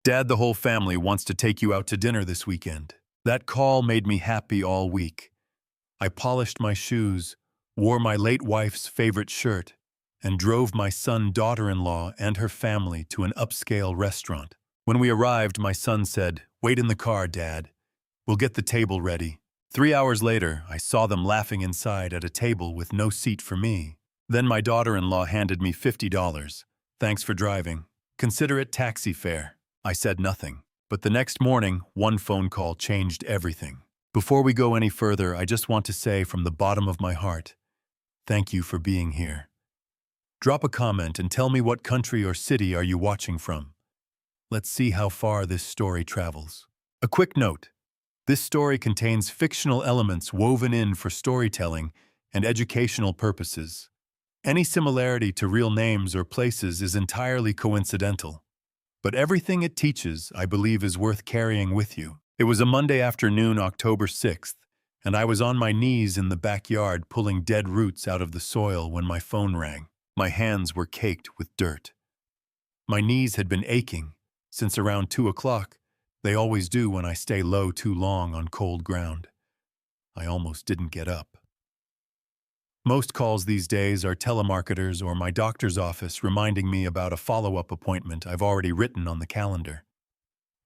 Dad, the whole family wants to take you out to dinner this weekend. That call made me happy all week. I polished my shoes, wore my late wife's favorite shirt, and drove my son, daughter-in-law, and her family to an upscale restaurant. When we arrived, my son said, "Wait in the car, Dad. We'll get the table ready." 3 hours later, I saw them laughing inside at a table with no seat for me. Then my daughter-in-law handed me $50. "Thanks for driving. Consider it taxi fare." I said nothing. But the next morning, one phone call changed everything. Before we go any further, I just want to say from the bottom of my heart, thank you for being here. Drop a comment and tell me what country or city are you watching from. Let's see how far this story travels. A quick note. This story contains fictional elements woven in for storytelling and educational purposes. Any similarity to real names or places is entirely coincidental. But everything it teaches, I believe, is worth carrying with you. It was a Monday afternoon, October 6th, and I was on my knees in the backyard pulling dead roots out of the soil when my phone rang. My hands were caked with dirt. My knees had been aching since around 2 o'clock. They always do when I stay low too long on cold ground. I almost didn't get up. Most calls these days are telemarketers or my doctor's office reminding me about a follow-up appointment I've already written on the calendar.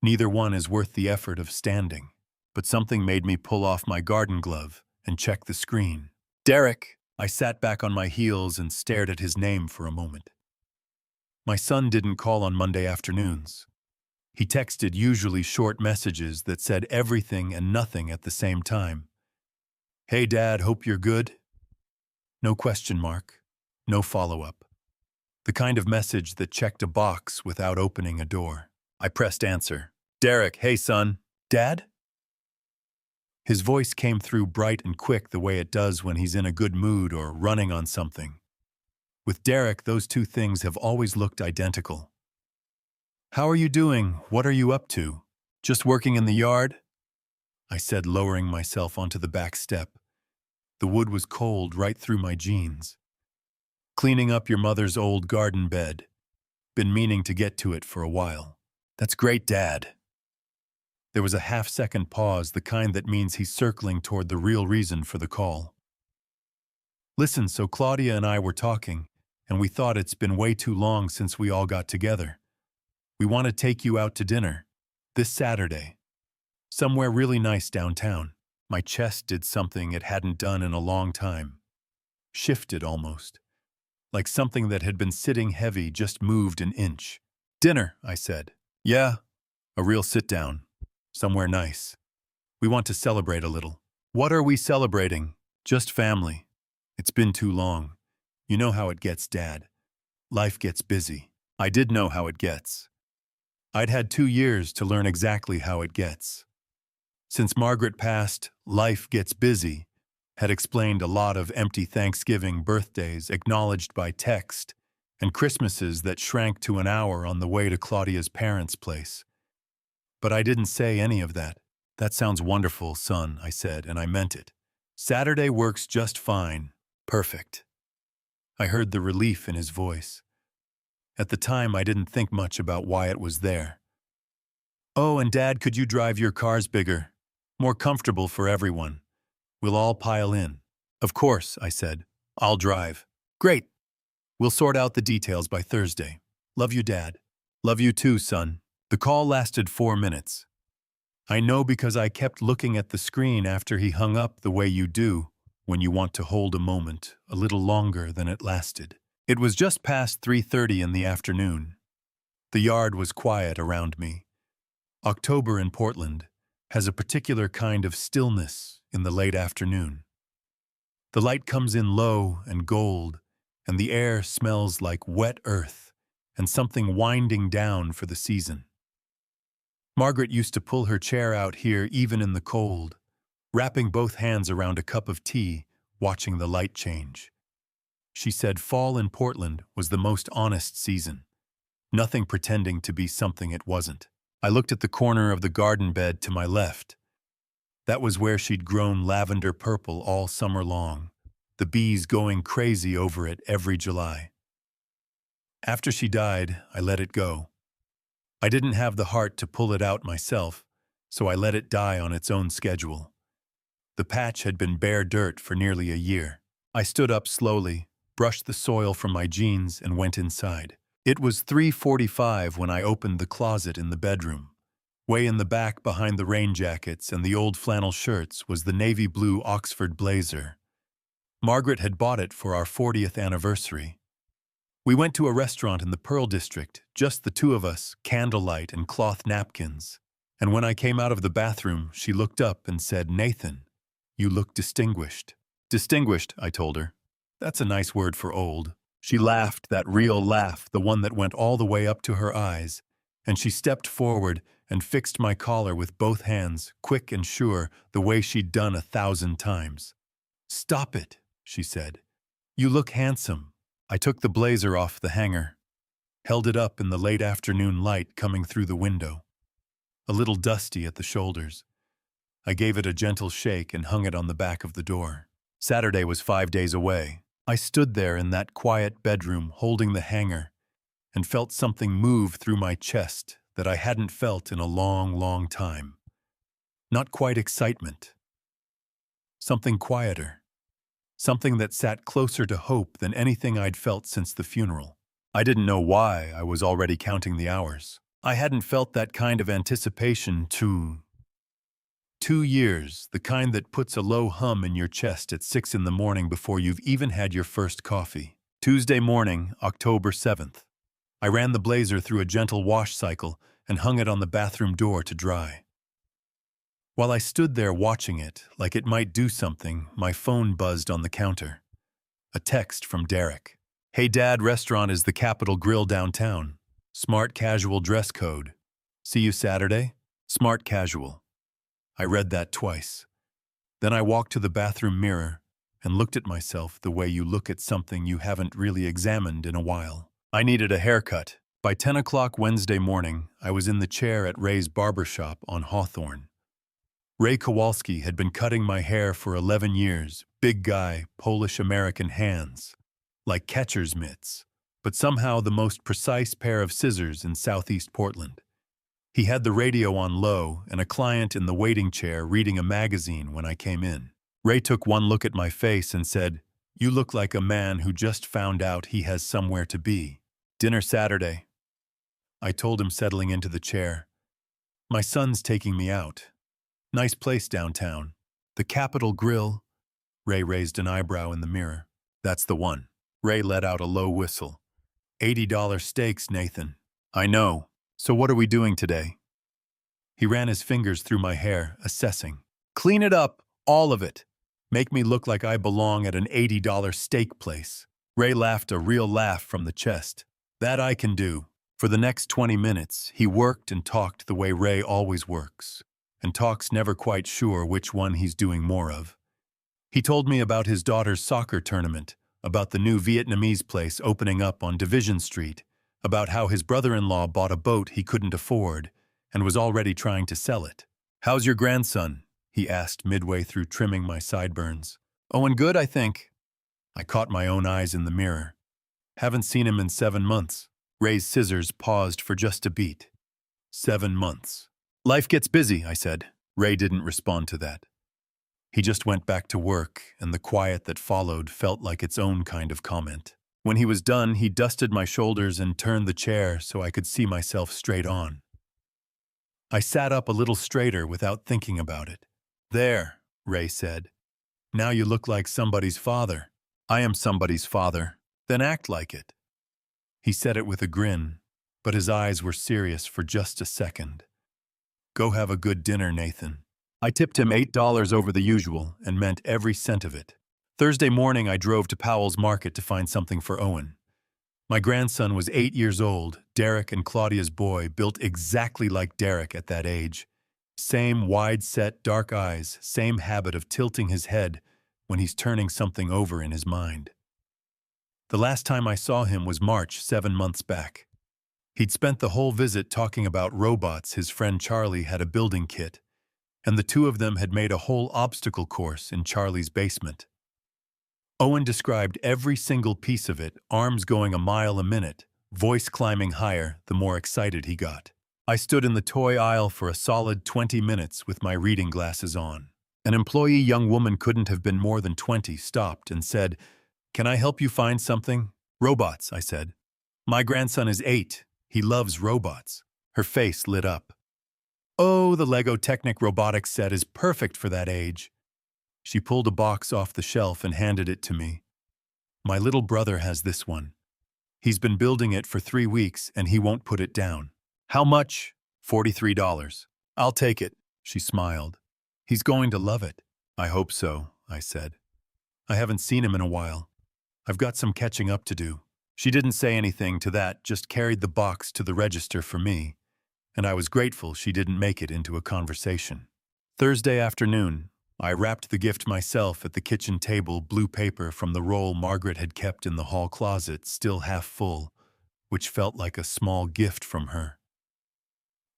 Neither one is worth the effort of standing, but something made me pull off my garden glove and check the screen. "Derek!" I sat back on my heels and stared at his name for a moment. My son didn't call on Monday afternoons. He texted usually short messages that said everything and nothing at the same time. "Hey Dad, hope you're good?" No question mark, no follow-up. The kind of message that checked a box without opening a door. I pressed answer. "Derek, hey son." "Dad?" His voice came through bright and quick the way it does when he's in a good mood or running on something. With Derek, those two things have always looked identical. "How are you doing? What are you up to? Just working in the yard?" I said, lowering myself onto the back step. The wood was cold right through my jeans. "Cleaning up your mother's old garden bed. Been meaning to get to it for a while." "That's great, Dad." There was a half-second pause, the kind that means he's circling toward the real reason for the call. "Listen, so Claudia and I were talking, and we thought it's been way too long since we all got together. We want to take you out to dinner. This Saturday. Somewhere really nice downtown." My chest did something it hadn't done in a long time. Shifted almost. Like something that had been sitting heavy just moved an inch. "Dinner," I said. "Yeah, a real sit-down. Somewhere nice. We want to celebrate a little." "What are we celebrating?" "Just family. It's been too long. You know how it gets, Dad. Life gets busy." I did know how it gets. I'd had 2 years to learn exactly how it gets. Since Margaret passed, "life gets busy" had explained a lot of empty Thanksgiving birthdays acknowledged by text and Christmases that shrank to an hour on the way to Claudia's parents' place. But I didn't say any of that. "That sounds wonderful, son," I said, and I meant it. "Saturday works just fine. Perfect." I heard the relief in his voice. At the time, I didn't think much about why it was there. "Oh, and Dad, could you drive your cars bigger? More comfortable for everyone. We'll all pile in." "Of course," I said. "I'll drive." "Great. We'll sort out the details by Thursday. Love you, Dad." "Love you too, son." The call lasted 4 minutes. I know because I kept looking at the screen after he hung up the way you do when you want to hold a moment a little longer than it lasted. It was just past 3:30 in the afternoon. The yard was quiet around me. October in Portland has a particular kind of stillness in the late afternoon. The light comes in low and gold, and the air smells like wet earth and something winding down for the season. Margaret used to pull her chair out here even in the cold, wrapping both hands around a cup of tea, watching the light change. She said fall in Portland was the most honest season, nothing pretending to be something it wasn't. I looked at the corner of the garden bed to my left. That was where she'd grown lavender purple all summer long, the bees going crazy over it every July. After she died, I let it go. I didn't have the heart to pull it out myself, so I let it die on its own schedule. The patch had been bare dirt for nearly a year. I stood up slowly, brushed the soil from my jeans, and went inside. It was 3:45 when I opened the closet in the bedroom. Way in the back behind the rain jackets and the old flannel shirts was the navy blue Oxford blazer. Margaret had bought it for our 40th anniversary. We went to a restaurant in the Pearl District, just the two of us, candlelight and cloth napkins. And when I came out of the bathroom, she looked up and said, "Nathan, you look distinguished." "Distinguished," I told her. "That's a nice word for old." She laughed, that real laugh, the one that went all the way up to her eyes, and she stepped forward and fixed my collar with both hands, quick and sure, the way she'd done 1,000 times. "Stop it," she said. "You look handsome." I took the blazer off the hanger, held it up in the late afternoon light coming through the window. A little dusty at the shoulders. I gave it a gentle shake and hung it on the back of the door. Saturday was 5 days away. I stood there in that quiet bedroom holding the hanger and felt something move through my chest that I hadn't felt in a long, long time. Not quite excitement. Something quieter. Something that sat closer to hope than anything I'd felt since the funeral. I didn't know why I was already counting the hours. I hadn't felt that kind of anticipation to 2 years, the kind that puts a low hum in your chest at 6 in the morning before you've even had your first coffee. Tuesday morning, October 7th. I ran the blazer through a gentle wash cycle and hung it on the bathroom door to dry. While I stood there watching it, like it might do something, my phone buzzed on the counter. A text from Derek. "Hey Dad, restaurant is the Capitol Grill downtown. Smart casual dress code. See you Saturday? Smart casual." I read that twice. Then I walked to the bathroom mirror and looked at myself the way you look at something you haven't really examined in a while. I needed a haircut. By 10 o'clock Wednesday morning, I was in the chair at Ray's barbershop on Hawthorne. Ray Kowalski had been cutting my hair for 11 years, big guy, Polish-American hands, like catcher's mitts, but somehow the most precise pair of scissors in Southeast Portland. He had the radio on low and a client in the waiting chair reading a magazine when I came in. Ray took one look at my face and said, "You look like a man who just found out he has somewhere to be. Dinner Saturday." I told him, settling into the chair. "My son's taking me out. Nice place downtown. The Capitol Grill." Ray raised an eyebrow in the mirror. "That's the one." Ray let out a low whistle. $80 steaks, Nathan." "I know. So what are we doing today?" He ran his fingers through my hair, assessing. "Clean it up, all of it. Make me look like I belong at an $80 steak place." Ray laughed a real laugh from the chest. "That I can do." For the next 20 minutes, he worked and talked the way Ray always works, and talks never quite sure which one he's doing more of. He told me about his daughter's soccer tournament, about the new Vietnamese place opening up on Division Street, about how his brother-in-law bought a boat he couldn't afford and was already trying to sell it. "How's your grandson?" he asked midway through trimming my sideburns. "Owen good, I think." I caught my own eyes in the mirror. "Haven't seen him in 7 months." Ray's scissors paused for just a beat. 7 months. "Life gets busy," I said. Ray didn't respond to that. He just went back to work, and the quiet that followed felt like its own kind of comment. When he was done, he dusted my shoulders and turned the chair so I could see myself straight on. I sat up a little straighter without thinking about it. "There," Ray said. "Now you look like somebody's father." "I am somebody's father." "Then act like it." He said it with a grin, but his eyes were serious for just a second. "Go have a good dinner, Nathan." I tipped him $8 over the usual and meant every cent of it. Thursday morning, I drove to Powell's Market to find something for Owen. My grandson was 8 years old, Derek and Claudia's boy, built exactly like Derek at that age. Same wide-set dark eyes, same habit of tilting his head when he's turning something over in his mind. The last time I saw him was March, 7 months back. He'd spent the whole visit talking about robots his friend Charlie had a building kit, and the two of them had made a whole obstacle course in Charlie's basement. Owen described every single piece of it, arms going a mile a minute, voice climbing higher the more excited he got. I stood in the toy aisle for a solid 20 minutes with my reading glasses on. An employee young woman couldn't have been more than 20 stopped and said, "Can I help you find something?" "Robots," I said. "My grandson is 8. He loves robots." Her face lit up. "Oh, the Lego Technic robotics set is perfect for that age." She pulled a box off the shelf and handed it to me. "My little brother has this one. He's been building it for 3 weeks and he won't put it down." "How much?" $43. "I'll take it," she smiled. "He's going to love it." "I hope so," I said. "I haven't seen him in a while. I've got some catching up to do." She didn't say anything to that, just carried the box to the register for me, and I was grateful she didn't make it into a conversation. Thursday afternoon, I wrapped the gift myself at the kitchen table, blue paper from the roll Margaret had kept in the hall closet, still half full, which felt like a small gift from her.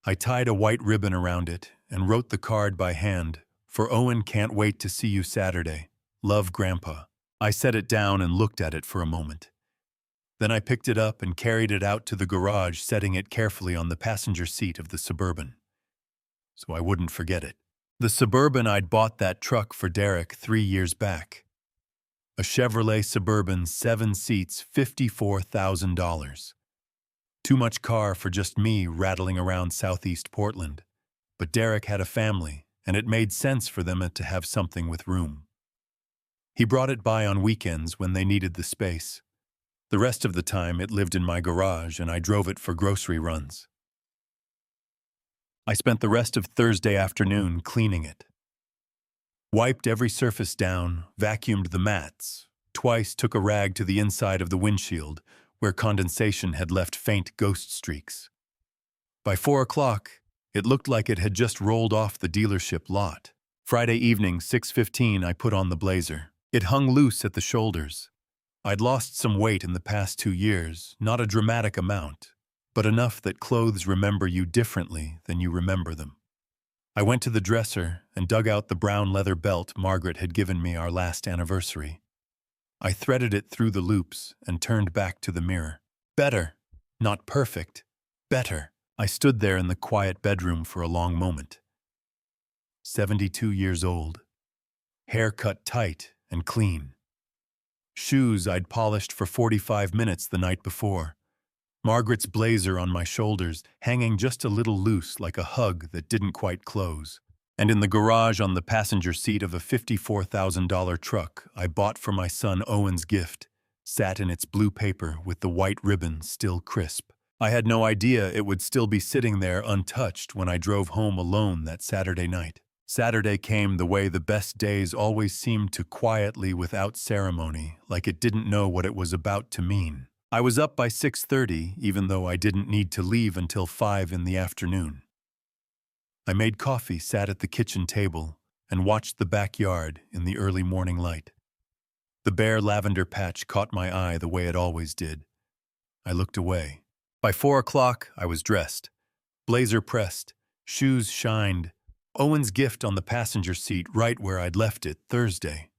I tied a white ribbon around it and wrote the card by hand, "For Owen, can't wait to see you Saturday. Love, Grandpa." I set it down and looked at it for a moment. Then I picked it up and carried it out to the garage, setting it carefully on the passenger seat of the Suburban, so I wouldn't forget it. The Suburban, I'd bought that truck for Derek 3 years back. A Chevrolet Suburban, 7 seats, $54,000. Too much car for just me rattling around southeast Portland. But Derek had a family, and it made sense for them to have something with room. He brought it by on weekends when they needed the space. The rest of the time, it lived in my garage, and I drove it for grocery runs. I spent the rest of Thursday afternoon cleaning it. Wiped every surface down, vacuumed the mats, twice took a rag to the inside of the windshield, where condensation had left faint ghost streaks. By 4 o'clock, it looked like it had just rolled off the dealership lot. Friday evening, 6:15, I put on the Blazer. It hung loose at the shoulders. I'd lost some weight in the past 2 years, not a dramatic amount, but enough that clothes remember you differently than you remember them. I went to the dresser and dug out the brown leather belt Margaret had given me our last anniversary. I threaded it through the loops and turned back to the mirror. Better. Not perfect. Better. I stood there in the quiet bedroom for a long moment. 72 years old. Hair cut tight and clean. Shoes I'd polished for 45 minutes the night before. Margaret's Blazer on my shoulders, hanging just a little loose like a hug that didn't quite close. And in the garage on the passenger seat of a $54,000 truck I bought for my son Owen's gift, sat in its blue paper with the white ribbon still crisp. I had no idea it would still be sitting there untouched when I drove home alone that Saturday night. Saturday came the way the best days always seemed to, quietly, without ceremony, like it didn't know what it was about to mean. I was up by 6:30, even though I didn't need to leave until 5 in the afternoon. I made coffee, sat at the kitchen table, and watched the backyard in the early morning light. The bare lavender patch caught my eye the way it always did. I looked away. By 4 o'clock, I was dressed. Blazer pressed, shoes shined, Owen's gift on the passenger seat right where I'd left it Thursday.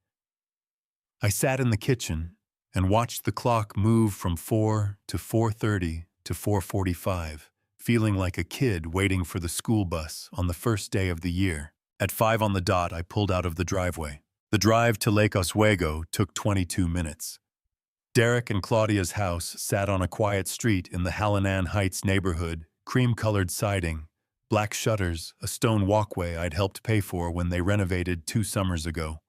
I sat in the kitchen and watched the clock move from 4 to 4:30 to 4:45, feeling like a kid waiting for the school bus on the first day of the year. At 5 on the dot, I pulled out of the driveway. The drive to Lake Oswego took 22 minutes. Derek and Claudia's house sat on a quiet street in the Hallinan Heights neighborhood, cream-colored siding, black shutters, a stone walkway I'd helped pay for when they renovated 2 summers ago.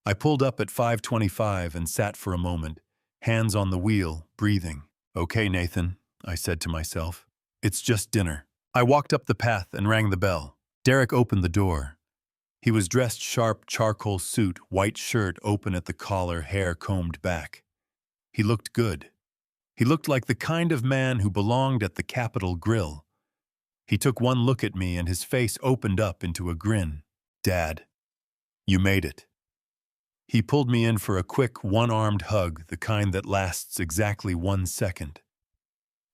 I pulled up at 5:25 and sat for a moment, hands on the wheel, breathing. "Okay, Nathan," I said to myself. "It's just dinner." I walked up the path and rang the bell. Derek opened the door. He was dressed sharp charcoal suit, white shirt open at the collar, hair combed back. He looked good. He looked like the kind of man who belonged at the Capitol Grill. He took one look at me and his face opened up into a grin. "Dad, you made it." He pulled me in for a quick, one-armed hug, the kind that lasts exactly 1 second.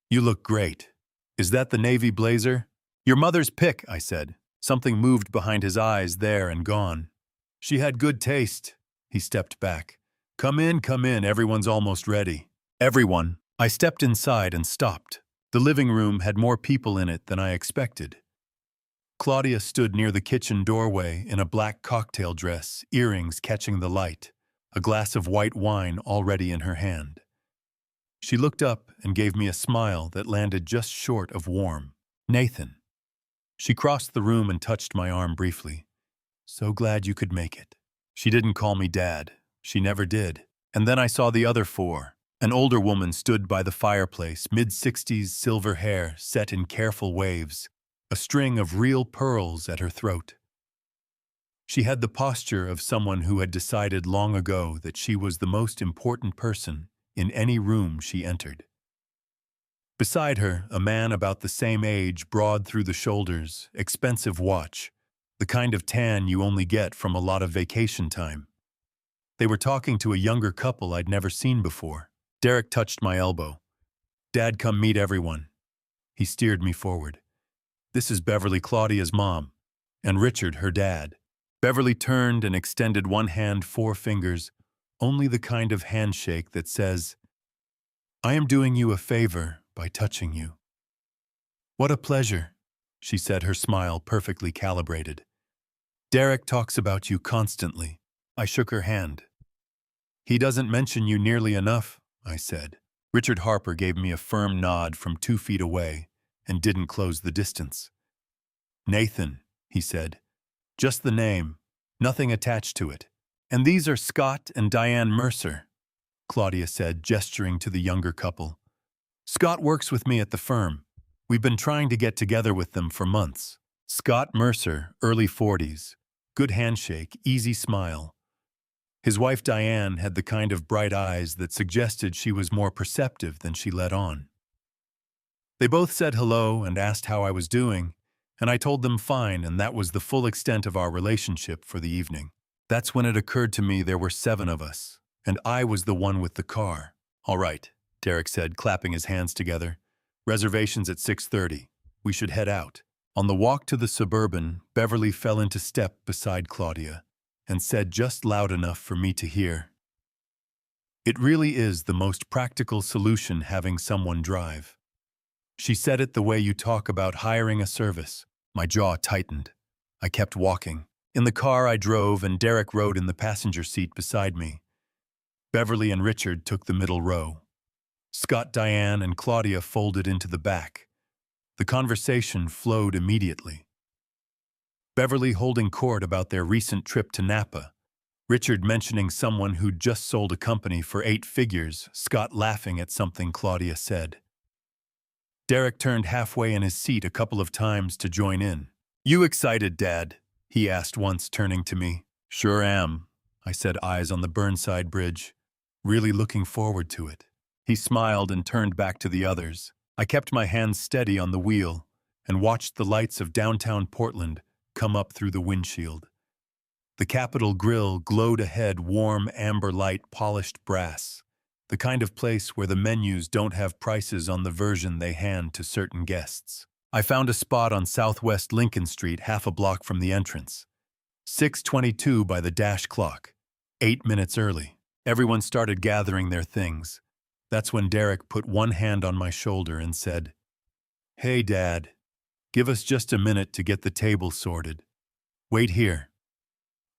"You look great. Is that the navy blazer?" "Your mother's pick," I said. Something moved behind his eyes, there and gone. "She had good taste." He stepped back. Come in, everyone's almost ready." "Everyone." I stepped inside and stopped. The living room had more people in it than I expected. Claudia stood near the kitchen doorway in a black cocktail dress, earrings catching the light, a glass of white wine already in her hand. She looked up and gave me a smile that landed just short of warm. "Nathan." She crossed the room and touched my arm briefly. "So glad you could make it." She didn't call me Dad. She never did. And then I saw the other four. An older woman stood by the fireplace, mid-60s, silver hair set in careful waves, a string of real pearls at her throat. She had the posture of someone who had decided long ago that she was the most important person in any room she entered. Beside her, a man about the same age, broad through the shoulders, expensive watch, the kind of tan you only get from a lot of vacation time. They were talking to a younger couple I'd never seen before. Derek touched my elbow. "Dad, come meet everyone." He steered me forward. "This is Beverly, Claudia's mom, and Richard, her dad." Beverly turned and extended one hand, 4 fingers, only the kind of handshake that says, "I am doing you a favor by touching you." "What a pleasure," she said, her smile perfectly calibrated. "Derek talks about you constantly." I shook her hand. "He doesn't mention you nearly enough," I said. Richard Harper gave me a firm nod from 2 feet away and didn't close the distance. "Nathan," he said. "Just the name, nothing attached to it. And these are Scott and Diane Mercer," Claudia said, gesturing to the younger couple. "Scott works with me at the firm. We've been trying to get together with them for months." Scott Mercer, early 40s, good handshake, easy smile. His wife Diane had the kind of bright eyes that suggested she was more perceptive than she let on. They both said hello and asked how I was doing, and I told them fine, and that was the full extent of our relationship for the evening. That's when it occurred to me there were 7 of us, and I was the one with the car. "All right," Derek said, clapping his hands together. "Reservations at 6:30. We should head out." On the walk to the Suburban, Beverly fell into step beside Claudia and said just loud enough for me to hear, "It really is the most practical solution having someone drive." She said it the way you talk about hiring a service. My jaw tightened. I kept walking. In the car I drove and Derek rode in the passenger seat beside me. Beverly and Richard took the middle row. Scott, Diane, and Claudia folded into the back. The conversation flowed immediately. Beverly holding court about their recent trip to Napa, Richard mentioning someone who'd just sold a company for 8 figures, Scott laughing at something Claudia said. Derek turned halfway in his seat a couple of times to join in. "You excited, Dad?" he asked once, turning to me. "Sure am," I said, eyes on the Burnside Bridge. "Really looking forward to it." He smiled and turned back to the others. I kept my hands steady on the wheel and watched the lights of downtown Portland come up through the windshield. The Capitol Grill glowed ahead, warm, amber light, polished brass, the kind of place where the menus don't have prices on the version they hand to certain guests. I found a spot on Southwest Lincoln Street, half a block from the entrance. 6:22 by the dash clock, 8 minutes early. Everyone started gathering their things. That's when Derek put one hand on my shoulder and said, "Hey, Dad, give us just a minute to get the table sorted. Wait here.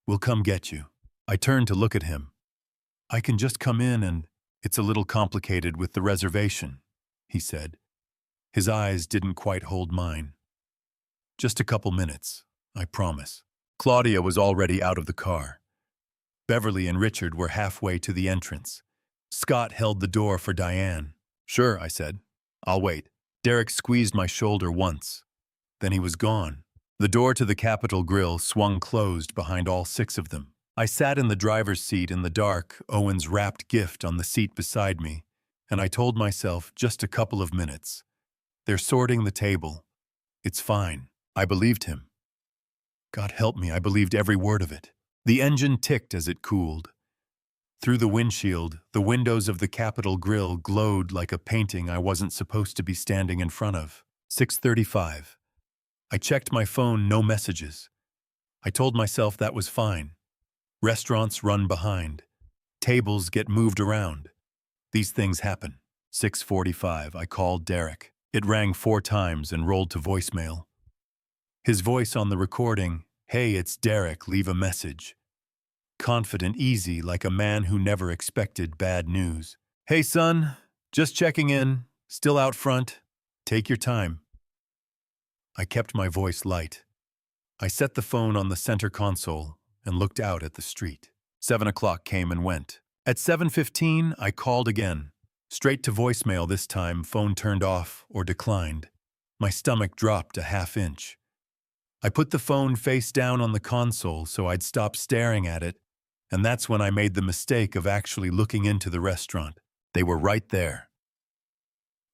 We'll come get you." I turned to look at him. "I can just come in and it's a little complicated with the reservation," he said. His eyes didn't quite hold mine. "Just a couple minutes, I promise." Claudia was already out of the car. Beverly and Richard were halfway to the entrance. Scott held the door for Diane. "Sure," I said. "I'll wait." Derek squeezed my shoulder once. Then he was gone. The door to the Capitol Grill swung closed behind all 6 of them. I sat in the driver's seat in the dark, Owen's wrapped gift on the seat beside me, and I told myself just a couple of minutes. They're sorting the table. It's fine. I believed him. God help me, I believed every word of it. The engine ticked as it cooled. Through the windshield, the windows of the Capitol Grill glowed like a painting I wasn't supposed to be standing in front of. 6:35. I checked my phone, no messages. I told myself that was fine. Restaurants run behind. Tables get moved around. These things happen. 6:45, I called Derek. It rang 4 times and rolled to voicemail. His voice on the recording, "Hey, it's Derek, leave a message." Confident, easy, like a man who never expected bad news. "Hey, son, just checking in. Still out front. Take your time." I kept my voice light. I set the phone on the center console and looked out at the street. 7 o'clock came and went. At 7:15, I called again. Straight to voicemail this time, phone turned off or declined. My stomach dropped a half-inch. I put the phone face down on the console so I'd stop staring at it, and that's when I made the mistake of actually looking into the restaurant. They were right there.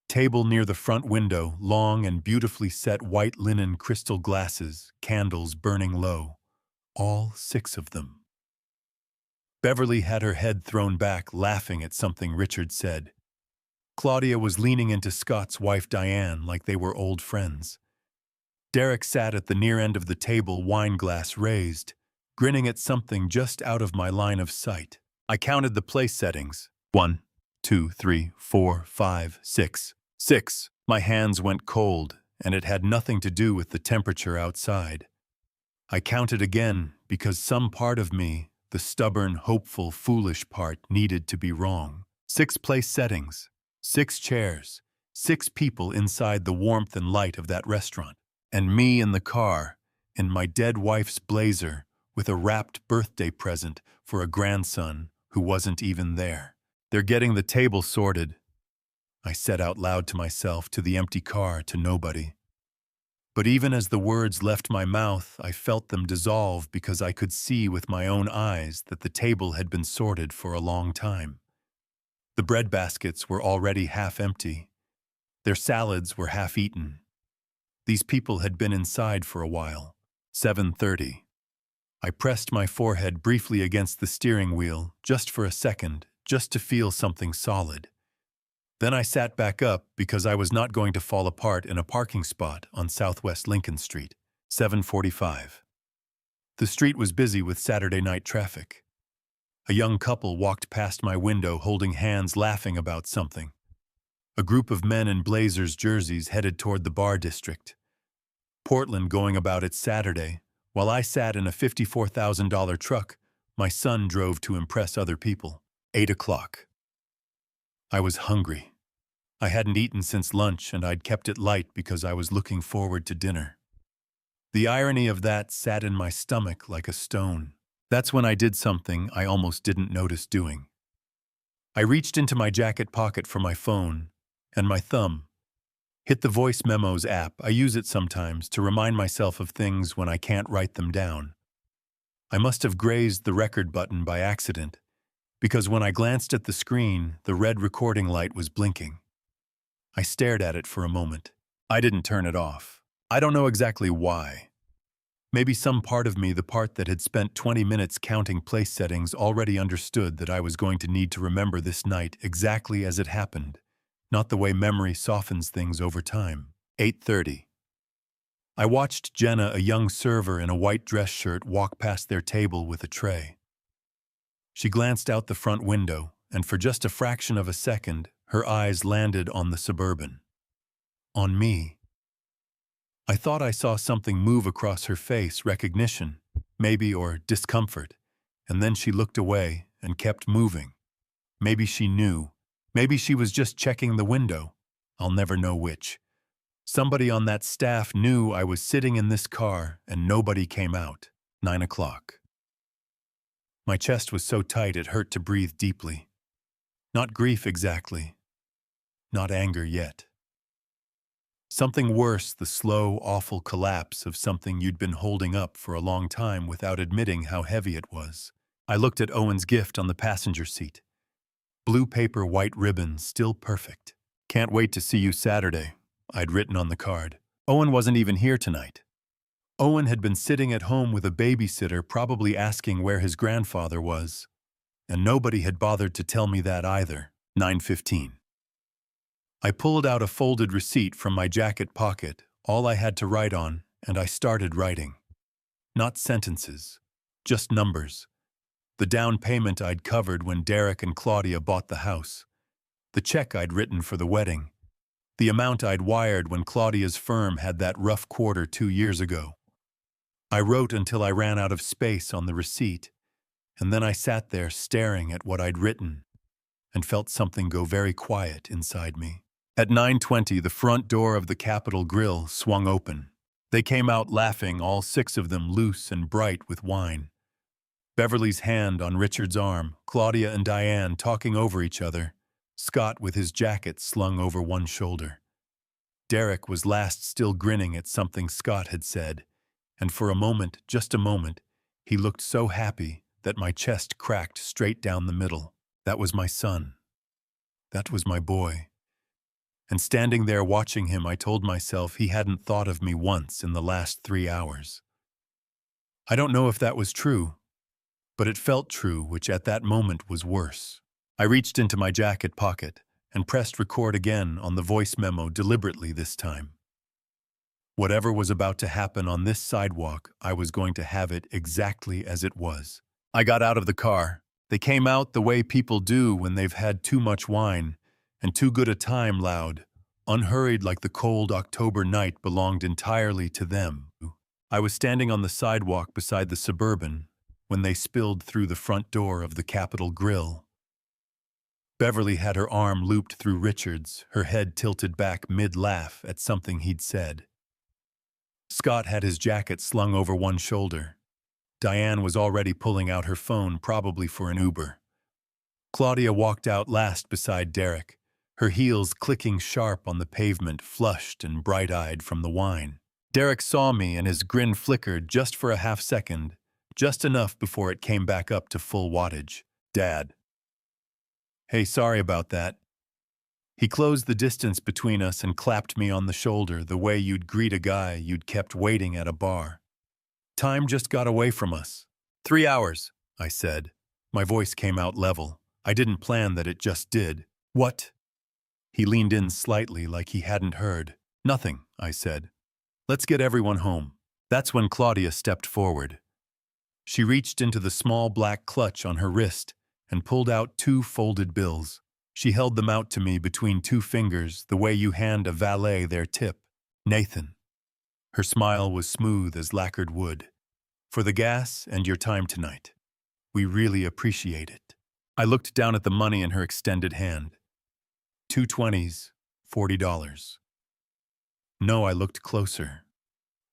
Table near the front window, long and beautifully set white linen crystal glasses, candles burning low. All 6 of them. Beverly had her head thrown back, laughing at something Richard said. Claudia was leaning into Scott's wife Diane like they were old friends. Derek sat at the near end of the table, wine glass raised, grinning at something just out of my line of sight. I counted the place settings. 1, 2, 3, 4, 5, 6. 6. My hands went cold, and it had nothing to do with the temperature outside. I counted again because some part of me, the stubborn, hopeful, foolish part, needed to be wrong. 6 place settings, 6 chairs, 6 people inside the warmth and light of that restaurant. And me in the car, in my dead wife's blazer, with a wrapped birthday present for a grandson who wasn't even there. "They're getting the table sorted," I said out loud to myself, to the empty car, to nobody. But even as the words left my mouth, I felt them dissolve because I could see with my own eyes that the table had been sorted for a long time. The bread baskets were already half empty. Their salads were half eaten. These people had been inside for a while. 7:30. I pressed my forehead briefly against the steering wheel, just for a second, just to feel something solid. Then I sat back up because I was not going to fall apart in a parking spot on Southwest Lincoln Street. 7:45. The street was busy with Saturday night traffic. A young couple walked past my window holding hands, laughing about something. A group of men in Blazers jerseys headed toward the bar district. Portland going about its Saturday, while I sat in a $54,000 truck, my son drove to impress other people. 8 o'clock. I was hungry. I hadn't eaten since lunch, and I'd kept it light because I was looking forward to dinner. The irony of that sat in my stomach like a stone. That's when I did something I almost didn't notice doing. I reached into my jacket pocket for my phone, and my thumb hit the voice memos app. I use it sometimes to remind myself of things when I can't write them down. I must have grazed the record button by accident, because when I glanced at the screen, the red recording light was blinking. I stared at it for a moment. I didn't turn it off. I don't know exactly why. Maybe some part of me, the part that had spent 20 minutes counting place settings, already understood that I was going to need to remember this night exactly as it happened, not the way memory softens things over time. 8:30. I watched Jenna, a young server in a white dress shirt, walk past their table with a tray. She glanced out the front window, and for just a fraction of a second, her eyes landed on the Suburban. On me. I thought I saw something move across her face, recognition, maybe, or discomfort, and then she looked away and kept moving. Maybe she knew. Maybe she was just checking the window. I'll never know which. Somebody on that staff knew I was sitting in this car, and nobody came out. 9 o'clock. My chest was so tight it hurt to breathe deeply. Not grief exactly. Not anger yet. Something worse, the slow, awful collapse of something you'd been holding up for a long time without admitting how heavy it was. I looked at Owen's gift on the passenger seat. Blue paper, white ribbon, still perfect. "Can't wait to see you Saturday," I'd written on the card. Owen wasn't even here tonight. Owen had been sitting at home with a babysitter, probably asking where his grandfather was. And nobody had bothered to tell me that either. 9:15. I pulled out a folded receipt from my jacket pocket, all I had to write on, and I started writing. Not sentences, just numbers. The down payment I'd covered when Derek and Claudia bought the house. The check I'd written for the wedding. The amount I'd wired when Claudia's firm had that rough quarter 2 years ago. I wrote until I ran out of space on the receipt, and then I sat there staring at what I'd written and felt something go very quiet inside me. At 9:20, the front door of the Capitol Grill swung open. They came out laughing, all 6 of them loose and bright with wine. Beverly's hand on Richard's arm, Claudia and Diane talking over each other, Scott with his jacket slung over one shoulder. Derek was last still grinning at something Scott had said, and for a moment, just a moment, he looked so happy that my chest cracked straight down the middle. That was my son. That was my boy. And standing there watching him, I told myself he hadn't thought of me once in the last 3 hours. I don't know if that was true, but it felt true, which at that moment was worse. I reached into my jacket pocket and pressed record again on the voice memo deliberately this time. Whatever was about to happen on this sidewalk, I was going to have it exactly as it was. I got out of the car. They came out the way people do when they've had too much wine and too good a time, loud, unhurried, like the cold October night belonged entirely to them. I was standing on the sidewalk beside the Suburban when they spilled through the front door of the Capitol Grill. Beverly had her arm looped through Richard's, her head tilted back mid-laugh at something he'd said. Scott had his jacket slung over one shoulder. Diane was already pulling out her phone, probably for an Uber. Claudia walked out last beside Derek, her heels clicking sharp on the pavement, flushed and bright-eyed from the wine. Derek saw me and his grin flickered just for a half second, just enough before it came back up to full wattage. "Dad." "Hey, sorry about that." He closed the distance between us and clapped me on the shoulder the way you'd greet a guy you'd kept waiting at a bar. "Time just got away from us." 3 hours, I said. My voice came out level. I didn't plan that, it just did. "What?" He leaned in slightly like he hadn't heard. "Nothing," I said. "Let's get everyone home." That's when Claudia stepped forward. She reached into the small black clutch on her wrist and pulled out 2 folded bills. She held them out to me between 2 fingers, the way you hand a valet their tip. "Nathan." Her smile was smooth as lacquered wood. "For the gas and your time tonight. We really appreciate it." I looked down at the money in her extended hand. 2 20s, $40. No, I looked closer.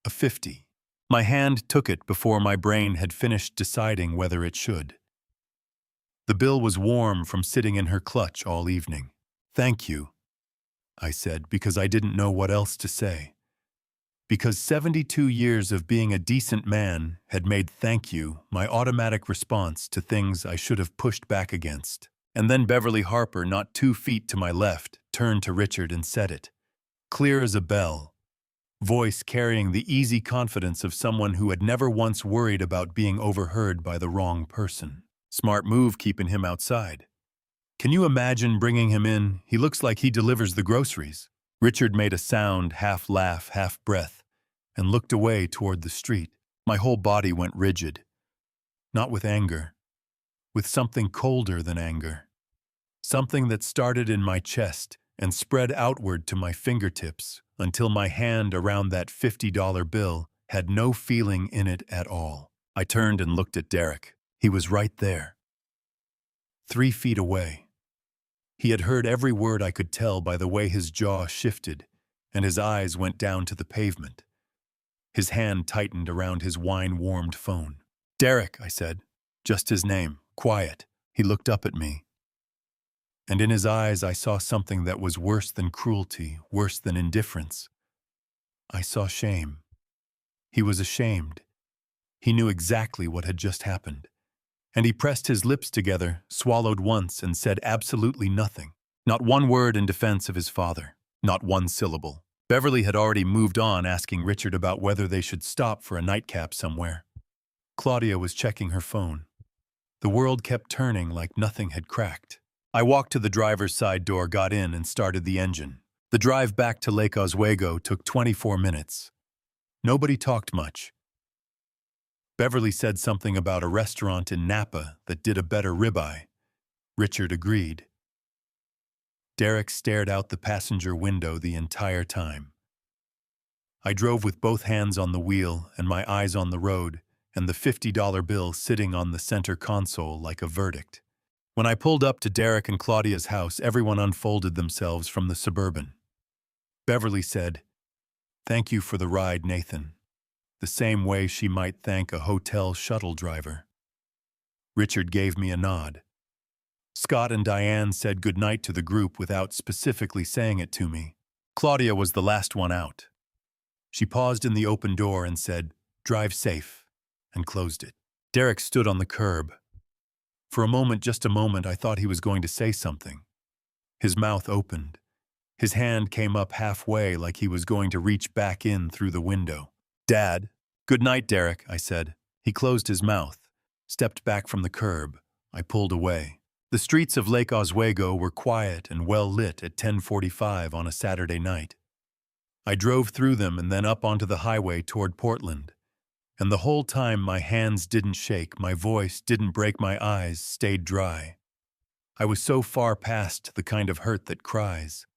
A 50. My hand took it before my brain had finished deciding whether it should. The bill was warm from sitting in her clutch all evening. "Thank you," I said, because I didn't know what else to say. Because 72 years of being a decent man had made "thank you" my automatic response to things I should have pushed back against. And then Beverly Harper, not 2 feet to my left, turned to Richard and said it. Clear as a bell. Voice carrying the easy confidence of someone who had never once worried about being overheard by the wrong person. "Smart move keeping him outside. Can you imagine bringing him in? He looks like he delivers the groceries." Richard made a sound, half laugh, half breath, and looked away toward the street. My whole body went rigid. Not with anger. With something colder than anger. Something that started in my chest and spread outward to my fingertips until my hand around that $50 bill had no feeling in it at all. I turned and looked at Derek. He was right there. 3 feet away. He had heard every word I could tell by the way his jaw shifted and his eyes went down to the pavement. His hand tightened around his wine-warmed phone. "Derek," I said. Just his name. Quiet. He looked up at me. And in his eyes I saw something that was worse than cruelty, worse than indifference. I saw shame. He was ashamed. He knew exactly what had just happened. And he pressed his lips together, swallowed once, and said absolutely nothing. Not one word in defense of his father. Not one syllable. Beverly had already moved on, asking Richard about whether they should stop for a nightcap somewhere. Claudia was checking her phone. The world kept turning like nothing had cracked. I walked to the driver's side door, got in, and started the engine. The drive back to Lake Oswego took 24 minutes. Nobody talked much. Beverly said something about a restaurant in Napa that did a better ribeye. Richard agreed. Derek stared out the passenger window the entire time. I drove with both hands on the wheel and my eyes on the road, and the $50 bill sitting on the center console like a verdict. When I pulled up to Derek and Claudia's house, everyone unfolded themselves from the Suburban. Beverly said, "Thank you for the ride, Nathan," the same way she might thank a hotel shuttle driver. Richard gave me a nod. Scott and Diane said goodnight to the group without specifically saying it to me. Claudia was the last one out. She paused in the open door and said, "Drive safe," and closed it. Derek stood on the curb. For a moment, just a moment, I thought he was going to say something. His mouth opened. His hand came up halfway like he was going to reach back in through the window. "Dad." "Good night, Derek," I said. He closed his mouth, stepped back from the curb. I pulled away. The streets of Lake Oswego were quiet and well lit at 10:45 on a Saturday night. I drove through them and then up onto the highway toward Portland. And the whole time my hands didn't shake, my voice didn't break, my eyes stayed dry. I was so far past the kind of hurt that cries.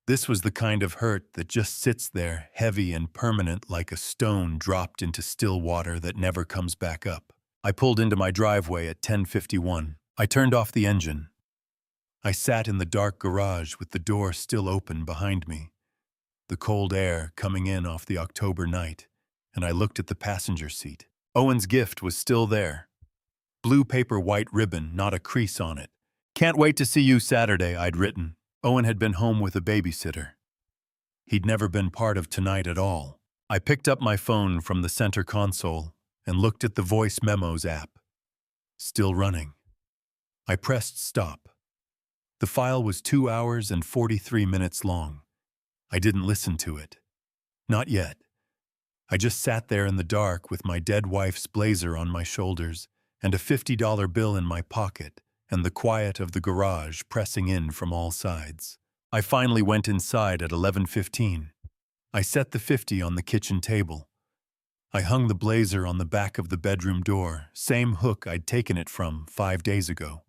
This was the kind of hurt that just sits there, heavy and permanent, like a stone dropped into still water that never comes back up. I pulled into my driveway at 10:51. I turned off the engine. I sat in the dark garage with the door still open behind me, the cold air coming in off the October night, and I looked at the passenger seat. Owen's gift was still there. Blue paper, white ribbon, not a crease on it. "Can't wait to see you Saturday," I'd written. Owen had been home with a babysitter. He'd never been part of tonight at all. I picked up my phone from the center console and looked at the voice memos app. Still running. I pressed stop. The file was 2 hours and 43 minutes long. I didn't listen to it. Not yet. I just sat there in the dark with my dead wife's blazer on my shoulders and a $50 bill in my pocket and the quiet of the garage pressing in from all sides. I finally went inside at 11:15. I set the 50 on the kitchen table. I hung the blazer on the back of the bedroom door, same hook I'd taken it from 5 days ago.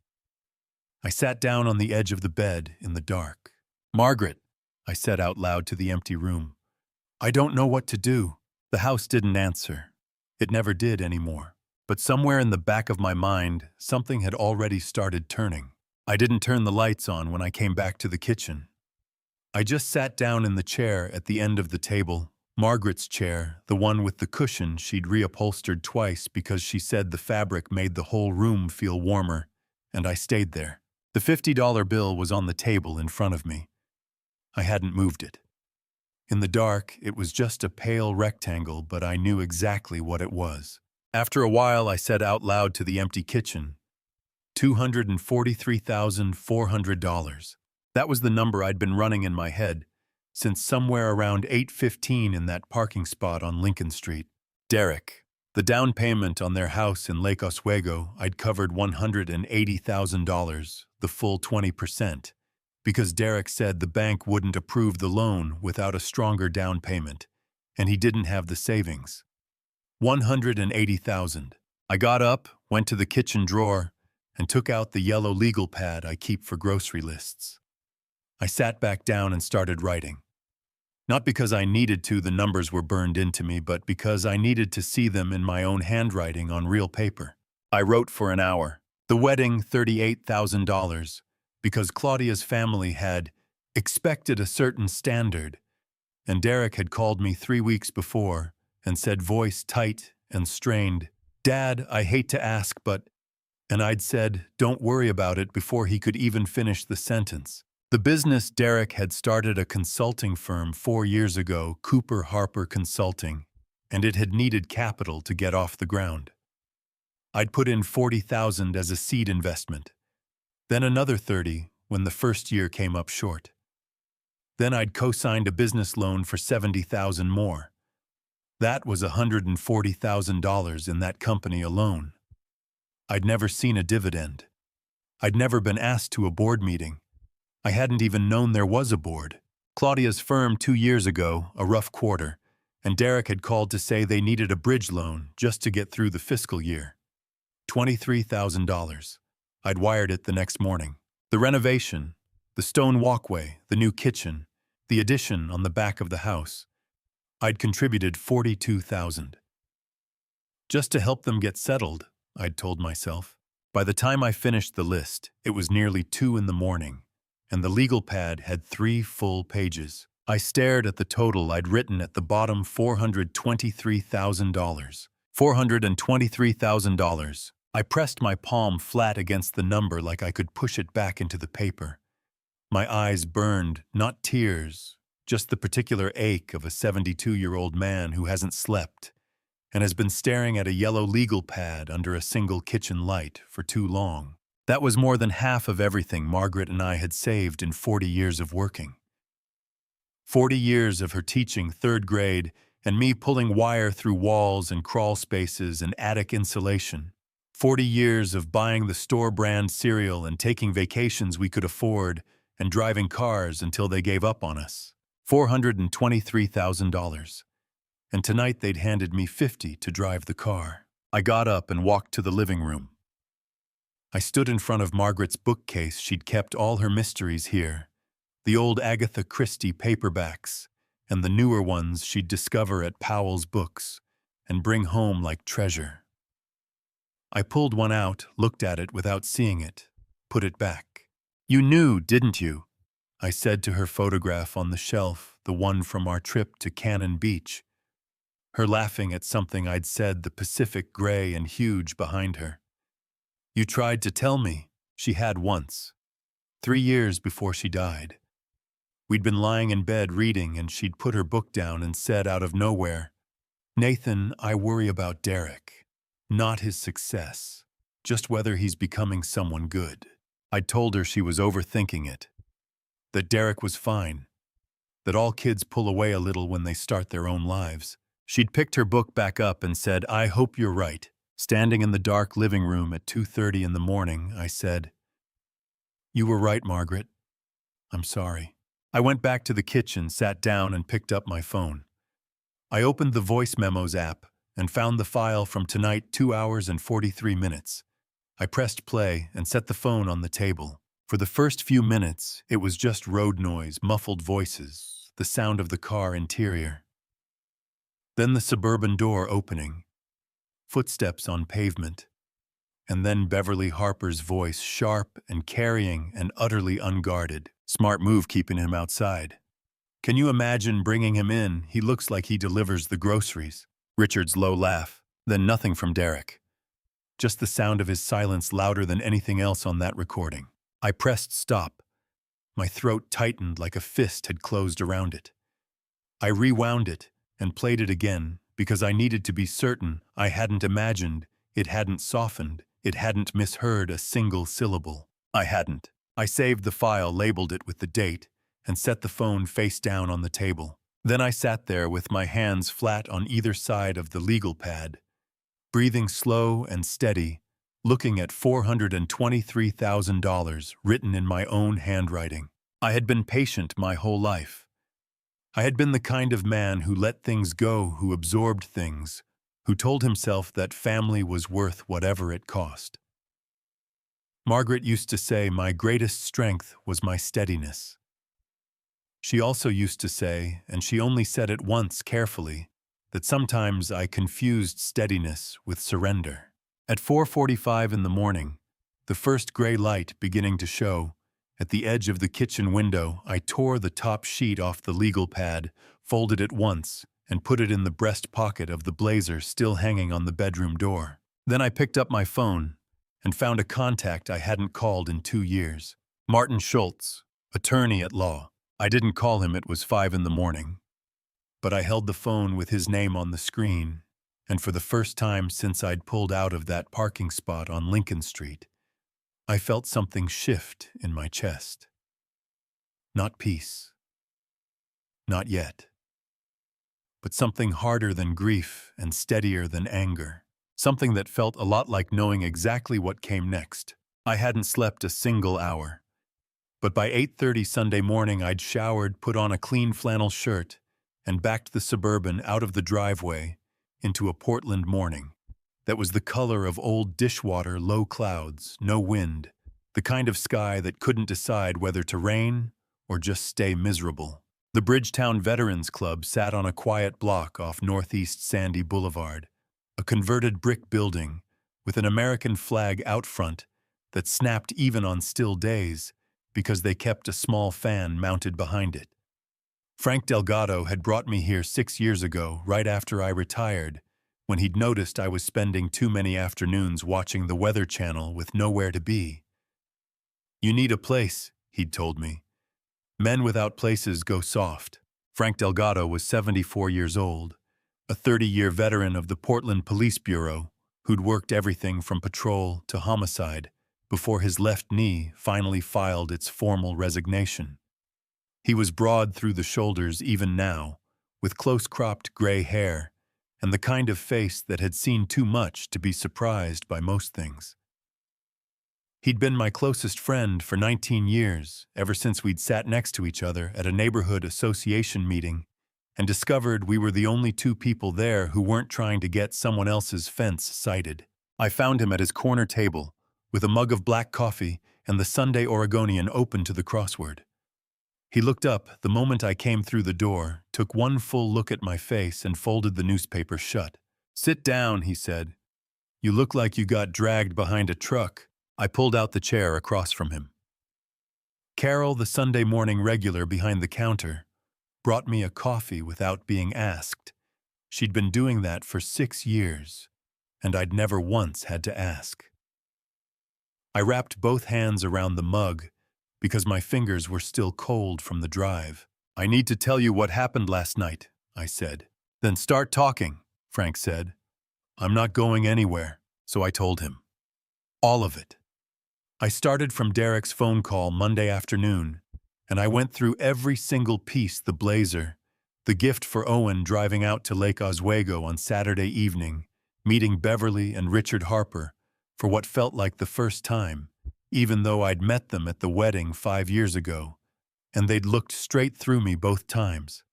I sat down on the edge of the bed in the dark. "Margaret," I said out loud to the empty room, "I don't know what to do." The house didn't answer. It never did anymore. But somewhere in the back of my mind, something had already started turning. I didn't turn the lights on when I came back to the kitchen. I just sat down in the chair at the end of the table, Margaret's chair, the one with the cushion she'd reupholstered twice because she said the fabric made the whole room feel warmer, and I stayed there. The $50 bill was on the table in front of me. I hadn't moved it. In the dark, it was just a pale rectangle, but I knew exactly what it was. After a while, I said out loud to the empty kitchen, $243,400. That was the number I'd been running in my head since somewhere around 8:15 in that parking spot on Lincoln Street. Derek. The down payment on their house in Lake Oswego, I'd covered $180,000, the full 20%, because Derek said the bank wouldn't approve the loan without a stronger down payment, and he didn't have the savings. $180,000. I got up, went to the kitchen drawer, and took out the yellow legal pad I keep for grocery lists. I sat back down and started writing. Not because I needed to, the numbers were burned into me, but because I needed to see them in my own handwriting on real paper. I wrote for an hour. The wedding, $38,000, because Claudia's family had expected a certain standard, and Derek had called me 3 weeks before and said, voice tight and strained, "Dad, I hate to ask, but..." And I'd said, "Don't worry about it," before he could even finish the sentence. The business Derek had started a consulting firm 4 years ago, Cooper Harper Consulting, and it had needed capital to get off the ground. I'd put in $40,000 as a seed investment, then another $30,000 when the first year came up short. Then I'd co-signed a business loan for $70,000 more. That was $140,000 in that company alone. I'd never seen a dividend. I'd never been asked to a board meeting. I hadn't even known there was a board. Claudia's firm 2 years ago, a rough quarter, and Derek had called to say they needed a bridge loan just to get through the fiscal year. $23,000. I'd wired it the next morning. The renovation, The stone walkway, the new kitchen, the addition on the back of the house. I'd contributed $42,000. Just to help them get settled, I'd told myself. By the time I finished the list, it was nearly 2 in the morning, and the legal pad had 3 full pages. I stared at the total I'd written at the bottom: $423,000. $423,000. I pressed my palm flat against the number like I could push it back into the paper. My eyes burned, not tears, just the particular ache of a 72-year-old man who hasn't slept and has been staring at a yellow legal pad under a single kitchen light for too long. That was more than half of everything Margaret and I had saved in 40 years of working. 40 years of her teaching 3rd grade and me pulling wire through walls and crawl spaces and attic insulation. 40 years of buying the store brand cereal and taking vacations we could afford and driving cars until they gave up on us. $423,000. And tonight they'd handed me $50 to drive the car. I got up and walked to the living room. I stood in front of Margaret's bookcase. She'd kept all her mysteries here, the old Agatha Christie paperbacks, and the newer ones she'd discover at Powell's Books and bring home like treasure. I pulled one out, looked at it without seeing it, put it back. "You knew, didn't you?" I said to her photograph on the shelf, the one from our trip to Cannon Beach. Her laughing at something I'd said, the Pacific gray and huge behind her. "You tried to tell me," she had once, 3 years before she died. We'd been lying in bed reading, and she'd put her book down and said out of nowhere, "Nathan, I worry about Derek. Not his success, just whether he's becoming someone good." I'd told her she was overthinking it, that Derek was fine, that all kids pull away a little when they start their own lives. She'd picked her book back up and said, "I hope you're right." Standing in the dark living room at 2:30 in the morning, I said, "You were right, Margaret. I'm sorry." I went back to the kitchen, sat down, and picked up my phone. I opened the voice memos app and found the file from tonight, 2 hours and 43 minutes. I pressed play and set the phone on the table. For the first few minutes, it was just road noise, muffled voices, the sound of the car interior. Then the suburban door opening, footsteps on pavement, and then Beverly Harper's voice, sharp and carrying and utterly unguarded. "Smart move keeping him outside. Can you imagine bringing him in? He looks like he delivers the groceries." Richard's low laugh, then nothing from Derek. Just the sound of his silence, louder than anything else on that recording. I pressed stop. My throat tightened like a fist had closed around it. I rewound it and played it again because I needed to be certain I hadn't imagined, it hadn't softened, it hadn't misheard a single syllable. I hadn't. I saved the file, labeled it with the date, and set the phone face down on the table. Then I sat there with my hands flat on either side of the legal pad, breathing slow and steady, looking at $423,000 written in my own handwriting. I had been patient my whole life. I had been the kind of man who let things go, who absorbed things, who told himself that family was worth whatever it cost. Margaret used to say my greatest strength was my steadiness. She also used to say, and she only said it once carefully, that sometimes I confused steadiness with surrender. At 4:45 in the morning, the first gray light beginning to show, at the edge of the kitchen window, I tore the top sheet off the legal pad, folded it once, and put it in the breast pocket of the blazer still hanging on the bedroom door. Then I picked up my phone and found a contact I hadn't called in 2 years. Martin Schultz, attorney at law. I didn't call him, it was 5 in the morning. But I held the phone with his name on the screen, and for the first time since I'd pulled out of that parking spot on Lincoln Street, I felt something shift in my chest. Not peace. Not yet. But something harder than grief and steadier than anger. Something that felt a lot like knowing exactly what came next. I hadn't slept a single hour. But by 8:30 Sunday morning, I'd showered, put on a clean flannel shirt, and backed the Suburban out of the driveway into a Portland morning that was the color of old dishwater, low clouds, no wind, The kind of sky that couldn't decide whether to rain or just stay miserable. The Bridgetown Veterans Club sat on a quiet block off Northeast Sandy Boulevard, a converted brick building with an American flag out front that snapped even on still days because they kept a small fan mounted behind it. Frank Delgado had brought me here 6 years ago, right after I retired, when he'd noticed I was spending too many afternoons watching the Weather Channel with nowhere to be. "You need a place," he'd told me. "Men without places go soft." Frank Delgado was 74 years old, a 30-year veteran of the Portland Police Bureau who'd worked everything from patrol to homicide before his left knee finally filed its formal resignation. He was broad through the shoulders even now, with close-cropped gray hair and the kind of face that had seen too much to be surprised by most things. He'd been my closest friend for 19 years, ever since we'd sat next to each other at a neighborhood association meeting and discovered we were the only two people there who weren't trying to get someone else's fence sighted. I found him at his corner table, with a mug of black coffee and the Sunday Oregonian open to the crossword. He looked up the moment I came through the door, took one full look at my face, and folded the newspaper shut. "Sit down," he said. "You look like you got dragged behind a truck." I pulled out the chair across from him. Carol, the Sunday morning regular behind the counter, brought me a coffee without being asked. She'd been doing that for 6 years, and I'd never once had to ask. I wrapped both hands around the mug because my fingers were still cold from the drive. "I need to tell you what happened last night," I said. "Then start talking," Frank said. "I'm not going anywhere," so I told him. All of it. I started from Derek's phone call Monday afternoon, and I went through every single piece: the blazer, the gift for Owen driving out to Lake Oswego on Saturday evening, meeting Beverly and Richard Harper for what felt like the first time, even though I'd met them at the wedding 5 years ago, and they'd looked straight through me both times.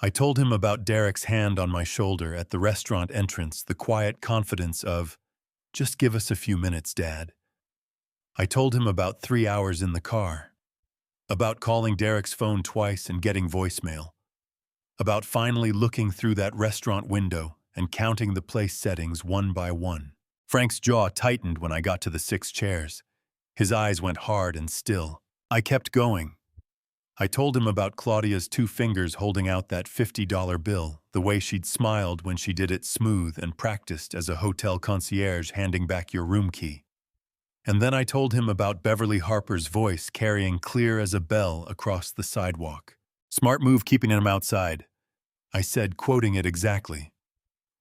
I told him about Derek's hand on my shoulder at the restaurant entrance, the quiet confidence of, "Just give us a few minutes, Dad." I told him about 3 hours in the car, about calling Derek's phone twice and getting voicemail, about finally looking through that restaurant window and counting the place settings one by one. Frank's jaw tightened when I got to the 6 chairs. His eyes went hard and still. I kept going. I told him about Claudia's 2 fingers holding out that $50 bill, the way she'd smiled when she did it smooth and practiced as a hotel concierge handing back your room key. And then I told him about Beverly Harper's voice carrying clear as a bell across the sidewalk. "Smart move keeping him outside," I said, quoting it exactly.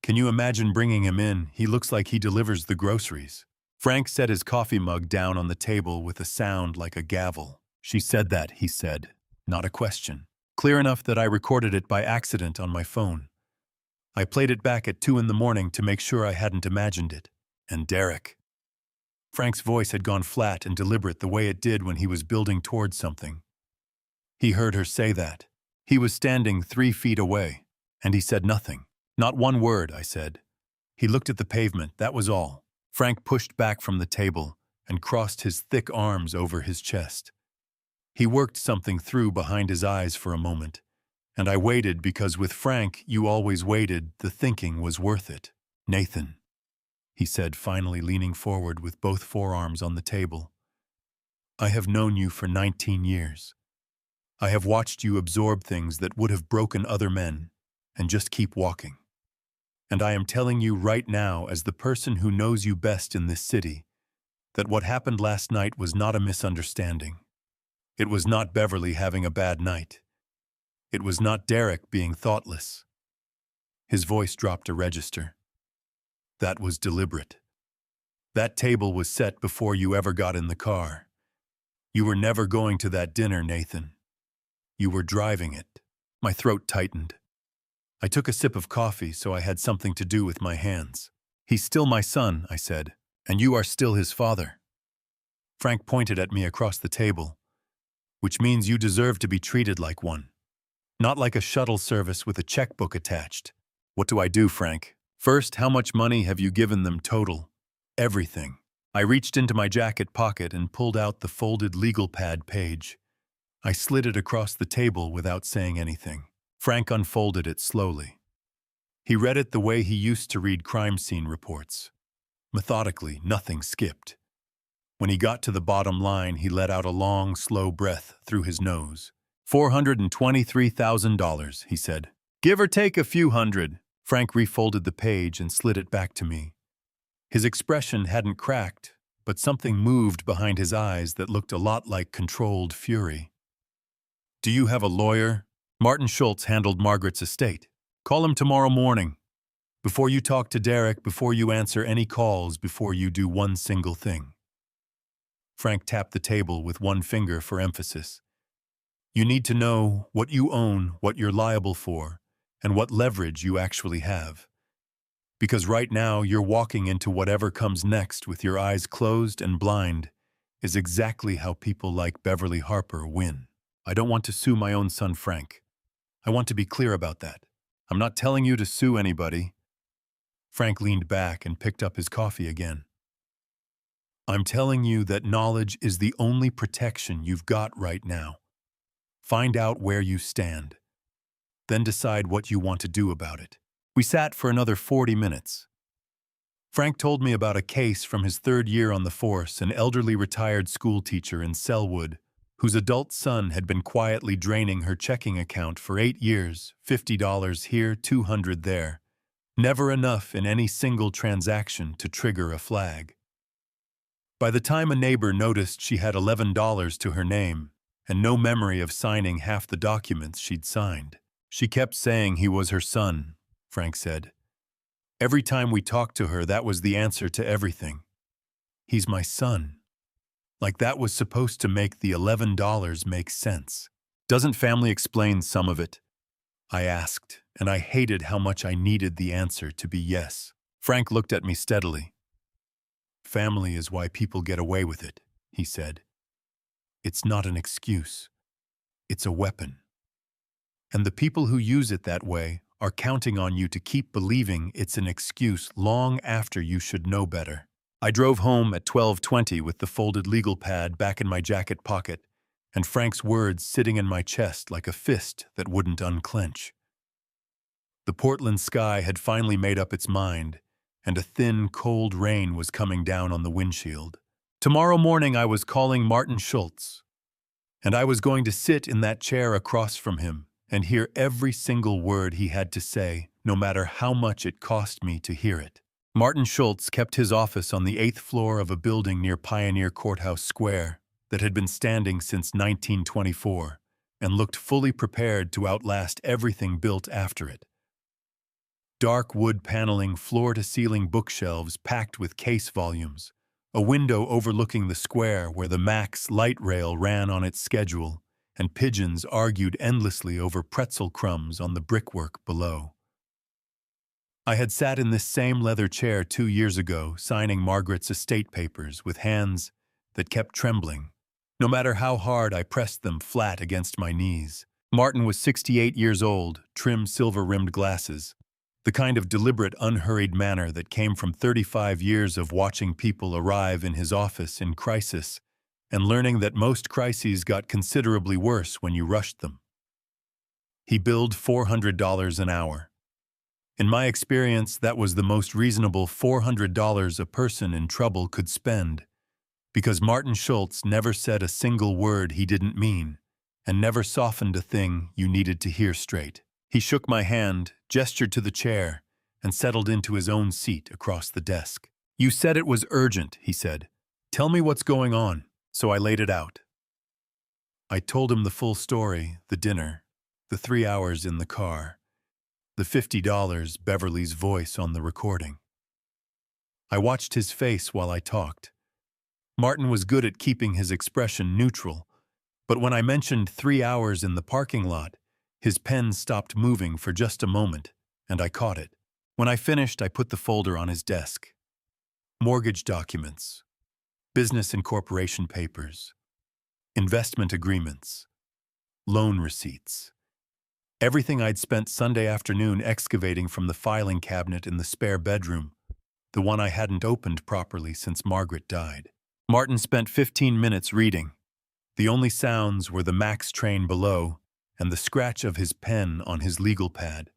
"Can you imagine bringing him in? He looks like he delivers the groceries." Frank set his coffee mug down on the table with a sound like a gavel. "She said that," he said, not a question. Clear enough that I recorded it by accident on my phone. I played it back at 2 in the morning to make sure I hadn't imagined it. "And Derek." Frank's voice had gone flat and deliberate the way it did when he was building towards something. He heard her say that. He was standing 3 feet away, and he said nothing. "Not one word," I said. He looked at the pavement, that was all. Frank pushed back from the table and crossed his thick arms over his chest. He worked something through behind his eyes for a moment, and I waited because with Frank, you always waited, the thinking was worth it. "Nathan," he said, finally leaning forward with both forearms on the table. "I have known you for 19 years. I have watched you absorb things that would have broken other men and just keep walking. And I am telling you right now, as the person who knows you best in this city, that what happened last night was not a misunderstanding. It was not Beverly having a bad night. It was not Derek being thoughtless." His voice dropped a register. "That was deliberate. That table was set before you ever got in the car. You were never going to that dinner, Nathan. You were driving it." My throat tightened. I took a sip of coffee so I had something to do with my hands. "He's still my son," I said, "and you are still his father." Frank pointed at me across the table. "Which means you deserve to be treated like one. Not like a shuttle service with a checkbook attached." "What do I do, Frank?" "First, how much money have you given them total?" "Everything." I reached into my jacket pocket and pulled out the folded legal pad page. I slid it across the table without saying anything. Frank unfolded it slowly. He read it the way he used to read crime scene reports. Methodically, nothing skipped. When he got to the bottom line, he let out a long, slow breath through his nose. $423,000, he said. Give or take a few hundred. Frank refolded the page and slid it back to me. His expression hadn't cracked, but something moved behind his eyes that looked a lot like controlled fury. Do you have a lawyer? Martin Schultz handled Margaret's estate. Call him tomorrow morning. Before you talk to Derek, before you answer any calls, before you do one single thing. Frank tapped the table with one finger for emphasis. You need to know what you own, what you're liable for, and what leverage you actually have. Because right now you're walking into whatever comes next with your eyes closed and blind is exactly how people like Beverly Harper win. I don't want to sue my own son, Frank. I want to be clear about that. I'm not telling you to sue anybody. Frank leaned back and picked up his coffee again. I'm telling you that knowledge is the only protection you've got right now. Find out where you stand. Then decide what you want to do about it. We sat for another 40 minutes. Frank told me about a case from his third year on the force, an elderly retired school teacher in Selwood, whose adult son had been quietly draining her checking account for 8 years, $50 here, $200 there. Never enough in any single transaction to trigger a flag. By the time a neighbor noticed she had $11 to her name and no memory of signing half the documents she'd signed, she kept saying he was her son, Frank said. Every time we talked to her, that was the answer to everything. He's my son. Like that was supposed to make the $11 make sense. Doesn't family explain some of it? I asked, and I hated how much I needed the answer to be yes. Frank looked at me steadily. Family is why people get away with it, he said. It's not an excuse. It's a weapon. And the people who use it that way are counting on you to keep believing it's an excuse long after you should know better. I drove home at 12:20 with the folded legal pad back in my jacket pocket and Frank's words sitting in my chest like a fist that wouldn't unclench. The Portland sky had finally made up its mind, and a thin, cold rain was coming down on the windshield. Tomorrow morning I was calling Martin Schultz, and I was going to sit in that chair across from him and hear every single word he had to say, no matter how much it cost me to hear it. Martin Schultz kept his office on the 8th floor of a building near Pioneer Courthouse Square that had been standing since 1924 and looked fully prepared to outlast everything built after it. Dark wood paneling, floor-to-ceiling bookshelves packed with case volumes, a window overlooking the square where the Max light rail ran on its schedule, and pigeons argued endlessly over pretzel crumbs on the brickwork below. I had sat in this same leather chair 2 years ago, signing Margaret's estate papers with hands that kept trembling, no matter how hard I pressed them flat against my knees. Martin was 68 years old, trim silver-rimmed glasses, the kind of deliberate, unhurried manner that came from 35 years of watching people arrive in his office in crisis and learning that most crises got considerably worse when you rushed them. He billed $400 an hour. In my experience, that was the most reasonable $400 a person in trouble could spend, because Martin Schultz never said a single word he didn't mean, and never softened a thing you needed to hear straight. He shook my hand, gestured to the chair, and settled into his own seat across the desk. You said it was urgent, he said. Tell me what's going on. So I laid it out. I told him the full story, the dinner, the 3 hours in the car, the $50, Beverly's voice on the recording. I watched his face while I talked. Martin was good at keeping his expression neutral, but when I mentioned 3 hours in the parking lot, his pen stopped moving for just a moment, and I caught it. When I finished, I put the folder on his desk. Mortgage documents, business incorporation papers, investment agreements, loan receipts. Everything I'd spent Sunday afternoon excavating from the filing cabinet in the spare bedroom the one I hadn't opened properly since Margaret died. Martin spent 15 minutes reading. The only sounds were the Max train below and the scratch of his pen on his legal pad.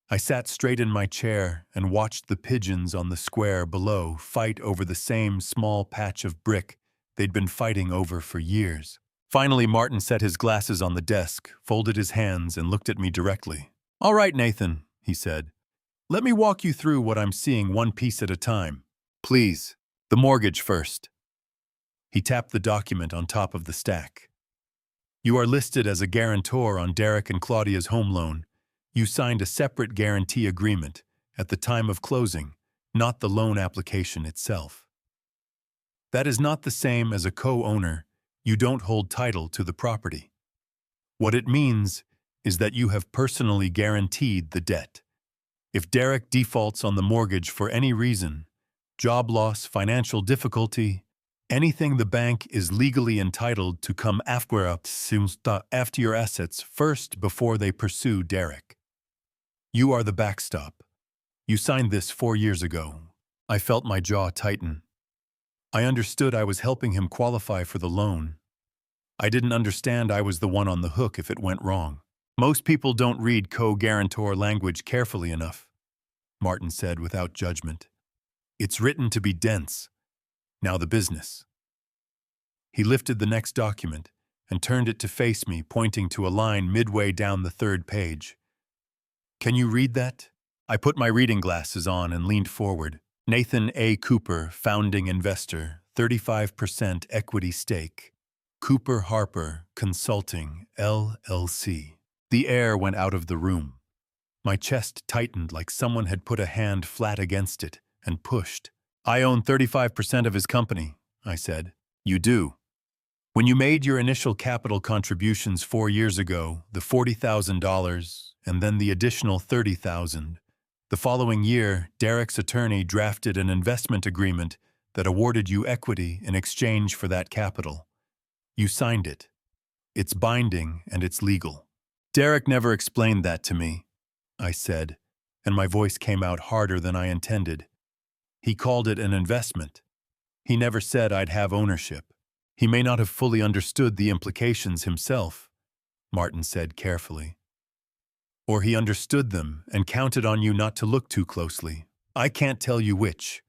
I sat straight in my chair and watched the pigeons on the square below fight over the same small patch of brick they'd been fighting over for years. Finally, Martin set his glasses on the desk, folded his hands, and looked at me directly. "All right, Nathan," he said. "Let me walk you through what I'm seeing one piece at a time. Please, the mortgage first." He tapped the document on top of the stack. "You are listed as a guarantor on Derek and Claudia's home loan. You signed a separate guarantee agreement at the time of closing, not the loan application itself. That is not the same as a co-owner. You don't hold title to the property. What it means is that you have personally guaranteed the debt. If Derek defaults on the mortgage for any reason, job loss, financial difficulty, anything, the bank is legally entitled to come after your assets first before they pursue Derek. You are the backstop. You signed this 4 years ago." I felt my jaw tighten. I understood I was helping him qualify for the loan. I didn't understand I was the one on the hook if it went wrong. "Most people don't read co-guarantor language carefully enough," Martin said without judgment. "It's written to be dense. Now the business." He lifted the next document and turned it to face me, pointing to a line midway down the 3rd page. "Can you read that?" I put my reading glasses on and leaned forward. "Nathan A. Cooper, founding investor, 35% equity stake. Cooper Harper Consulting, LLC." The air went out of the room. My chest tightened like someone had put a hand flat against it and pushed. "I own 35% of his company," I said. "You do. When you made your initial capital contributions 4 years ago, the $40,000 and then the additional $30,000, the following year, Derek's attorney drafted an investment agreement that awarded you equity in exchange for that capital. You signed it. It's binding and it's legal." "Derek never explained that to me," I said, and my voice came out harder than I intended. "He called it an investment. He never said I'd have ownership." "He may not have fully understood the implications himself," Martin said carefully. "Or he understood them and counted on you not to look too closely. I can't tell you which.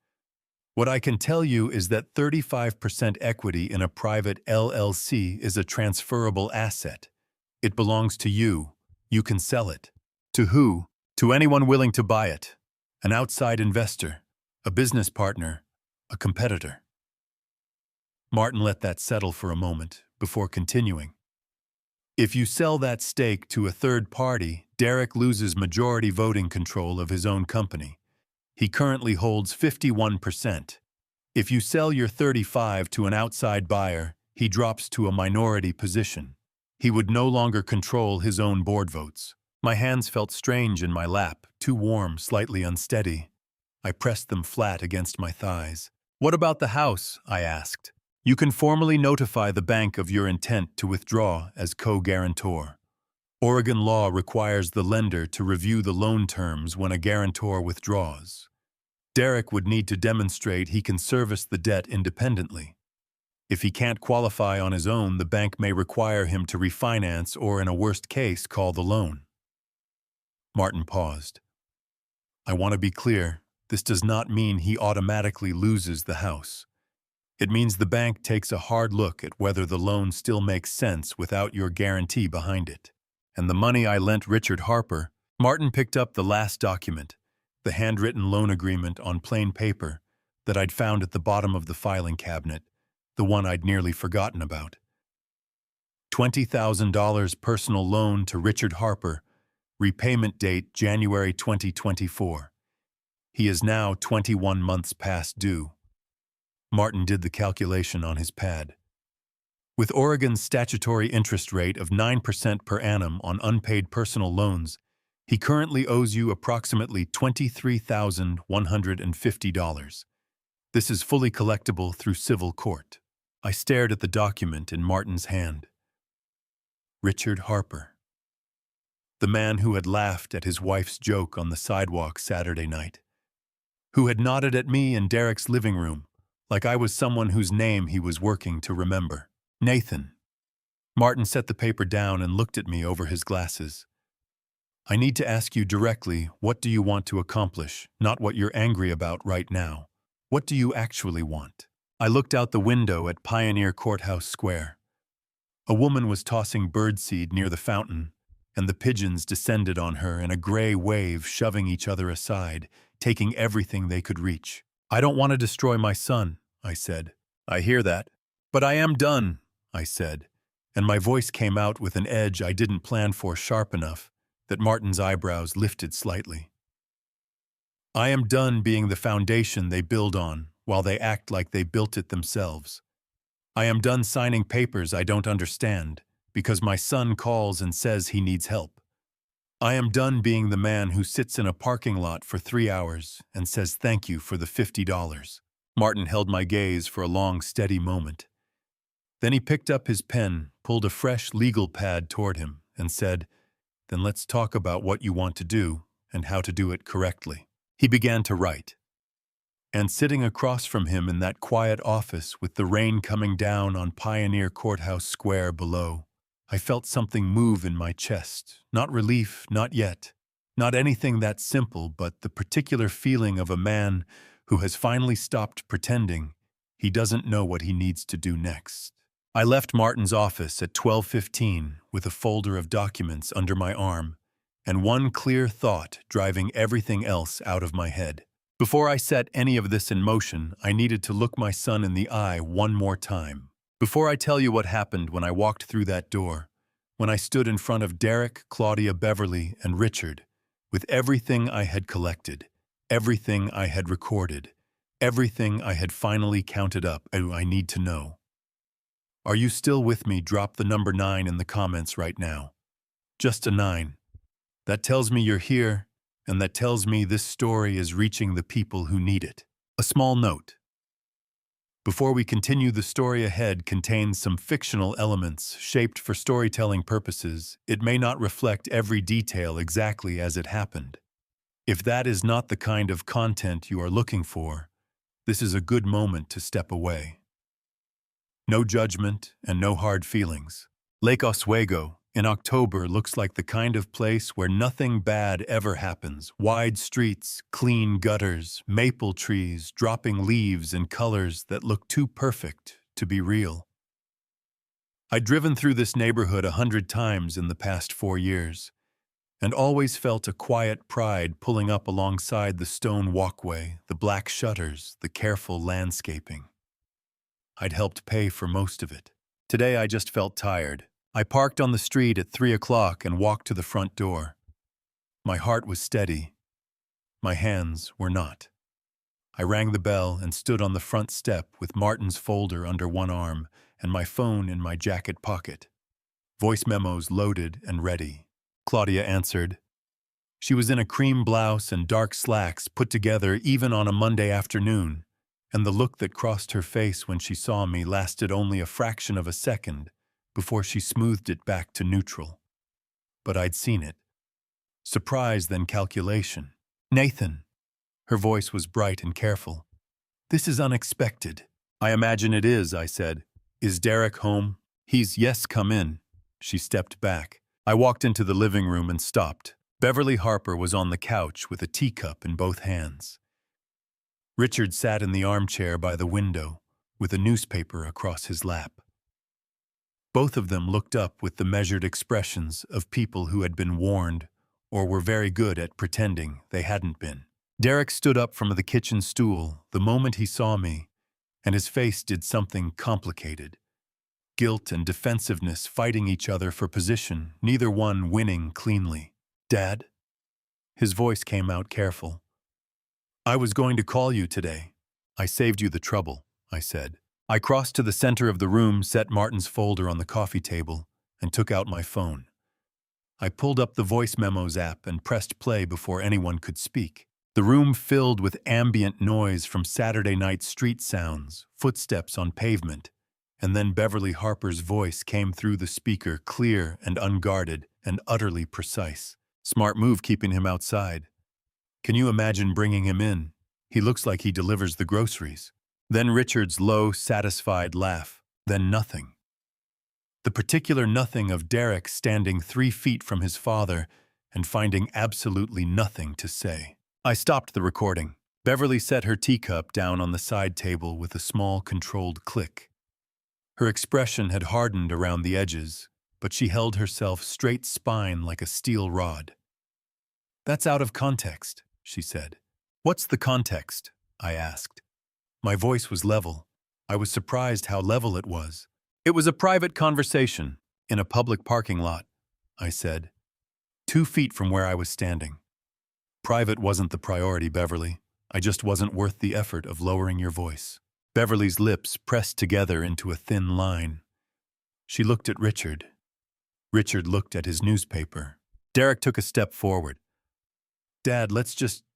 What I can tell you is that 35% equity in a private LLC is a transferable asset. It belongs to you. You can sell it. To who? To anyone willing to buy it. An outside investor, a business partner, a competitor." Martin let that settle for a moment before continuing. "If you sell that stake to a third party, Derek loses majority voting control of his own company. He currently holds 51%. If you sell your 35 to an outside buyer, he drops to a minority position. He would no longer control his own board votes." My hands felt strange in my lap, too warm, slightly unsteady. I pressed them flat against my thighs. "What about the house?" I asked. "You can formally notify the bank of your intent to withdraw as co-guarantor. Oregon law requires the lender to review the loan terms when a guarantor withdraws. Derek would need to demonstrate he can service the debt independently. If he can't qualify on his own, the bank may require him to refinance or, in a worst case, call the loan." Martin paused. "I want to be clear, this does not mean he automatically loses the house. It means the bank takes a hard look at whether the loan still makes sense without your guarantee behind it. And the money I lent Richard Harper." Martin picked up the last document, the handwritten loan agreement on plain paper that I'd found at the bottom of the filing cabinet, the one I'd nearly forgotten about. $20,000 personal loan to Richard Harper, repayment date January 2024. He is now 21 months past due. Martin did the calculation on his pad. With Oregon's statutory interest rate of 9% per annum on unpaid personal loans, he currently owes you approximately $23,150. This is fully collectible through civil court. I stared at the document in Martin's hand. Richard Harper. The man who had laughed at his wife's joke on the sidewalk Saturday night. who had nodded at me in Derek's living room, like I was someone whose name he was working to remember. Nathan. Martin set the paper down and looked at me over his glasses. I need to ask you directly, what do you want to accomplish, not what you're angry about right now. What do you actually want? I looked out the window at Pioneer Courthouse Square. A woman was tossing birdseed near the fountain, and the pigeons descended on her in a gray wave, shoving each other aside, taking everything they could reach. I don't want to destroy my son, I said. I hear that. But I am done, I said, and my voice came out with an edge I didn't plan for sharp enough that Martin's eyebrows lifted slightly. I am done being the foundation they build on while they act like they built it themselves. I am done signing papers I don't understand because my son calls and says he needs help. I am done being the man who sits in a parking lot for 3 hours and says thank you for the $50. Martin held my gaze for a long, steady moment. Then he picked up his pen, pulled a fresh legal pad toward him, and said, "Then let's talk about what you want to do and how to do it correctly." He began to write. And sitting across from him in that quiet office with the rain coming down on Pioneer Courthouse Square below, I felt something move in my chest. Not relief, not yet. Not anything that simple, but the particular feeling of a man who has finally stopped pretending he doesn't know what he needs to do next. I left Martin's office at 12:15 with a folder of documents under my arm and one clear thought driving everything else out of my head. Before I set any of this in motion, I needed to look my son in the eye one more time. Before I tell you what happened when I walked through that door, when I stood in front of Derek, Claudia, Beverly, and Richard, with everything I had collected, everything I had recorded, everything I had finally counted up, I need to know. Are you still with me? Drop the number 9 in the comments right now. Just a 9. That tells me you're here, and that tells me this story is reaching the people who need it. A small note. Before we continue, the story ahead contains some fictional elements shaped for storytelling purposes. It may not reflect every detail exactly as it happened. If that is not the kind of content you are looking for, this is a good moment to step away. No judgment and no hard feelings. Lake Oswego in October looks like the kind of place where nothing bad ever happens. Wide streets, clean gutters, maple trees dropping leaves in colors that look too perfect to be real. I'd driven through this neighborhood 100 times in the past 4 years, and always felt a quiet pride pulling up alongside the stone walkway, the black shutters, the careful landscaping. I'd helped pay for most of it. Today I just felt tired. I parked on the street at 3 o'clock and walked to the front door. My heart was steady. My hands were not. I rang the bell and stood on the front step with Martin's folder under one arm and my phone in my jacket pocket. Voice memos loaded and ready. Claudia answered. She was in a cream blouse and dark slacks put together even on a Monday afternoon, and the look that crossed her face when she saw me lasted only a fraction of a second before she smoothed it back to neutral. But I'd seen it. Surprise, then calculation. "Nathan." Her voice was bright and careful. "This is unexpected." "I imagine it is," I said. "Is Derek home?" Yes, come in." She stepped back. I walked into the living room and stopped. Beverly Harper was on the couch with a teacup in both hands. Richard sat in the armchair by the window with a newspaper across his lap. Both of them looked up with the measured expressions of people who had been warned or were very good at pretending they hadn't been. Derek stood up from the kitchen stool the moment he saw me, and his face did something complicated. Guilt and defensiveness fighting each other for position, neither one winning cleanly. "Dad?" His voice came out careful. "I was going to call you today. I saved you the trouble," I said. I crossed to the center of the room, set Martin's folder on the coffee table, and took out my phone. I pulled up the voice memos app and pressed play before anyone could speak. The room filled with ambient noise from Saturday night street sounds, footsteps on pavement, and then Beverly Harper's voice came through the speaker, clear and unguarded and utterly precise. "Smart move keeping him outside. Can you imagine bringing him in? He looks like he delivers the groceries. Then Richard's low, satisfied laugh. Then nothing. The particular nothing of Derek standing 3 feet from his father and finding absolutely nothing to say. I stopped the recording. Beverly set her teacup down on the side table with a small, controlled click. Her expression had hardened around the edges, but she held herself straight spine like a steel rod. "That's out of context," she said. "What's the context?" I asked. My voice was level. I was surprised how level it was. "It was a private conversation, in a public parking lot," I said, 2 feet from where I was standing. "Private wasn't the priority, Beverly. I just wasn't worth the effort of lowering your voice." Beverly's lips pressed together into a thin line. She looked at Richard. Richard looked at his newspaper. Derek took a step forward. "Dad,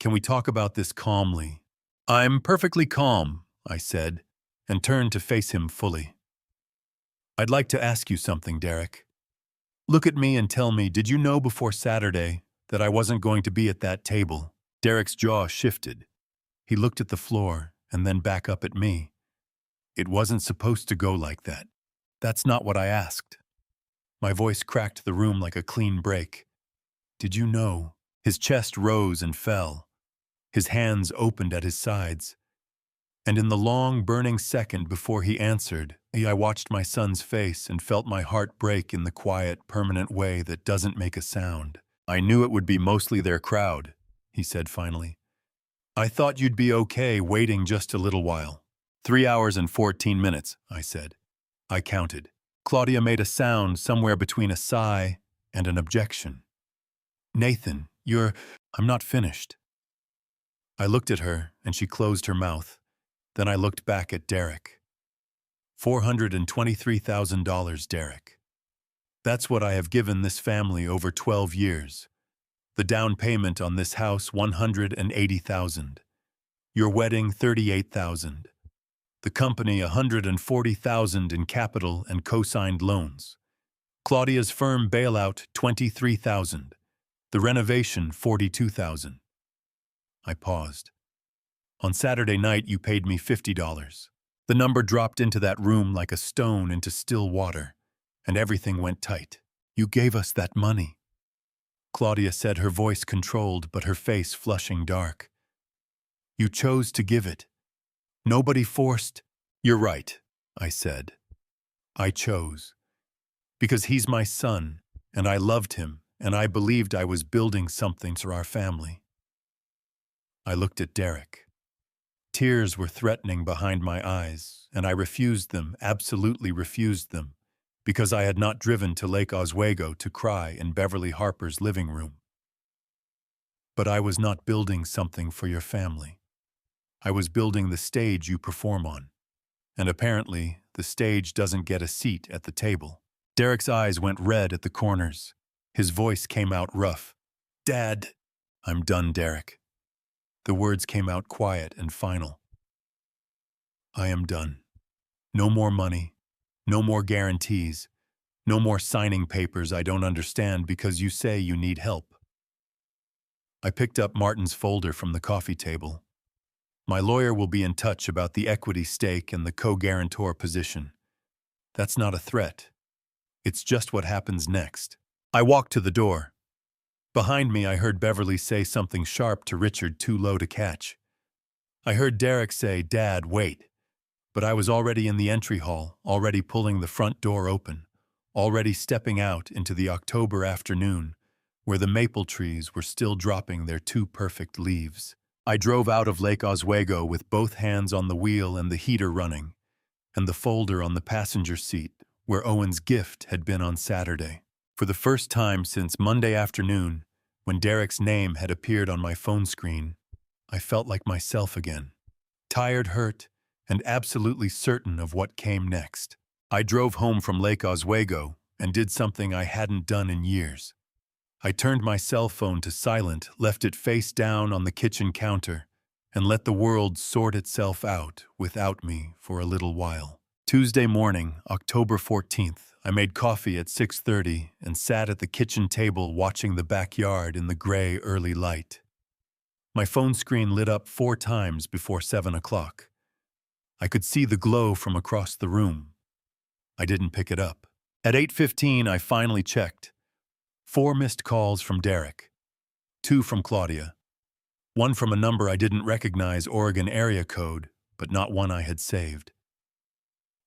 can we talk about this calmly?" "I'm perfectly calm," I said, and turned to face him fully. "I'd like to ask you something, Derek. Look at me and tell me, did you know before Saturday that I wasn't going to be at that table?" Derek's jaw shifted. He looked at the floor and then back up at me. "It wasn't supposed to go like that. That's not what I asked." My voice cracked the room like a clean break. "Did you know?" His chest rose and fell. His hands opened at his sides. And in the long, burning second before he answered, I watched my son's face and felt my heart break in the quiet, permanent way that doesn't make a sound. "I knew it would be mostly their crowd," he said finally. "I thought you'd be okay waiting just a little while." 3 hours and 14 minutes, I said. I counted. Claudia made a sound somewhere between a sigh and an objection. "Nathan, I'm not finished." I looked at her, and she closed her mouth. Then I looked back at Derek. $423,000, Derek. That's what I have given this family over 12 years. The down payment on this house, $180,000. Your wedding, $38,000. The company, $140,000 in capital and co-signed loans. Claudia's firm bailout, $23,000. The renovation, $42,000. I paused. "On Saturday night, you paid me $50. The number dropped into that room like a stone into still water, and everything went tight. You gave us that money." Claudia said, her voice controlled but her face flushing dark. "You chose to give it. Nobody forced." "You're right," I said. "I chose. Because he's my son, and I loved him, and I believed I was building something for our family." I looked at Derek. Tears were threatening behind my eyes, and I refused them, absolutely refused them, because I had not driven to Lake Oswego to cry in Beverly Harper's living room. "But I was not building something for your family. I was building the stage you perform on. And apparently, the stage doesn't get a seat at the table." Derek's eyes went red at the corners. His voice came out rough. "Dad." "I'm done, Derek." The words came out quiet and final. "I am done. No more money. No more guarantees. No more signing papers I don't understand because you say you need help." I picked up Martin's folder from the coffee table. "My lawyer will be in touch about the equity stake and the co-guarantor position. That's not a threat. It's just what happens next." I walked to the door. Behind me, I heard Beverly say something sharp to Richard too low to catch. I heard Derek say, "Dad, wait." But I was already in the entry hall, already pulling the front door open, already stepping out into the October afternoon, where the maple trees were still dropping their too perfect leaves. I drove out of Lake Oswego with both hands on the wheel and the heater running, and the folder on the passenger seat, where Owen's gift had been on Saturday. For the first time since Monday afternoon, when Derek's name had appeared on my phone screen, I felt like myself again. Tired, hurt, and absolutely certain of what came next. I drove home from Lake Oswego and did something I hadn't done in years. I turned my cell phone to silent, left it face down on the kitchen counter, and let the world sort itself out without me for a little while. Tuesday morning, October 14th, I made coffee at 6:30 and sat at the kitchen table watching the backyard in the gray early light. My phone screen lit up 4 times before 7 o'clock. I could see the glow from across the room. I didn't pick it up. At 8:15, I finally checked. 4 missed calls from Derek. 2 from Claudia. 1 from a number I didn't recognize, Oregon area code, but not one I had saved.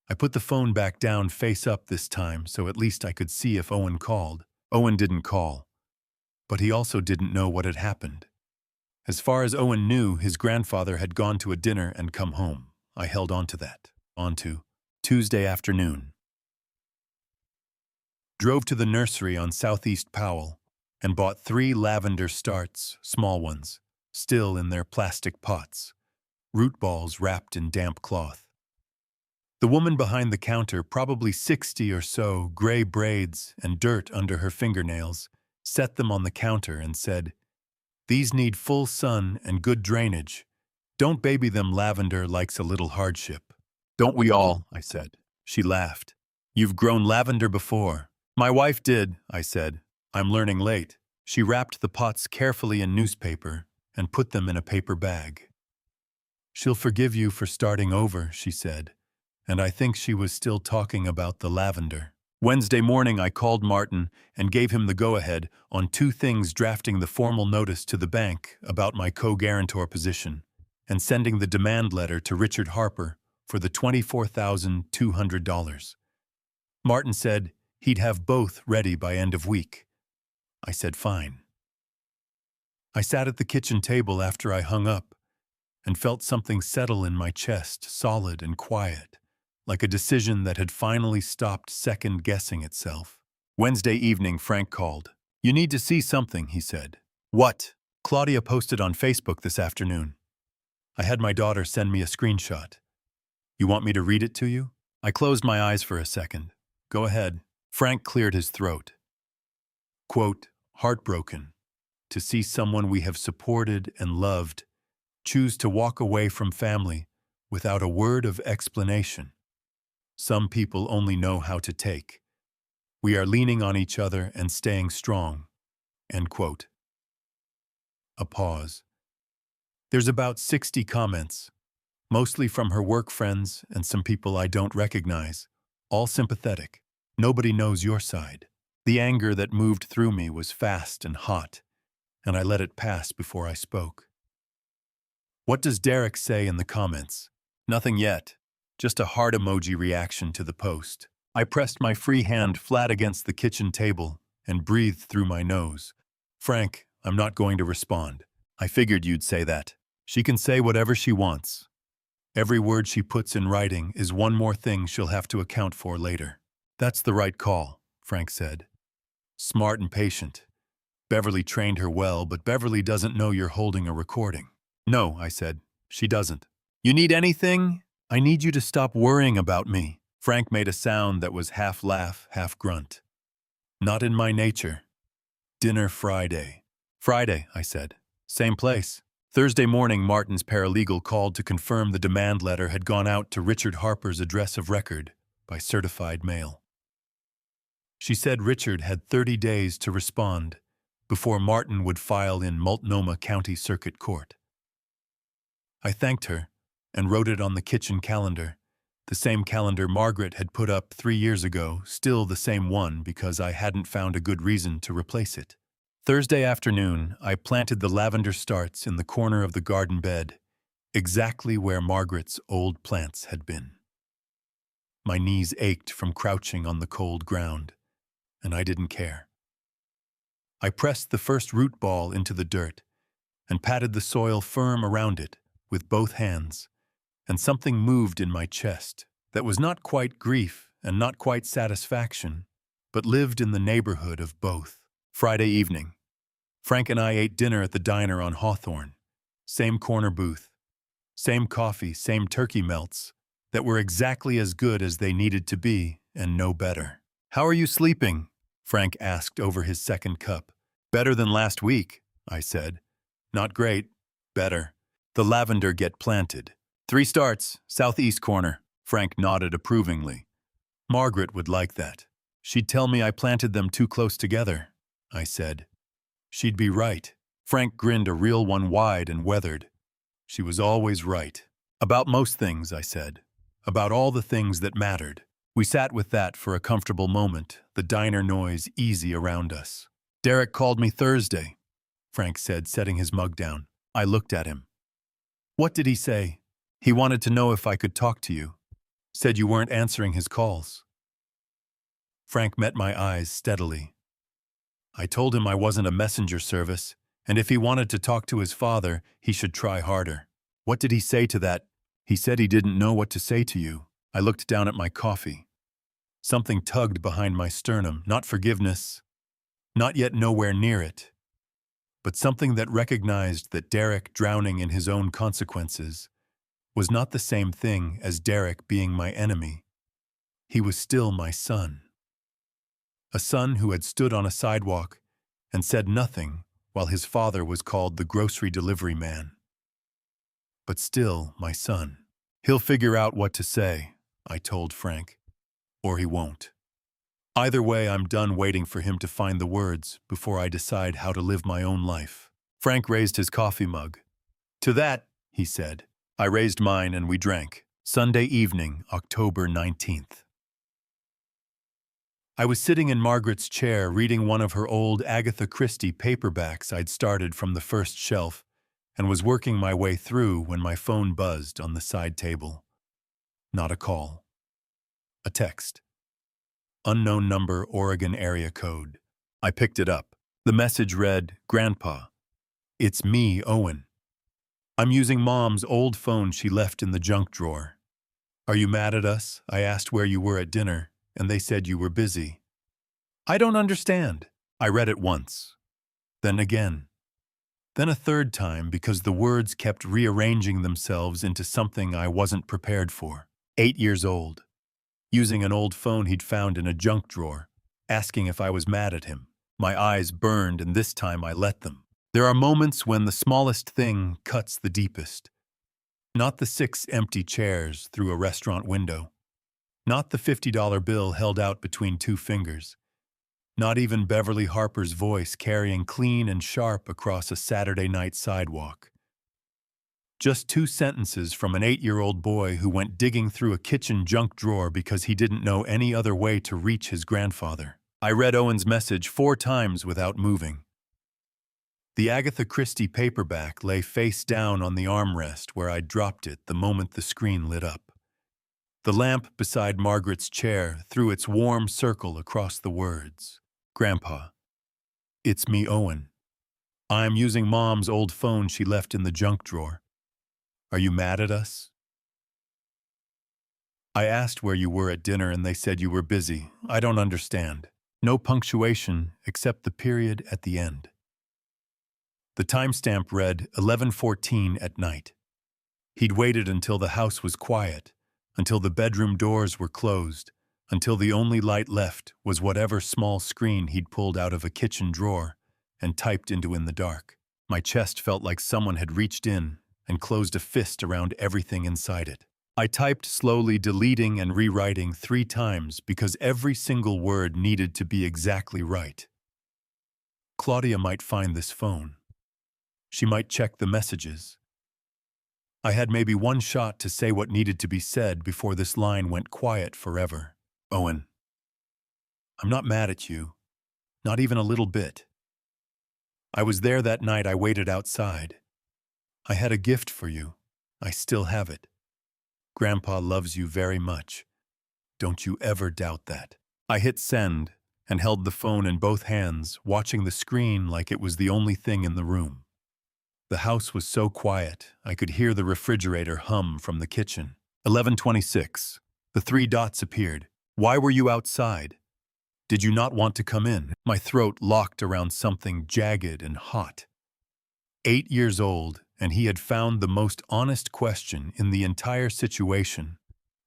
I put the phone back down face up this time so at least I could see if Owen called. Owen didn't call, but he also didn't know what had happened. As far as Owen knew, his grandfather had gone to a dinner and come home. I held on to that. On to Tuesday afternoon. Drove to the nursery on Southeast Powell and bought 3 lavender starts, small ones, still in their plastic pots, root balls wrapped in damp cloth. The woman behind the counter, probably 60 or so, gray braids and dirt under her fingernails, set them on the counter and said, "These need full sun and good drainage. Don't baby them, lavender likes a little hardship." "Don't we all?" I said. She laughed. "You've grown lavender before." "My wife did," I said. "I'm learning late." She wrapped the pots carefully in newspaper and put them in a paper bag. "She'll forgive you for starting over," she said, and I think she was still talking about the lavender. Wednesday morning, I called Martin and gave him the go-ahead on 2 things: drafting the formal notice to the bank about my co-guarantor position and sending the demand letter to Richard Harper for the $24,200. Martin said he'd have both ready by end of week. I said fine. I sat at the kitchen table after I hung up and felt something settle in my chest, solid and quiet, like a decision that had finally stopped second-guessing itself. Wednesday evening, Frank called. "You need to see something," he said. "What?" "Claudia posted on Facebook this afternoon. I had my daughter send me a screenshot. You want me to read it to you?" I closed my eyes for a second. "Go ahead." Frank cleared his throat. Quote, "Heartbroken to see someone we have supported and loved choose to walk away from family without a word of explanation. Some people only know how to take. We are leaning on each other and staying strong." End quote. A pause. There's about 60 comments, mostly from her work friends and some people I don't recognize, all sympathetic. Nobody knows your side. The anger that moved through me was fast and hot, and I let it pass before I spoke. "What does Derek say in the comments?" "Nothing yet. Just a heart emoji reaction to the post." I pressed my free hand flat against the kitchen table and breathed through my nose. "Frank, I'm not going to respond. I figured you'd say that. She can say whatever she wants. Every word she puts in writing is one more thing she'll have to account for later." "That's the right call," Frank said. "Smart and patient. Beverly trained her well, but Beverly doesn't know you're holding a recording." "No," I said. "She doesn't." "You need anything? I need you to stop worrying about me." Frank made a sound that was half laugh, half grunt. "Not in my nature." "Dinner Friday." "Friday," I said. "Same place." Thursday morning, Martin's paralegal called to confirm the demand letter had gone out to Richard Harper's address of record by certified mail. She said Richard had 30 days to respond before Martin would file in Multnomah County Circuit Court. I thanked her and wrote it on the kitchen calendar, the same calendar Margaret had put up 3 years ago, still the same one because I hadn't found a good reason to replace it. Thursday afternoon, I planted the lavender starts in the corner of the garden bed, exactly where Margaret's old plants had been. My knees ached from crouching on the cold ground, and I didn't care. I pressed the first root ball into the dirt and patted the soil firm around it with both hands, and something moved in my chest that was not quite grief and not quite satisfaction, but lived in the neighborhood of both. Friday evening, Frank and I ate dinner at the diner on Hawthorne. Same corner booth, same coffee, same turkey melts that were exactly as good as they needed to be and no better. "How are you sleeping?" Frank asked over his second cup. "Better than last week," I said. "Not great. Better. The lavender get planted. 3 starts, southeast corner." Frank nodded approvingly. "Margaret would like that. She'd tell me I planted them too close together," I said. "She'd be right." Frank grinned a real one wide and weathered. She was always right. About most things, I said. About all the things that mattered. We sat with that for a comfortable moment, the diner noise easy around us. Derek called me Thursday, Frank said, setting his mug down. I looked at him. What did he say? He wanted to know if I could talk to you. Said you weren't answering his calls. Frank met my eyes steadily. I told him I wasn't a messenger service, and if he wanted to talk to his father, he should try harder. What did he say to that? He said he didn't know what to say to you. I looked down at my coffee. Something tugged behind my sternum, not forgiveness, not yet nowhere near it, but something that recognized that Derek drowning in his own consequences was not the same thing as Derek being my enemy. He was still my son. A son who had stood on a sidewalk and said nothing while his father was called the grocery delivery man. But still my son. He'll figure out what to say, I told Frank, or he won't. Either way, I'm done waiting for him to find the words before I decide how to live my own life. Frank raised his coffee mug. To that, he said. I raised mine and we drank. Sunday evening, October 19th. I was sitting in Margaret's chair reading one of her old Agatha Christie paperbacks I'd started from the first shelf and was working my way through when my phone buzzed on the side table. Not a call. A text. Unknown number, Oregon area code. I picked it up. The message read, Grandpa, it's me, Owen. I'm using Mom's old phone she left in the junk drawer. Are you mad at us? I asked where you were at dinner, and they said you were busy. I don't understand. I read it once. Then again. Then a third time because the words kept rearranging themselves into something I wasn't prepared for. 8 years old. Using an old phone he'd found in a junk drawer, asking if I was mad at him. My eyes burned, and this time I let them. There are moments when the smallest thing cuts the deepest. Not the 6 empty chairs through a restaurant window. Not the $50 bill held out between 2 fingers. Not even Beverly Harper's voice carrying clean and sharp across a Saturday night sidewalk. Just 2 sentences from an 8-year-old boy who went digging through a kitchen junk drawer because he didn't know any other way to reach his grandfather. I read Owen's message 4 times without moving. The Agatha Christie paperback lay face down on the armrest where I'd dropped it the moment the screen lit up. The lamp beside Margaret's chair threw its warm circle across the words. Grandpa, it's me, Owen. I'm using Mom's old phone she left in the junk drawer. Are you mad at us? I asked where you were at dinner and they said you were busy. I don't understand. No punctuation except the period at the end. The timestamp read 11:14 at night. He'd waited until the house was quiet, until the bedroom doors were closed, until the only light left was whatever small screen he'd pulled out of a kitchen drawer and typed into in the dark. My chest felt like someone had reached in and closed a fist around everything inside it. I typed slowly, deleting and rewriting 3 times because every single word needed to be exactly right. Claudia might find this phone. She might check the messages. I had maybe one shot to say what needed to be said before this line went quiet forever. Owen, I'm not mad at you. Not even a little bit. I was there that night I waited outside. I had a gift for you. I still have it. Grandpa loves you very much. Don't you ever doubt that. I hit send and held the phone in both hands, watching the screen like it was the only thing in the room. The house was so quiet, I could hear the refrigerator hum from the kitchen. 11:26. The 3 dots appeared. Why were you outside? Did you not want to come in? My throat locked around something jagged and hot. 8 years old, and he had found the most honest question in the entire situation,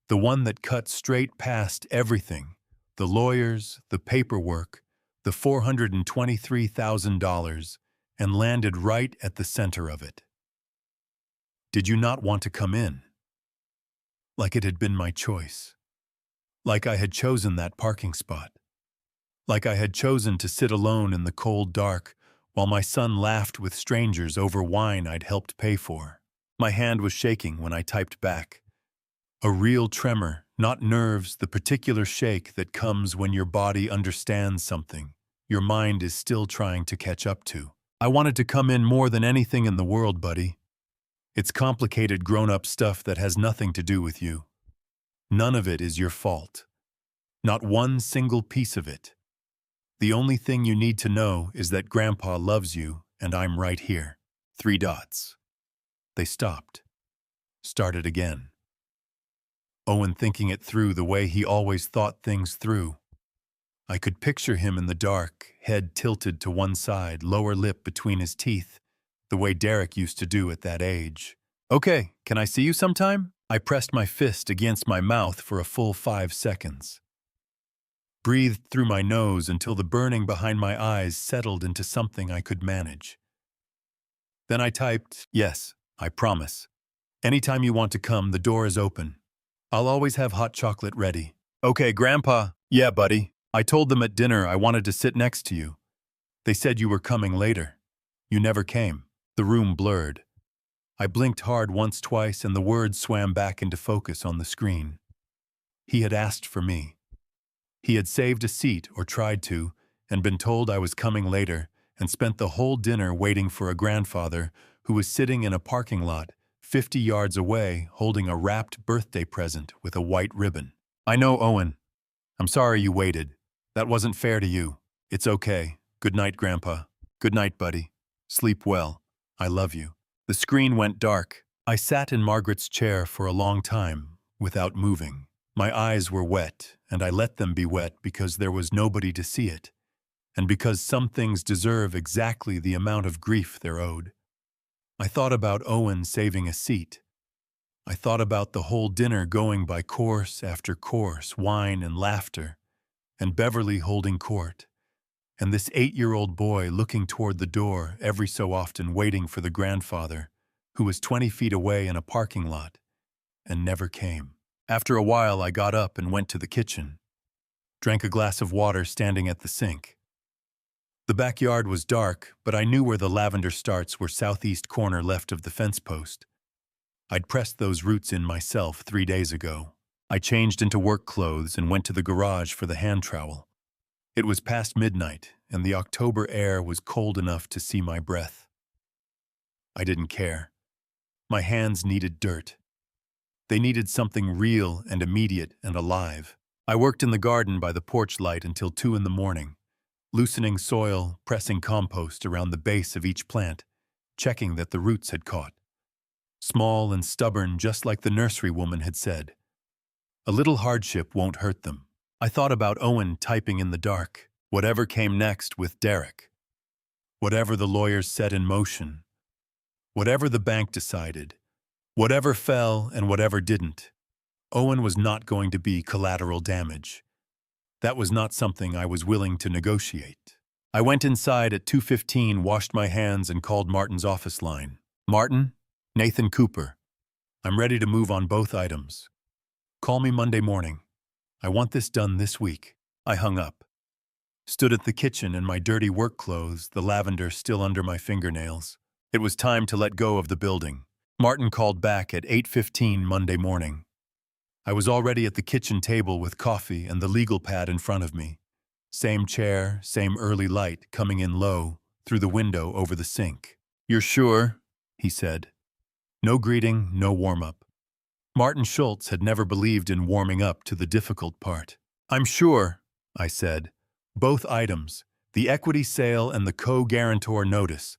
the one that cut straight past everything, the lawyers, the paperwork, the $423,000, and landed right at the center of it. Did you not want to come in? Like it had been my choice. Like I had chosen that parking spot. Like I had chosen to sit alone in the cold dark, while my son laughed with strangers over wine I'd helped pay for. My hand was shaking when I typed back. A real tremor, not nerves, the particular shake that comes when your body understands something your mind is still trying to catch up to. I wanted to come in more than anything in the world, buddy. It's complicated grown-up stuff that has nothing to do with you. None of it is your fault. Not one single piece of it. The only thing you need to know is that Grandpa loves you and I'm right here. 3 dots. They stopped. Started again. Owen thinking it through the way he always thought things through. I could picture him in the dark, head tilted to one side, lower lip between his teeth, the way Derek used to do at that age. Okay, can I see you sometime? I pressed my fist against my mouth for a full 5 seconds. Breathed through my nose until the burning behind my eyes settled into something I could manage. Then I typed, yes, I promise. Anytime you want to come, the door is open. I'll always have hot chocolate ready. Okay, Grandpa. Yeah, buddy. I told them at dinner I wanted to sit next to you. They said you were coming later. You never came. The room blurred. I blinked hard once, twice, and the words swam back into focus on the screen. He had asked for me. He had saved a seat, or tried to, and been told I was coming later, and spent the whole dinner waiting for a grandfather who was sitting in a parking lot 50 yards away holding a wrapped birthday present with a white ribbon. I know, Owen. I'm sorry you waited. That wasn't fair to you. It's okay. Good night, Grandpa. Good night, buddy. Sleep well. I love you. The screen went dark. I sat in Margaret's chair for a long time, without moving. My eyes were wet, and I let them be wet because there was nobody to see it, and because some things deserve exactly the amount of grief they're owed. I thought about Owen saving a seat. I thought about the whole dinner going by course after course, wine and laughter, and Beverly holding court, and this 8-year-old boy looking toward the door every so often waiting for the grandfather, who was 20 feet away in a parking lot, and never came. After a while, I got up and went to the kitchen, drank a glass of water standing at the sink. The backyard was dark, but I knew where the lavender starts were southeast corner left of the fence post. I'd pressed those roots in myself 3 days ago. I changed into work clothes and went to the garage for the hand trowel. It was past midnight, and the October air was cold enough to see my breath. I didn't care. My hands needed dirt. They needed something real and immediate and alive. I worked in the garden by the porch light until 2 in the morning, loosening soil, pressing compost around the base of each plant, checking that the roots had caught. Small and stubborn, just like the nursery woman had said. A little hardship won't hurt them. I thought about Owen typing in the dark, whatever came next with Derek, whatever the lawyers set in motion, whatever the bank decided, whatever fell and whatever didn't. Owen was not going to be collateral damage. That was not something I was willing to negotiate. I went inside at 2:15, washed my hands, and called Martin's office line. Martin, Nathan Cooper. I'm ready to move on both items. Call me Monday morning. I want this done this week. I hung up. Stood at the kitchen in my dirty work clothes, the lavender still under my fingernails. It was time to let go of the building. Martin called back at 8:15 Monday morning. I was already at the kitchen table with coffee and the legal pad in front of me. Same chair, same early light coming in low through the window over the sink. You're sure? He said. No greeting, no warm-up. Martin Schultz had never believed in warming up to the difficult part. I'm sure, I said. Both items, the equity sale and the co-guarantor notice.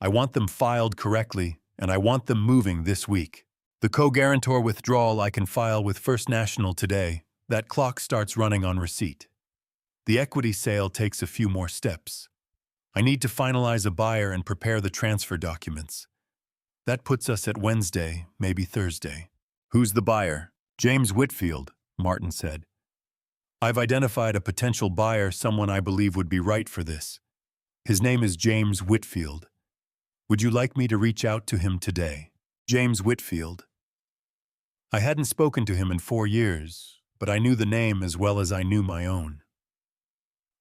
I want them filed correctly, and I want them moving this week. The co-guarantor withdrawal I can file with First National today. That clock starts running on receipt. The equity sale takes a few more steps. I need to finalize a buyer and prepare the transfer documents. That puts us at Wednesday, maybe Thursday. Who's the buyer? James Whitfield, Martin said. I've identified a potential buyer, someone I believe would be right for this. His name is James Whitfield. Would you like me to reach out to him today? James Whitfield. I hadn't spoken to him in 4 years, but I knew the name as well as I knew my own.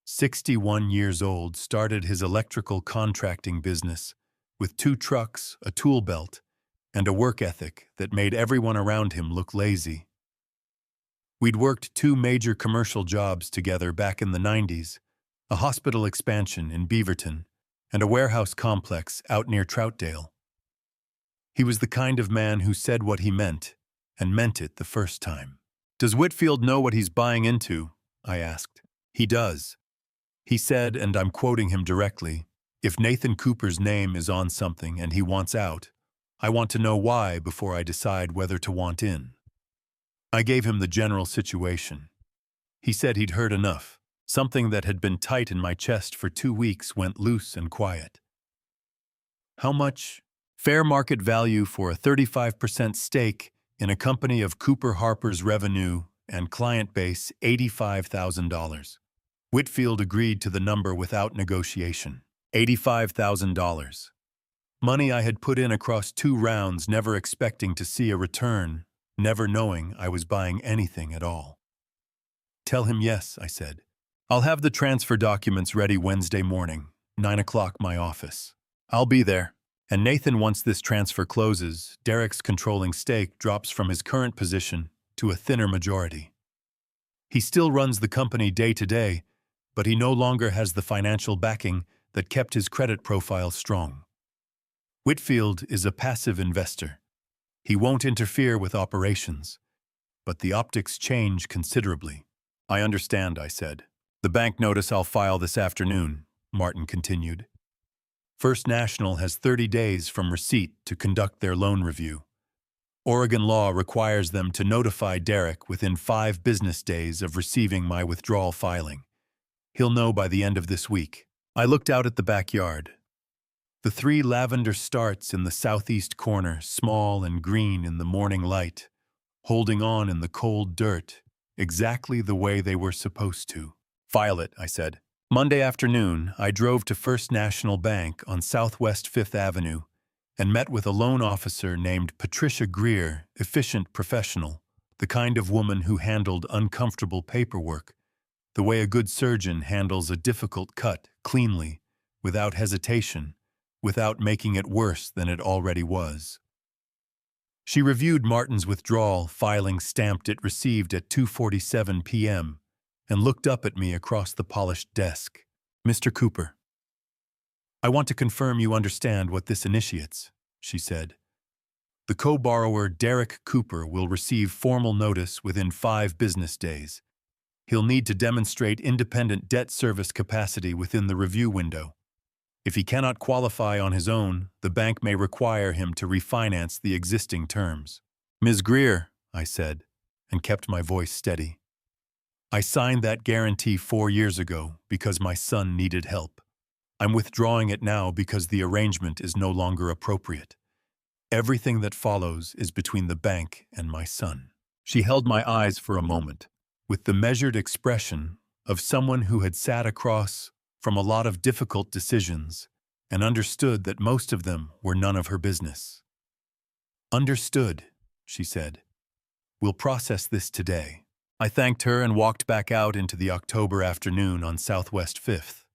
61 years old, started his electrical contracting business with 2 trucks, a tool belt, and a work ethic that made everyone around him look lazy. We'd worked 2 major commercial jobs together back in the 90s, a hospital expansion in Beaverton and a warehouse complex out near Troutdale. He was the kind of man who said what he meant, and meant it the first time. "Does Whitfield know what he's buying into?" I asked. "He does. He said, and I'm quoting him directly, 'If Nathan Cooper's name is on something and he wants out, I want to know why before I decide whether to want in.'" I gave him the general situation. He said he'd heard enough. Something that had been tight in my chest for 2 weeks went loose and quiet. "How much?" "Fair market value for a 35% stake in a company of Cooper Harper's revenue and client base, $85,000. Whitfield agreed to the number without negotiation. $85,000. Money I had put in across 2 rounds, never expecting to see a return, never knowing I was buying anything at all. "Tell him yes," I said. "I'll have the transfer documents ready Wednesday morning, 9 o'clock my office. I'll be there." And Nathan, once this transfer closes, Derek's controlling stake drops from his current position to a thinner majority. He still runs the company day to day, but he no longer has the financial backing that kept his credit profile strong. Whitfield is a passive investor. He won't interfere with operations, but the optics change considerably. "I understand," I said. "The bank notice I'll file this afternoon," Martin continued. "First National has 30 days from receipt to conduct their loan review. Oregon law requires them to notify Derek within 5 business days of receiving my withdrawal filing. He'll know by the end of this week." I looked out at the backyard. The 3 lavender starts in the southeast corner, small and green in the morning light, holding on in the cold dirt, exactly the way they were supposed to. "File it," I said. Monday afternoon, I drove to First National Bank on Southwest 5th Avenue and met with a loan officer named Patricia Greer, efficient professional, the kind of woman who handled uncomfortable paperwork, the way a good surgeon handles a difficult cut cleanly, without hesitation, without making it worse than it already was. She reviewed Martin's withdrawal filing, stamped it received at 2:47 p.m., and looked up at me across the polished desk. "Mr. Cooper, I want to confirm you understand what this initiates," she said. "The co-borrower Derek Cooper will receive formal notice within 5 business days. He'll need to demonstrate independent debt service capacity within the review window. If he cannot qualify on his own, the bank may require him to refinance the existing terms." "Ms. Greer," I said, and kept my voice steady, "I signed that guarantee 4 years ago because my son needed help. I'm withdrawing it now because the arrangement is no longer appropriate. Everything that follows is between the bank and my son." She held my eyes for a moment, with the measured expression of someone who had sat across from a lot of difficult decisions and understood that most of them were none of her business. "Understood," she said. "We'll process this today." I thanked her and walked back out into the October afternoon on Southwest 5th.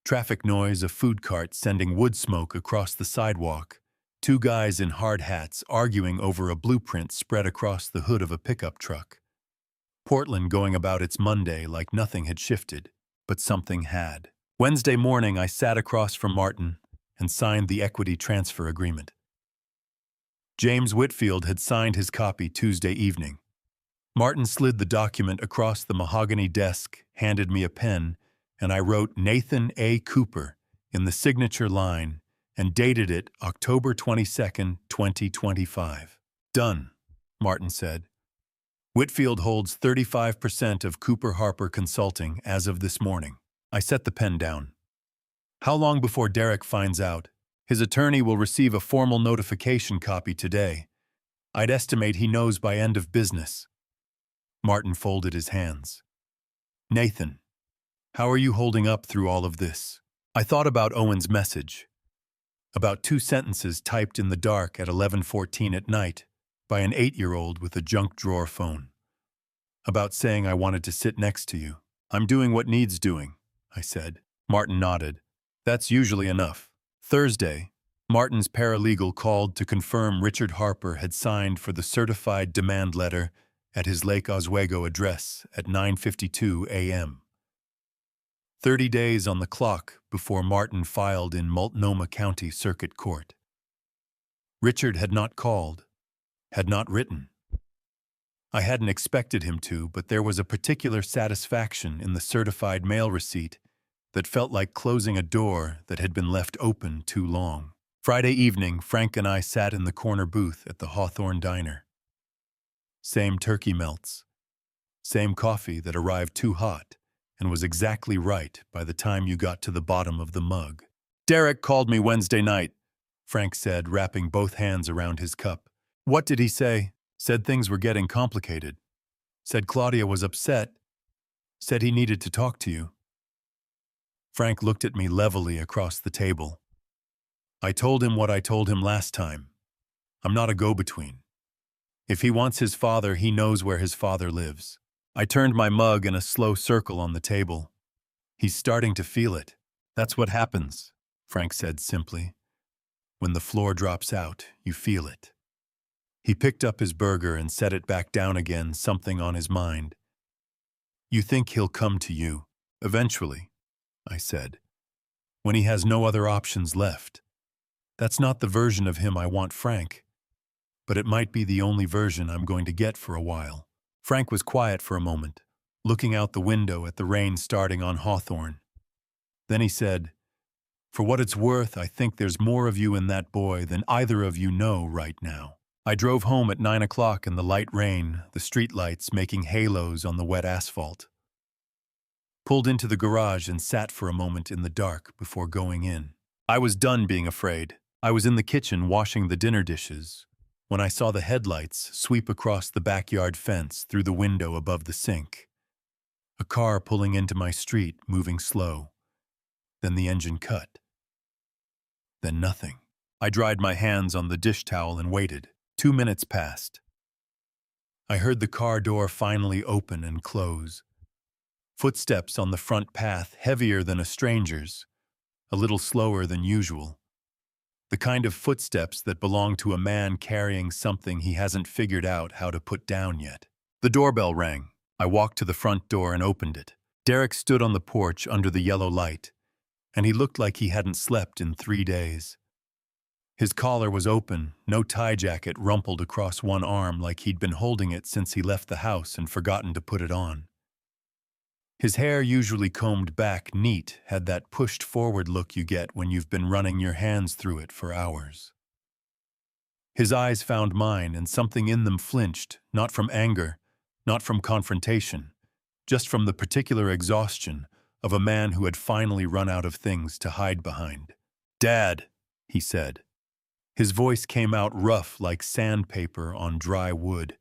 Traffic noise, a food cart sending wood smoke across the sidewalk, 2 guys in hard hats arguing over a blueprint spread across the hood of a pickup truck. Portland going about its Monday like nothing had shifted, but something had. Wednesday morning, I sat across from Martin and signed the equity transfer agreement. James Whitfield had signed his copy Tuesday evening. Martin slid the document across the mahogany desk, handed me a pen, and I wrote Nathan A. Cooper in the signature line and dated it October 22nd, 2025. "Done," Martin said. "Whitfield holds 35% of Cooper Harper Consulting as of this morning." I set the pen down. "How long before Derek finds out?" "His attorney will receive a formal notification copy today. I'd estimate he knows by end of business." Martin folded his hands. "Nathan, how are you holding up through all of this?" I thought about Owen's message, about 2 sentences typed in the dark at 11:14 at night by an 8-year-old with a junk drawer phone. About saying I wanted to sit next to you. "I'm doing what needs doing," I said. Martin nodded. That's usually enough. Thursday, Martin's paralegal called to confirm Richard Harper had signed for the certified demand letter at his Lake Oswego address at 9:52 a.m. 30 days on the clock before Martin filed in Multnomah County Circuit Court. Richard had not called, had not written. I hadn't expected him to, but there was a particular satisfaction in the certified mail receipt that felt like closing a door that had been left open too long. Friday evening, Frank and I sat in the corner booth at the Hawthorne Diner. Same turkey melts. Same coffee that arrived too hot and was exactly right by the time you got to the bottom of the mug. Derek called me Wednesday night, Frank said, wrapping both hands around his cup. What did he say? Said things were getting complicated. Said Claudia was upset. Said he needed to talk to you. Frank looked at me levelly across the table. I told him what I told him last time. I'm not a go-between. If he wants his father, he knows where his father lives. I turned my mug in a slow circle on the table. He's starting to feel it. That's what happens, Frank said simply. When the floor drops out, you feel it. He picked up his burger and set it back down again, something on his mind. You think he'll come to you, eventually, I said, when he has no other options left. That's not the version of him I want, Frank. But it might be the only version I'm going to get for a while. Frank was quiet for a moment, looking out the window at the rain starting on Hawthorne. Then he said, For what it's worth, I think there's more of you in that boy than either of you know right now. I drove home at 9 o'clock in the light rain, the streetlights making halos on the wet asphalt. Pulled into the garage and sat for a moment in the dark before going in. I was done being afraid. I was in the kitchen washing the dinner dishes when I saw the headlights sweep across the backyard fence through the window above the sink. A car pulling into my street, moving slow. Then the engine cut. Then nothing. I dried my hands on the dish towel and waited. 2 minutes passed. I heard the car door finally open and close. Footsteps on the front path, heavier than a stranger's, a little slower than usual. The kind of footsteps that belong to a man carrying something he hasn't figured out how to put down yet. The doorbell rang. I walked to the front door and opened it. Derek stood on the porch under the yellow light, and he looked like he hadn't slept in 3 days. His collar was open, no tie jacket rumpled across one arm like he'd been holding it since he left the house and forgotten to put it on. His hair, usually combed back neat, had that pushed-forward look you get when you've been running your hands through it for hours. His eyes found mine, and something in them flinched, not from anger, not from confrontation, just from the particular exhaustion of a man who had finally run out of things to hide behind. "Dad," he said. His voice came out rough like sandpaper on dry wood.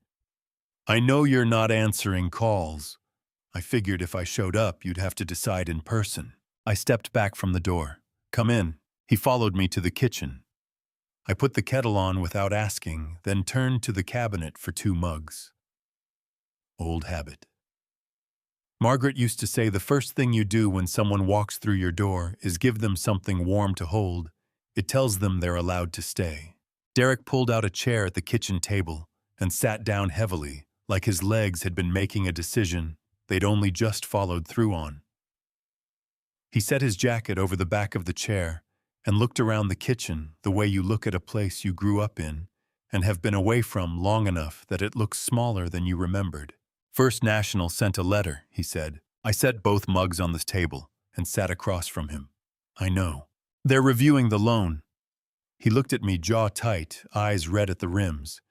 "I know you're not answering calls. I figured if I showed up, you'd have to decide in person." I stepped back from the door. "Come in." He followed me to the kitchen. I put the kettle on without asking, then turned to the cabinet for 2 mugs. Old habit. Margaret used to say the first thing you do when someone walks through your door is give them something warm to hold. It tells them they're allowed to stay. Derek pulled out a chair at the kitchen table and sat down heavily, like his legs had been making a decision they'd only just followed through on. He set his jacket over the back of the chair and looked around the kitchen the way you look at a place you grew up in and have been away from long enough that it looks smaller than you remembered. "First National sent a letter," he said. I set both mugs on the table and sat across from him. "I know. They're reviewing the loan." He looked at me, jaw tight, eyes red at the rims.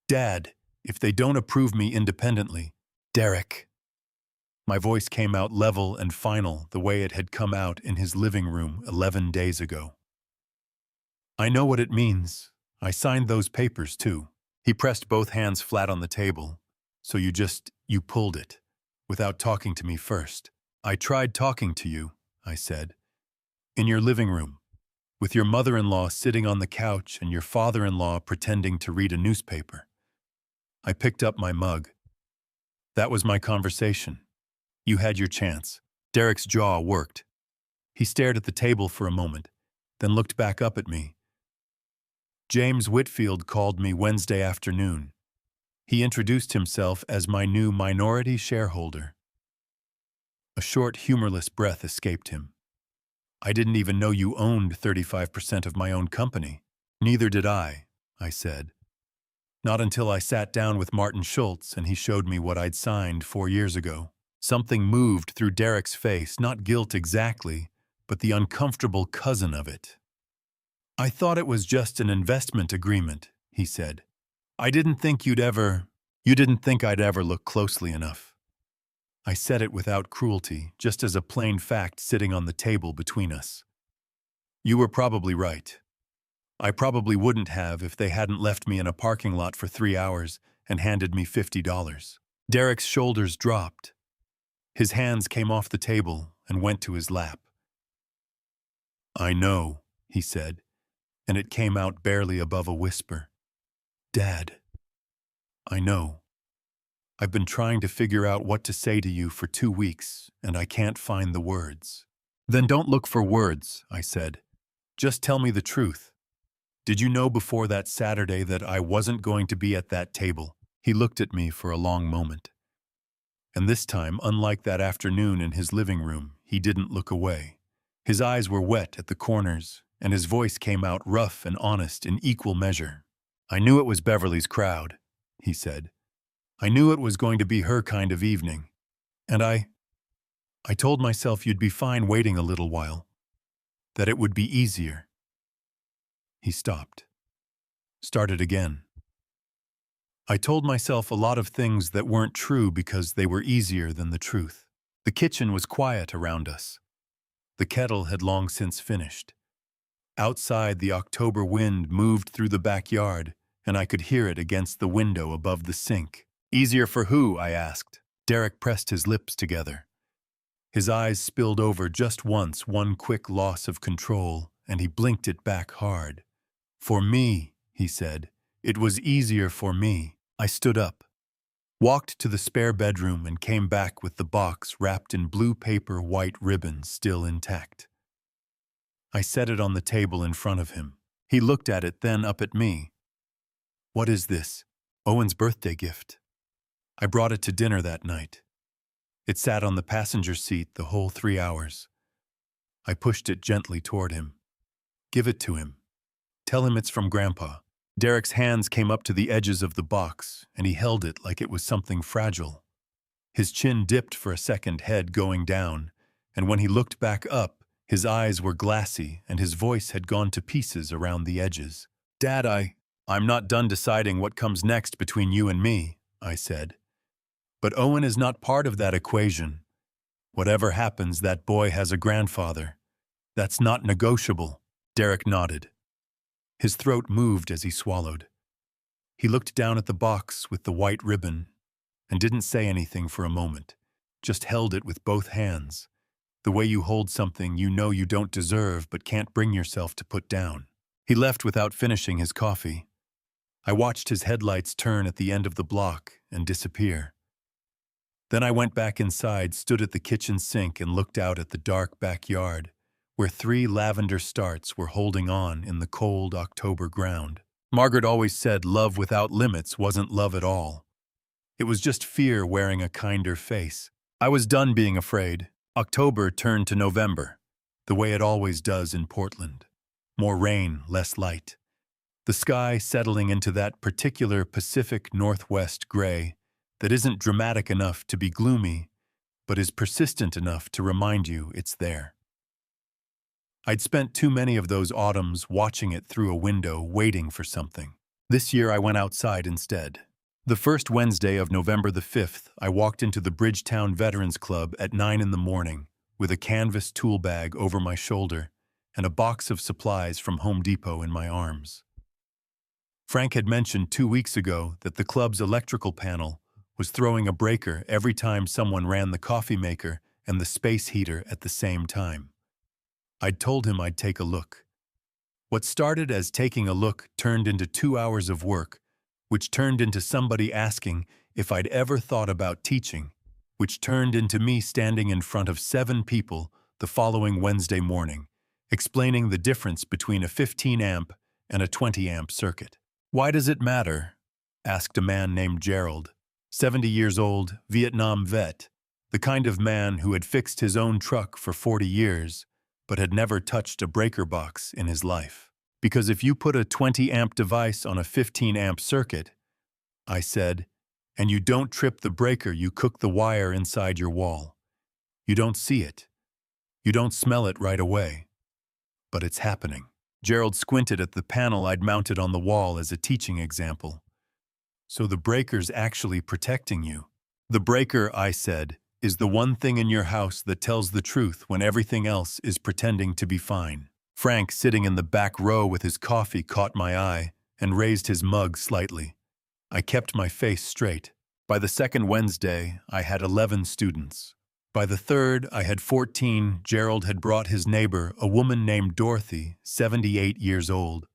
"Dad, if they don't approve me independently..." "Derek." My voice came out level and final the way it had come out in his living room 11 days ago. "I know what it means. I signed those papers too." He pressed both hands flat on the table. "So you pulled it, without talking to me first." "I tried talking to you," I said. "In your living room, with your mother-in-law sitting on the couch and your father-in-law pretending to read a newspaper." I picked up my mug. "That was my conversation. You had your chance." Derek's jaw worked. He stared at the table for a moment, then looked back up at me. James Whitfield called me Wednesday afternoon. He introduced himself as my new minority shareholder. A short, humorless breath escaped him. I didn't even know you owned 35% of my own company. Neither did I said. Not until I sat down with Martin Schultz and he showed me what I'd signed 4 years ago. Something moved through Derek's face, not guilt exactly, but the uncomfortable cousin of it. I thought it was just an investment agreement, he said. You didn't think I'd ever look closely enough. I said it without cruelty, just as a plain fact sitting on the table between us. You were probably right. I probably wouldn't have if they hadn't left me in a parking lot for 3 hours and handed me $50. Derek's shoulders dropped. His hands came off the table and went to his lap. I know, he said, and it came out barely above a whisper. Dad, I know. I've been trying to figure out what to say to you for 2 weeks, and I can't find the words. Then don't look for words, I said. Just tell me the truth. Did you know before that Saturday that I wasn't going to be at that table? He looked at me for a long moment. And this time, unlike that afternoon in his living room, he didn't look away. His eyes were wet at the corners, and his voice came out rough and honest in equal measure. I knew it was Beverly's crowd, he said. I knew it was going to be her kind of evening. And I told myself you'd be fine waiting a little while, that it would be easier. He stopped. Started again. I told myself a lot of things that weren't true because they were easier than the truth. The kitchen was quiet around us. The kettle had long since finished. Outside, the October wind moved through the backyard, and I could hear it against the window above the sink. Easier for who? I asked. Derek pressed his lips together. His eyes spilled over just once, one quick loss of control, and he blinked it back hard. For me, he said. It was easier for me. I stood up, walked to the spare bedroom, and came back with the box wrapped in blue paper, white ribbon still intact. I set it on the table in front of him. He looked at it, then up at me. What is this? Owen's birthday gift. I brought it to dinner that night. It sat on the passenger seat the whole 3 hours. I pushed it gently toward him. Give it to him. Tell him it's from Grandpa. Derek's hands came up to the edges of the box, and he held it like it was something fragile. His chin dipped for a second, head going down, and when he looked back up, his eyes were glassy and his voice had gone to pieces around the edges. Dad, I'm not done deciding what comes next between you and me, I said. But Owen is not part of that equation. Whatever happens, that boy has a grandfather. That's not negotiable. Derek nodded. His throat moved as he swallowed. He looked down at the box with the white ribbon and didn't say anything for a moment, just held it with both hands, the way you hold something you know you don't deserve but can't bring yourself to put down. He left without finishing his coffee. I watched his headlights turn at the end of the block and disappear. Then I went back inside, stood at the kitchen sink, and looked out at the dark backyard, where 3 lavender starts were holding on in the cold October ground. Margaret always said love without limits wasn't love at all. It was just fear wearing a kinder face. I was done being afraid. October turned to November, the way it always does in Portland. More rain, less light. The sky settling into that particular Pacific Northwest gray that isn't dramatic enough to be gloomy, but is persistent enough to remind you it's there. I'd spent too many of those autumns watching it through a window, waiting for something. This year I went outside instead. The first Wednesday of November the 5th, I walked into the Bridgetown Veterans Club at 9 in the morning with a canvas tool bag over my shoulder and a box of supplies from Home Depot in my arms. Frank had mentioned 2 weeks ago that the club's electrical panel was throwing a breaker every time someone ran the coffee maker and the space heater at the same time. I'd told him I'd take a look. What started as taking a look turned into 2 hours of work, which turned into somebody asking if I'd ever thought about teaching, which turned into me standing in front of 7 people the following Wednesday morning, explaining the difference between a 15-amp and a 20-amp circuit. "Why does it matter?" asked a man named Gerald, 70 years old, Vietnam vet, the kind of man who had fixed his own truck for 40 years, but had never touched a breaker box in his life. "Because if you put a 20-amp device on a 15-amp circuit," I said, "and you don't trip the breaker, you cook the wire inside your wall. You don't see it. You don't smell it right away. But it's happening." Gerald squinted at the panel I'd mounted on the wall as a teaching example. "So the breaker's actually protecting you." "The breaker," I said, "is the one thing in your house that tells the truth when everything else is pretending to be fine." Frank, sitting in the back row with his coffee, caught my eye and raised his mug slightly. I kept my face straight. By the second Wednesday, I had 11 students. By the third, I had 14. Gerald had brought his neighbor, a woman named Dorothy, 78 years old,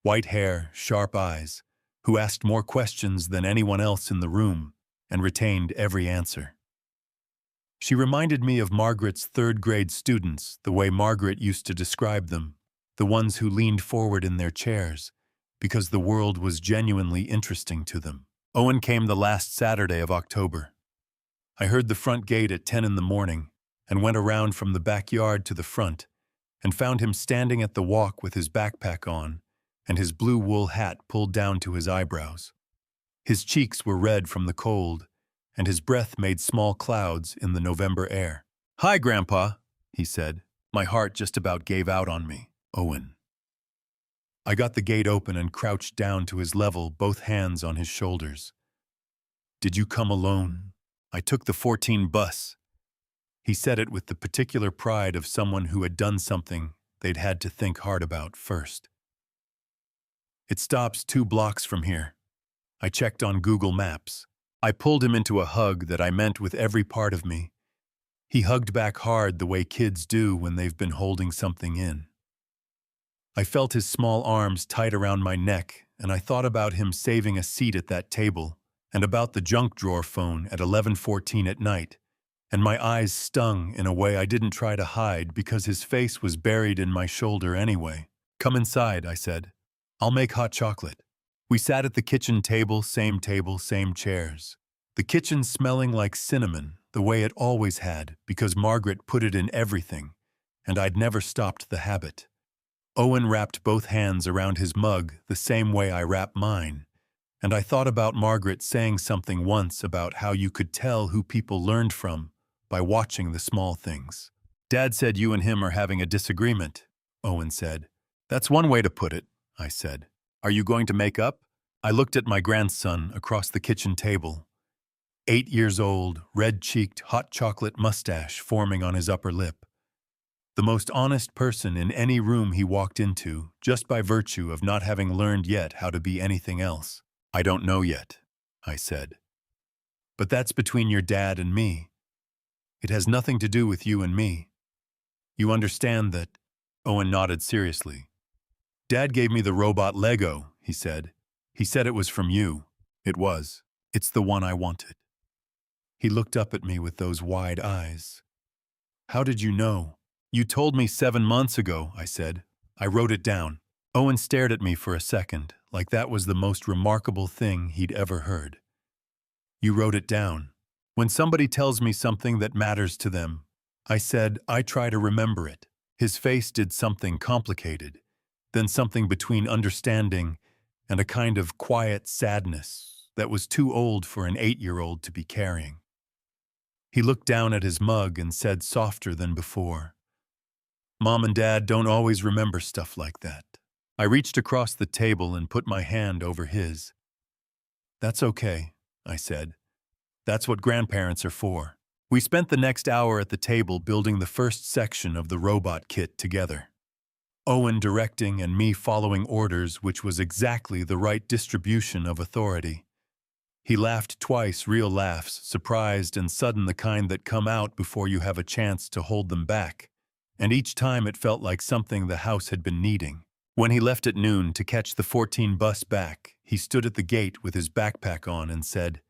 white hair, sharp eyes, who asked more questions than anyone else in the room and retained every answer. She reminded me of Margaret's third-grade students, the way Margaret used to describe them, the ones who leaned forward in their chairs, because the world was genuinely interesting to them. Owen came the last Saturday of October. I heard the front gate at 10 in the morning and went around from the backyard to the front and found him standing at the walk with his backpack on and his blue wool hat pulled down to his eyebrows. His cheeks were red from the cold, and his breath made small clouds in the November air. "Hi, Grandpa," he said. My heart just about gave out on me. Owen. I got the gate open and crouched down to his level, both hands on his shoulders. "Did you come alone?" "I took the 14 bus." He said it with the particular pride of someone who had done something they'd had to think hard about first. "It stops 2 blocks from here." I checked on Google Maps. I pulled him into a hug that I meant with every part of me. He hugged back hard the way kids do when they've been holding something in. I felt his small arms tight around my neck, and I thought about him saving a seat at that table, and about the junk drawer phone at 11:14 at night, and my eyes stung in a way I didn't try to hide because his face was buried in my shoulder anyway. "Come inside," I said. "I'll make hot chocolate." We sat at the kitchen table, same chairs. The kitchen smelling like cinnamon, the way it always had, because Margaret put it in everything, and I'd never stopped the habit. Owen wrapped both hands around his mug the same way I wrap mine, and I thought about Margaret saying something once about how you could tell who people learned from by watching the small things. "Dad said you and him are having a disagreement," Owen said. "That's one way to put it," I said. "Are you going to make up?" I looked at my grandson across the kitchen table. 8 years old, red-cheeked, hot chocolate mustache forming on his upper lip. The most honest person in any room he walked into, just by virtue of not having learned yet how to be anything else. "I don't know yet," I said. "But that's between your dad and me. It has nothing to do with you and me. You understand that?" Owen nodded seriously. "Dad gave me the robot Lego," he said. "He said it was from you." It was. It's the one I wanted. He looked up at me with those wide eyes. "How did you know?" "You told me 7 months ago," I said. "I wrote it down." Owen stared at me for a second, like that was the most remarkable thing he'd ever heard. "You wrote it down." "When somebody tells me something that matters to them," I said, "I try to remember it." His face did something complicated, then something between understanding and a kind of quiet sadness that was too old for an 8-year-old to be carrying. He looked down at his mug and said softer than before, "Mom and Dad don't always remember stuff like that." I reached across the table and put my hand over his. "That's okay," I said. "That's what grandparents are for." We spent the next hour at the table building the first section of the robot kit together. Owen directing and me following orders, which was exactly the right distribution of authority. He laughed twice, real laughs, surprised and sudden, the kind that come out before you have a chance to hold them back. And each time it felt like something the house had been needing. When he left at noon to catch the 14 bus back, he stood at the gate with his backpack on and said,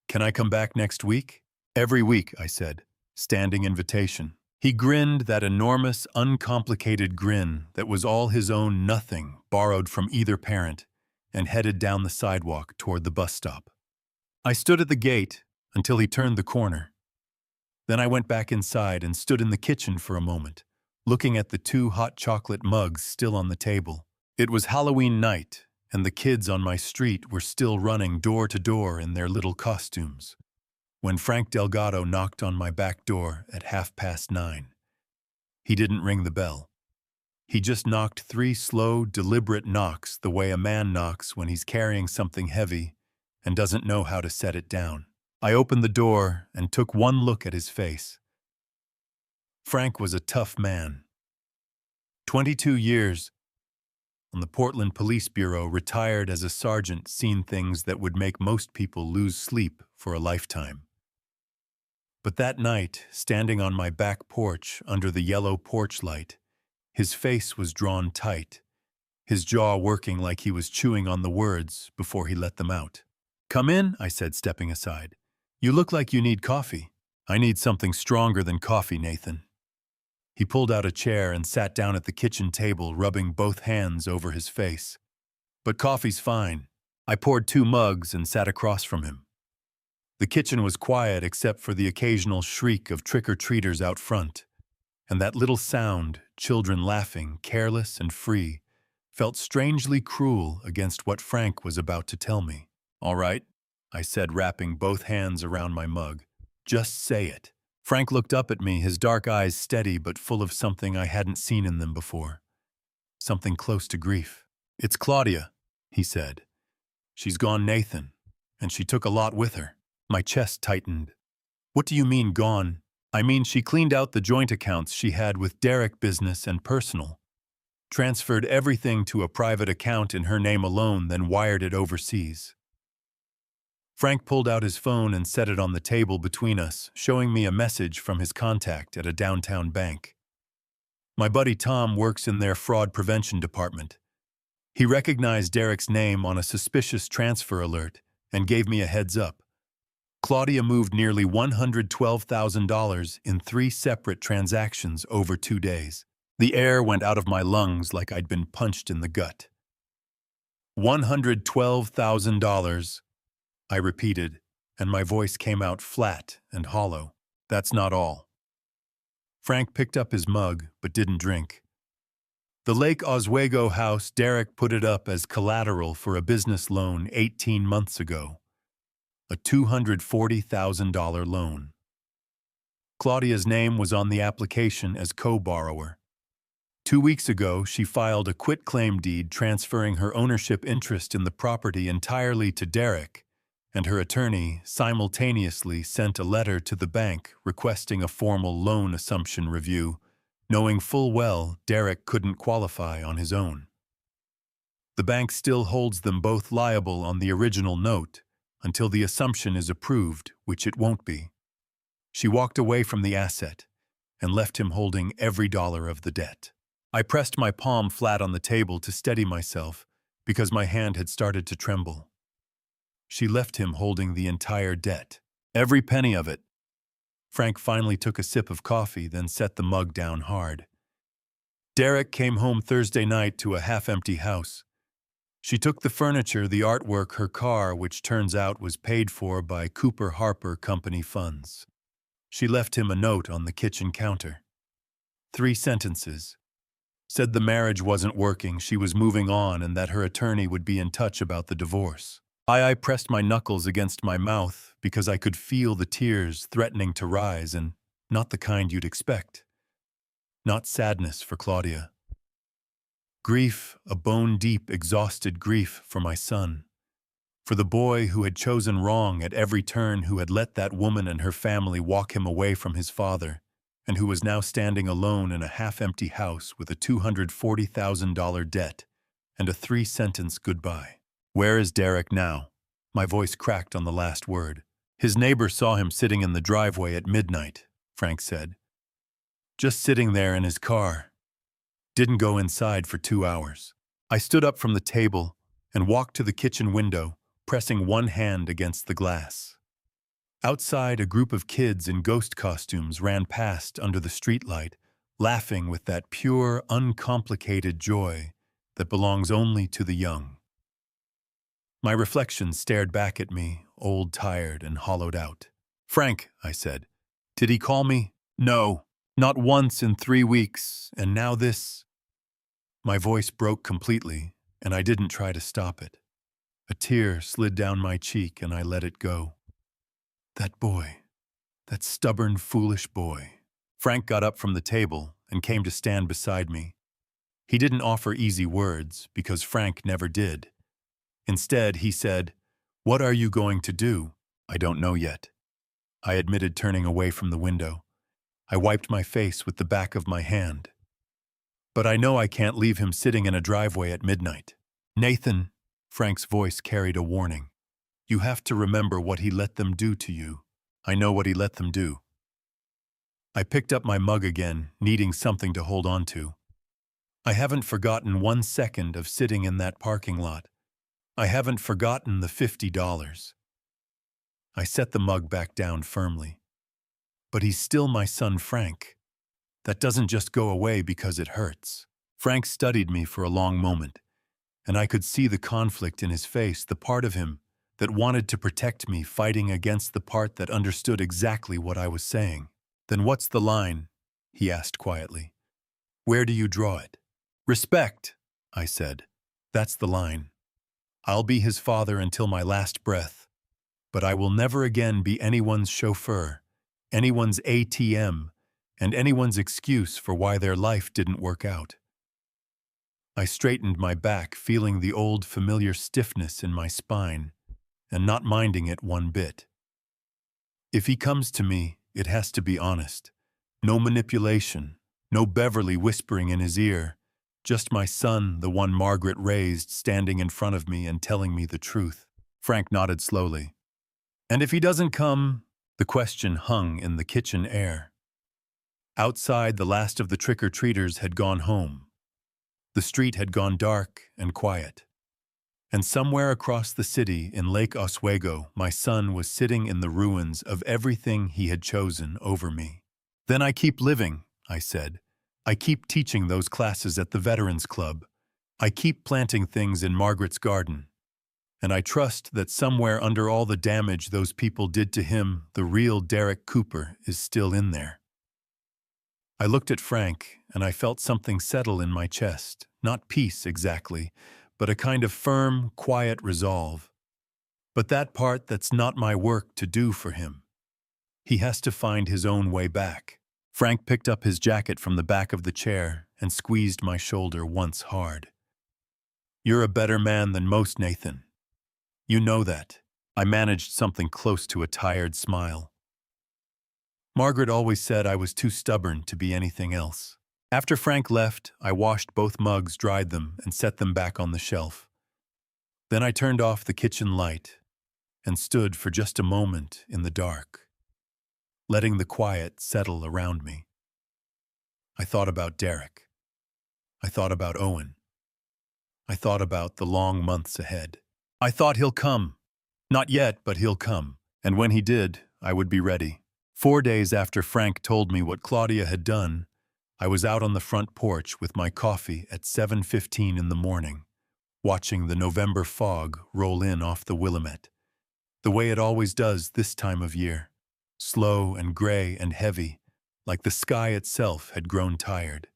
"Can I come back next week?" "Every week," I said. Standing invitation. He grinned that enormous, uncomplicated grin that was all his own nothing borrowed from either parent, and headed down the sidewalk toward the bus stop. I stood at the gate until he turned the corner. Then I went back inside and stood in the kitchen for a moment, looking at the 2 hot chocolate mugs still on the table. It was Halloween night, and the kids on my street were still running door to door in their little costumes, when Frank Delgado knocked on my back door at 9:30. He didn't ring the bell. He just knocked 3 slow, deliberate knocks the way a man knocks when he's carrying something heavy and doesn't know how to set it down. I opened the door and took one look at his face. Frank was a tough man. 22 years on the Portland Police Bureau, retired as a sergeant, seen things that would make most people lose sleep for a lifetime. But that night, standing on my back porch under the yellow porch light, his face was drawn tight, his jaw working like he was chewing on the words before he let them out. "Come in," I said, stepping aside. "You look like you need coffee." "I need something stronger than coffee, Nathan." He pulled out a chair and sat down at the kitchen table, rubbing both hands over his face. "But coffee's fine." I poured 2 mugs and sat across from him. The kitchen was quiet except for the occasional shriek of trick-or-treaters out front, and that little sound, children laughing, careless and free, felt strangely cruel against what Frank was about to tell me. "All right," I said, wrapping both hands around my mug. "Just say it." Frank looked up at me, his dark eyes steady but full of something I hadn't seen in them before. Something close to grief. "It's Claudia," he said. "She's gone, Nathan, and she took a lot with her." My chest tightened. "What do you mean, gone?" "I mean she cleaned out the joint accounts she had with Derek, business and personal. Transferred everything to a private account in her name alone, then wired it overseas." Frank pulled out his phone and set it on the table between us, showing me a message from his contact at a downtown bank. "My buddy Tom works in their fraud prevention department. He recognized Derek's name on a suspicious transfer alert and gave me a heads up. Claudia moved nearly $112,000 in 3 separate transactions over 2 days. The air went out of my lungs like I'd been punched in the gut. $112,000, I repeated, and my voice came out flat and hollow. "That's not all." Frank picked up his mug, but didn't drink. "The Lake Oswego house, Derek put it up as collateral for a business loan 18 months ago. A $240,000 loan. Claudia's name was on the application as co-borrower. 2 weeks ago, she filed a quitclaim deed transferring her ownership interest in the property entirely to Derek, and her attorney simultaneously sent a letter to the bank requesting a formal loan assumption review, knowing full well Derek couldn't qualify on his own. The bank still holds them both liable on the original note until the assumption is approved, which it won't be. She walked away from the asset and left him holding every dollar of the debt. I pressed my palm flat on the table to steady myself because my hand had started to tremble. She left him holding the entire debt. Every penny of it. Frank finally took a sip of coffee, then set the mug down hard. Derek came home Thursday night to a half-empty house. She took the furniture, the artwork, her car, which turns out was paid for by Cooper Harper Company funds. She left him a note on the kitchen counter. 3 sentences. Said the marriage wasn't working, she was moving on, and that her attorney would be in touch about the divorce. I pressed my knuckles against my mouth because I could feel the tears threatening to rise, and not the kind you'd expect. Not sadness for Claudia. Grief, a bone-deep, exhausted grief for my son. For the boy who had chosen wrong at every turn, who had let that woman and her family walk him away from his father, and who was now standing alone in a half-empty house with a $240,000 debt and a 3-sentence goodbye. "Where is Derek now?" My voice cracked on the last word. "His neighbor saw him sitting in the driveway at midnight," Frank said. "Just sitting there in his car. Didn't go inside for 2 hours." I stood up from the table and walked to the kitchen window, pressing one hand against the glass. Outside, a group of kids in ghost costumes ran past under the streetlight, laughing with that pure, uncomplicated joy that belongs only to the young. My reflection stared back at me, old, tired, and hollowed out. "Frank," I said. "Did he call me?" "No, not once in 3 weeks, and now this." My voice broke completely, and I didn't try to stop it. A tear slid down my cheek, and I let it go. That boy. That stubborn, foolish boy. Frank got up from the table and came to stand beside me. He didn't offer easy words, because Frank never did. Instead, he said, "What are you going to do?" "I don't know yet," I admitted, turning away from the window. I wiped my face with the back of my hand. "But I know I can't leave him sitting in a driveway at midnight." "Nathan," Frank's voice carried a warning, "you have to remember what he let them do to you." "I know what he let them do." I picked up my mug again, needing something to hold on to. I haven't forgotten 1 second of sitting in that parking lot. I haven't forgotten the $50. I set the mug back down firmly. But he's still my son, Frank. That doesn't just go away because it hurts. Frank studied me for a long moment, and I could see the conflict in his face, the part of him that wanted to protect me fighting against the part that understood exactly what I was saying. "Then what's the line?" he asked quietly. "Where do you draw it?" "Respect," I said. "That's the line. I'll be his father until my last breath, but I will never again be anyone's chauffeur, anyone's ATM, and anyone's excuse for why their life didn't work out." I straightened my back, feeling the old familiar stiffness in my spine, and not minding it one bit. If he comes to me, it has to be honest. No manipulation, no Beverly whispering in his ear, just my son, the one Margaret raised, standing in front of me and telling me the truth. Frank nodded slowly. "And if he doesn't come?" The question hung in the kitchen air. Outside, the last of the trick-or-treaters had gone home. The street had gone dark and quiet. And somewhere across the city, in Lake Oswego, my son was sitting in the ruins of everything he had chosen over me. "Then I keep living," I said. "I keep teaching those classes at the Veterans Club. I keep planting things in Margaret's garden. And I trust that somewhere under all the damage those people did to him, the real Derek Cooper is still in there." I looked at Frank, and I felt something settle in my chest. Not peace exactly, but a kind of firm, quiet resolve. But that part that's not my work to do for him. He has to find his own way back. Frank picked up his jacket from the back of the chair and squeezed my shoulder once hard. "You're a better man than most, Nathan. You know that." I managed something close to a tired smile. "Margaret always said I was too stubborn to be anything else." After Frank left, I washed both mugs, dried them, and set them back on the shelf. Then I turned off the kitchen light and stood for just a moment in the dark, letting the quiet settle around me. I thought about Derek. I thought about Owen. I thought about the long months ahead. I thought he'll come. Not yet, but he'll come. And when he did, I would be ready. 4 days after Frank told me what Claudia had done, I was out on the front porch with my coffee at 7:15 in the morning, watching the November fog roll in off the Willamette, the way it always does this time of year, slow and gray and heavy, like the sky itself had grown tired.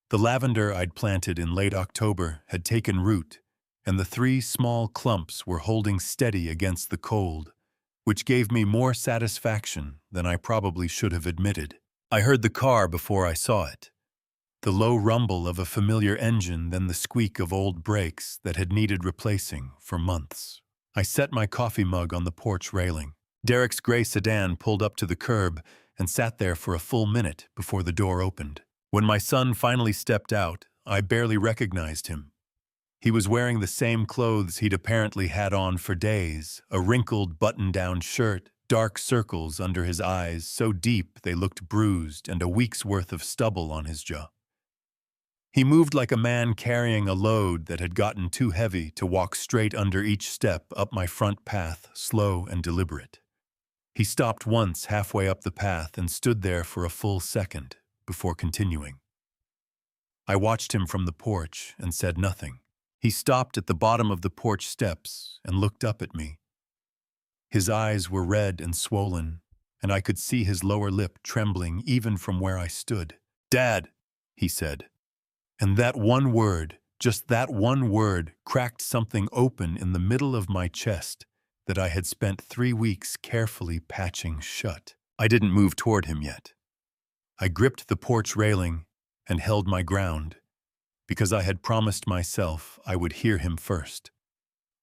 The lavender I'd planted in late October had taken root, and the 3 small clumps were holding steady against the cold, which gave me more satisfaction than I probably should have admitted. I heard the car before I saw it, the low rumble of a familiar engine, then the squeak of old brakes that had needed replacing for months. I set my coffee mug on the porch railing. Derek's gray sedan pulled up to the curb and sat there for a full minute before the door opened. When my son finally stepped out, I barely recognized him. He was wearing the same clothes he'd apparently had on for days, a wrinkled button-down shirt, dark circles under his eyes so deep they looked bruised, and a week's worth of stubble on his jaw. He moved like a man carrying a load that had gotten too heavy to walk straight under each step up my front path, slow and deliberate. He stopped once halfway up the path and stood there for a full second before continuing. I watched him from the porch and said nothing. He stopped at the bottom of the porch steps and looked up at me. His eyes were red and swollen, and I could see his lower lip trembling even from where I stood. "Dad," he said. And that one word, just that one word, cracked something open in the middle of my chest that I had spent 3 weeks carefully patching shut. I didn't move toward him yet. I gripped the porch railing and held my ground, because I had promised myself I would hear him first.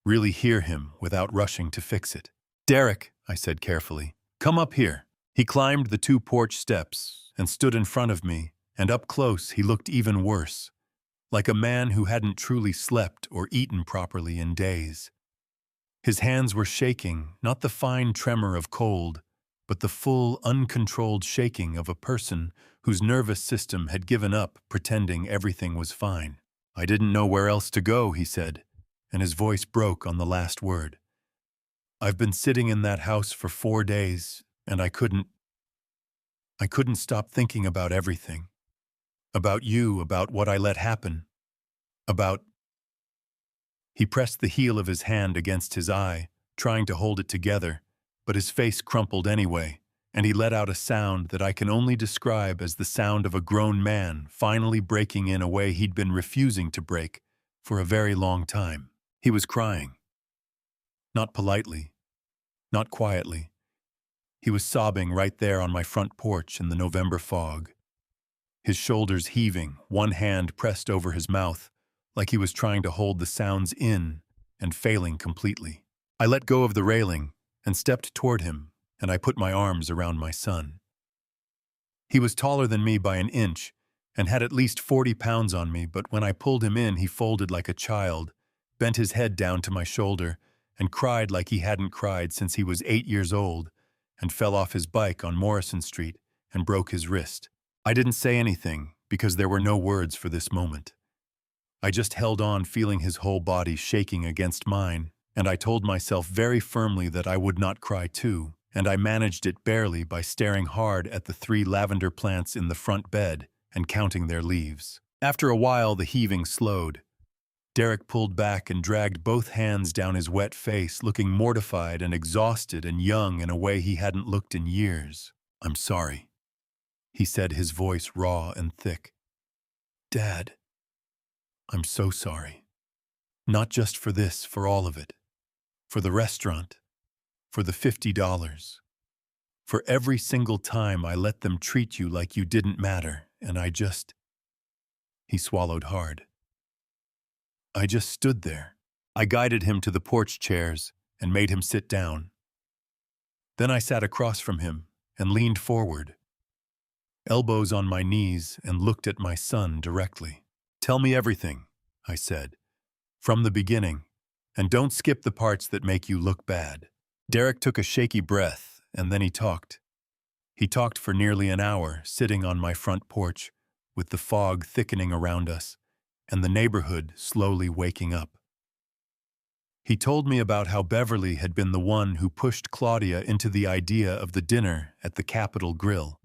Really hear him without rushing to fix it. "Derek," I said carefully, "come up here." He climbed the 2 porch steps and stood in front of me, and up close he looked even worse, like a man who hadn't truly slept or eaten properly in days. His hands were shaking, not the fine tremor of cold, but the full, uncontrolled shaking of a person whose nervous system had given up pretending everything was fine. "I didn't know where else to go," he said, and his voice broke on the last word. "I've been sitting in that house for 4 days, and I couldn't stop thinking about everything. About you, about what I let happen. About—" He pressed the heel of his hand against his eye, trying to hold it together, but his face crumpled anyway, and he let out a sound that I can only describe as the sound of a grown man finally breaking in a way he'd been refusing to break for a very long time. He was crying. Not politely, not quietly. He was sobbing right there on my front porch in the November fog. His shoulders heaving, one hand pressed over his mouth, like he was trying to hold the sounds in and failing completely. I let go of the railing and stepped toward him, and I put my arms around my son. He was taller than me by an inch and had at least 40 pounds on me, but when I pulled him in, he folded like a child, bent his head down to my shoulder, and cried like he hadn't cried since he was 8 years old, and fell off his bike on Morrison Street and broke his wrist. I didn't say anything because there were no words for this moment. I just held on, feeling his whole body shaking against mine, and I told myself very firmly that I would not cry too, and I managed it barely by staring hard at the 3 lavender plants in the front bed and counting their leaves. After a while, the heaving slowed. Derek pulled back and dragged both hands down his wet face, looking mortified and exhausted and young in a way he hadn't looked in years. "I'm sorry," he said, his voice raw and thick. "Dad, I'm so sorry. Not just for this, for all of it. For the restaurant. For the $50. For every single time I let them treat you like you didn't matter, and I just—" He swallowed hard. "I just stood there." I guided him to the porch chairs and made him sit down. Then I sat across from him and leaned forward, elbows on my knees, and looked at my son directly. "Tell me everything," I said, "from the beginning, and don't skip the parts that make you look bad." Derek took a shaky breath, and then he talked. He talked for nearly an hour, sitting on my front porch, with the fog thickening around us, and the neighborhood slowly waking up. He told me about how Beverly had been the one who pushed Claudia into the idea of the dinner at the Capitol Grill.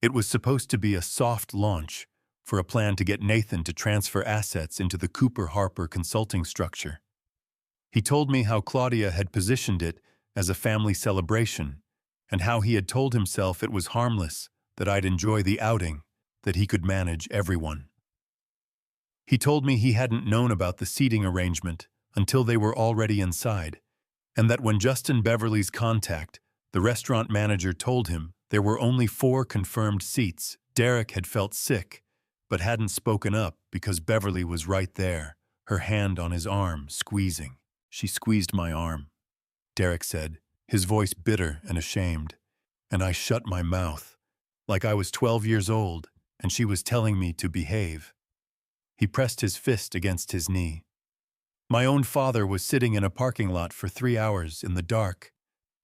It was supposed to be a soft launch for a plan to get Nathan to transfer assets into the Cooper Harper consulting structure. He told me how Claudia had positioned it as a family celebration, and how he had told himself it was harmless, that I'd enjoy the outing, that he could manage everyone. He told me he hadn't known about the seating arrangement until they were already inside, and that when Justin Beverly's contact, the restaurant manager, told him there were only 4 confirmed seats, Derek had felt sick, but hadn't spoken up because Beverly was right there, her hand on his arm, squeezing. "She squeezed my arm," Derek said, his voice bitter and ashamed, "and I shut my mouth, like I was 12 years old, and she was telling me to behave." He pressed his fist against his knee. "My own father was sitting in a parking lot for 3 hours in the dark,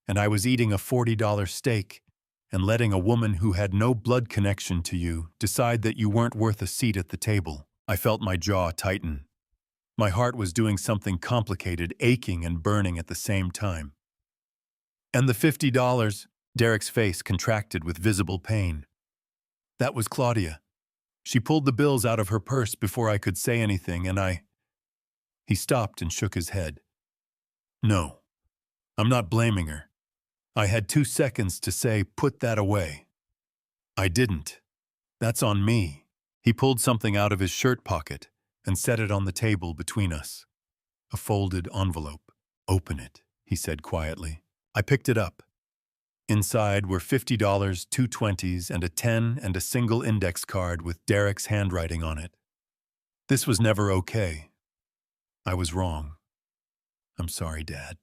and I was eating a $40 steak and letting a woman who had no blood connection to you decide that you weren't worth a seat at the table." I felt my jaw tighten. My heart was doing something complicated, aching and burning at the same time. "And the $50, Derek's face contracted with visible pain. That was Claudia. She pulled the bills out of her purse before I could say anything, and He stopped and shook his head. No, I'm not blaming her. I had 2 seconds to say, put that away. I didn't. That's on me. He pulled something out of his shirt pocket and set it on the table between us. A folded envelope. Open it, he said quietly. I picked it up. Inside were $50, 2 20s, and a 10 and a single index card with Derek's handwriting on it. This was never okay. I was wrong. I'm sorry, Dad.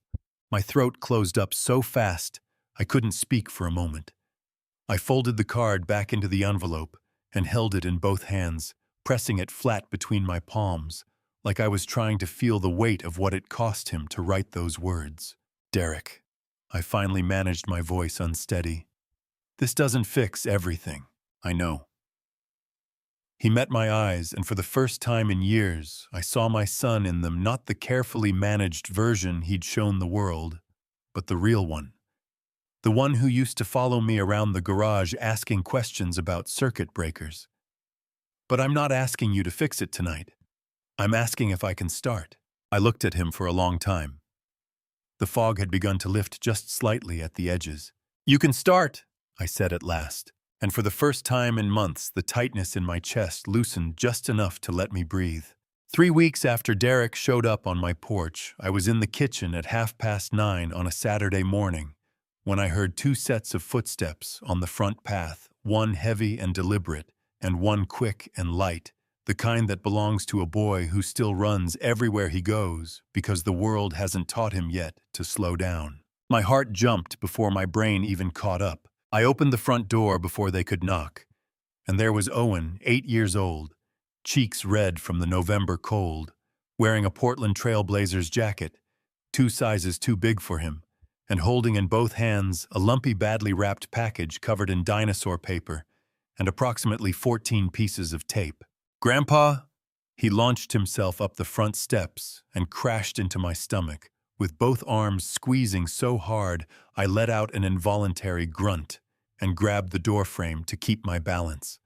My throat closed up so fast I couldn't speak for a moment. I folded the card back into the envelope and held it in both hands, pressing it flat between my palms, like I was trying to feel the weight of what it cost him to write those words. Derek. I finally managed my voice unsteady. This doesn't fix everything, I know. He met my eyes, and for the first time in years, I saw my son in them, not the carefully managed version he'd shown the world, but the real one. The one who used to follow me around the garage asking questions about circuit breakers. But I'm not asking you to fix it tonight. I'm asking if I can start. I looked at him for a long time. The fog had begun to lift just slightly at the edges. You can start, I said at last, and for the first time in months, the tightness in my chest loosened just enough to let me breathe. 3 weeks after Derek showed up on my porch, I was in the kitchen at 9:30 on a Saturday morning when I heard 2 sets of footsteps on the front path, one heavy and deliberate, and one quick and light, the kind that belongs to a boy who still runs everywhere he goes because the world hasn't taught him yet to slow down. My heart jumped before my brain even caught up. I opened the front door before they could knock, and there was Owen, 8 years old, cheeks red from the November cold, wearing a Portland Trail Blazers jacket, 2 sizes too big for him, and holding in both hands a lumpy, badly wrapped package covered in dinosaur paper and approximately 14 pieces of tape. Grandpa? He launched himself up the front steps and crashed into my stomach, with both arms squeezing so hard I let out an involuntary grunt and grabbed the doorframe to keep my balance.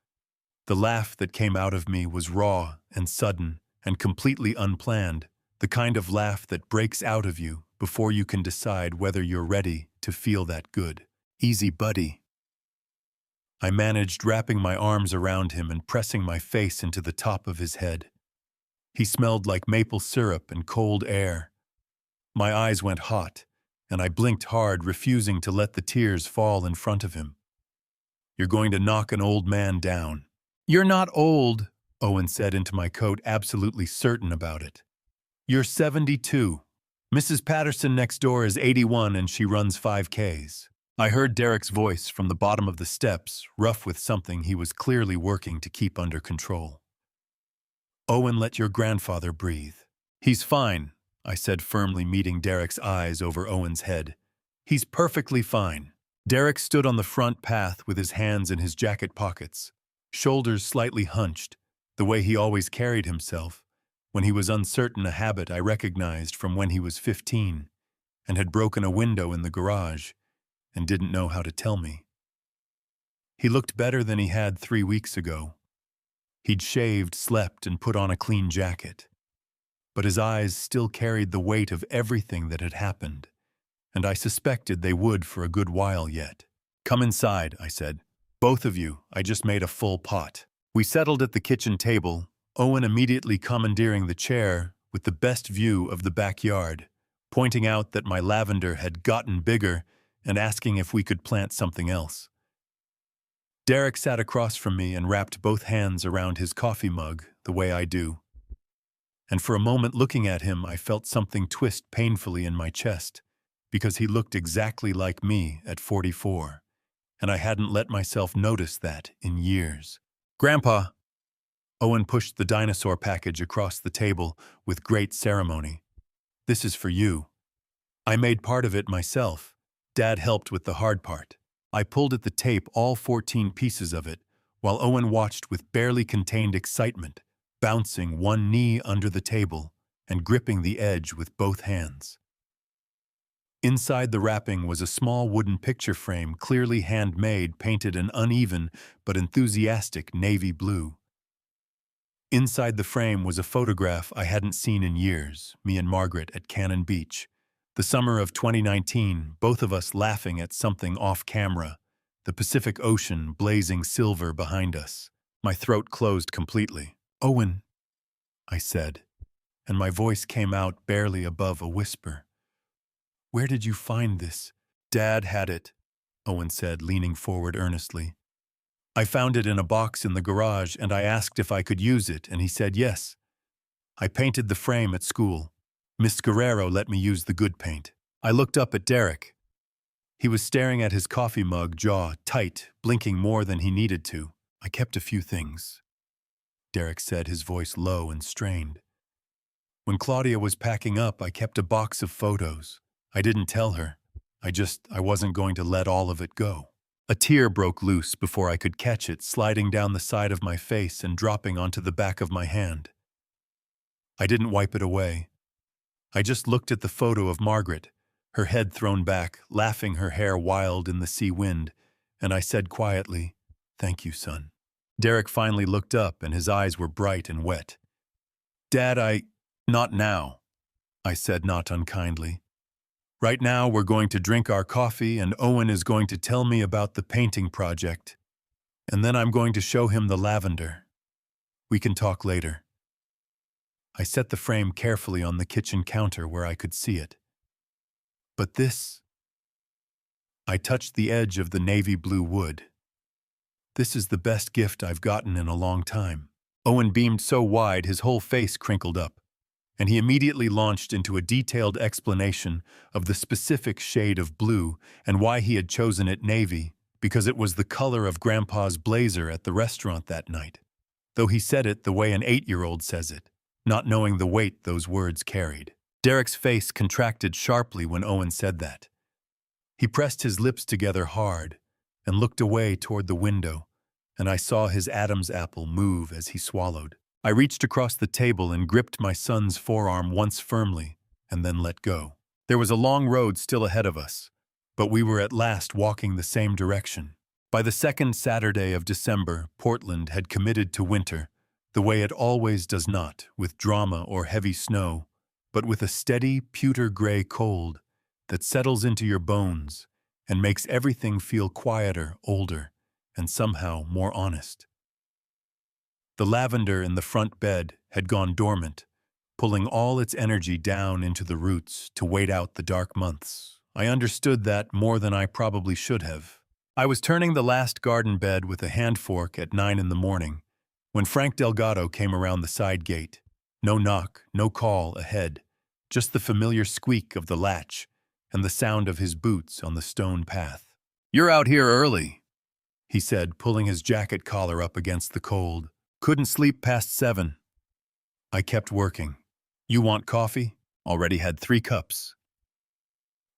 The laugh that came out of me was raw and sudden and completely unplanned, the kind of laugh that breaks out of you before you can decide whether you're ready to feel that good. Easy, buddy. I managed wrapping my arms around him and pressing my face into the top of his head. He smelled like maple syrup and cold air. My eyes went hot, and I blinked hard, refusing to let the tears fall in front of him. You're going to knock an old man down. You're not old, Owen said into my coat, absolutely certain about it. You're 72. Mrs. Patterson next door is 81 and she runs 5Ks. I heard Derek's voice from the bottom of the steps, rough with something he was clearly working to keep under control. Owen, let your grandfather breathe. He's fine, I said firmly, meeting Derek's eyes over Owen's head. He's perfectly fine. Derek stood on the front path with his hands in his jacket pockets, shoulders slightly hunched, the way he always carried himself, when he was uncertain, a habit I recognized from when he was 15 and had broken a window in the garage and didn't know how to tell me. He looked better than he had 3 weeks ago. He'd shaved, slept, and put on a clean jacket. But his eyes still carried the weight of everything that had happened, and I suspected they would for a good while yet. Come inside, I said. Both of you, I just made a full pot. We settled at the kitchen table, Owen immediately commandeering the chair with the best view of the backyard, pointing out that my lavender had gotten bigger and asking if we could plant something else. Derek sat across from me and wrapped both hands around his coffee mug, the way I do. And for a moment, looking at him, I felt something twist painfully in my chest, because he looked exactly like me at 44, and I hadn't let myself notice that in years. Grandpa! Owen pushed the dinosaur package across the table with great ceremony. This is for you. I made part of it myself. Dad helped with the hard part. I pulled at the tape, all 14 pieces of it, while Owen watched with barely contained excitement, bouncing one knee under the table and gripping the edge with both hands. Inside the wrapping was a small wooden picture frame, clearly handmade, painted an uneven but enthusiastic navy blue. Inside the frame was a photograph I hadn't seen in years, me and Margaret at Cannon Beach. The summer of 2019, both of us laughing at something off camera, the Pacific Ocean blazing silver behind us. My throat closed completely. "Owen," I said, and my voice came out barely above a whisper. "Where did you find this?" "Dad had it," Owen said, leaning forward earnestly. "I found it in a box in the garage, and I asked if I could use it, and he said yes. I painted the frame at school. Miss Guerrero let me use the good paint." I looked up at Derek. He was staring at his coffee mug, jaw tight, blinking more than he needed to. "I kept a few things," Derek said, his voice low and strained. "When Claudia was packing up, I kept a box of photos. I didn't tell her. I wasn't going to let all of it go." A tear broke loose before I could catch it, sliding down the side of my face and dropping onto the back of my hand. I didn't wipe it away. I just looked at the photo of Margaret, her head thrown back, laughing, her hair wild in the sea wind, and I said quietly, "Thank you, son." Derek finally looked up, and his eyes were bright and wet. "Dad, Not now," I said, not unkindly. "Right now we're going to drink our coffee, and Owen is going to tell me about the painting project. And then I'm going to show him the lavender. We can talk later." I set the frame carefully on the kitchen counter where I could see it. "But this..." I touched the edge of the navy blue wood. "This is the best gift I've gotten in a long time." Owen beamed so wide his whole face crinkled up, and he immediately launched into a detailed explanation of the specific shade of blue and why he had chosen it navy, because it was the color of Grandpa's blazer at the restaurant that night. Though he said it the way an 8-year-old says it, not knowing the weight those words carried. Derek's face contracted sharply when Owen said that. He pressed his lips together hard and looked away toward the window, and I saw his Adam's apple move as he swallowed. I reached across the table and gripped my son's forearm once firmly, and then let go. There was a long road still ahead of us, but we were at last walking the same direction. By the second Saturday of December, Portland had committed to winter, the way it always does not, with drama or heavy snow, but with a steady, pewter-gray cold that settles into your bones and makes everything feel quieter, older, and somehow more honest. The lavender in the front bed had gone dormant, pulling all its energy down into the roots to wait out the dark months. I understood that more than I probably should have. I was turning the last garden bed with a hand fork at 9 in the morning when Frank Delgado came around the side gate. No knock, no call ahead, just the familiar squeak of the latch and the sound of his boots on the stone path. "You're out here early," he said, pulling his jacket collar up against the cold. "Couldn't sleep past 7. I kept working. You want coffee? Already had 3 cups.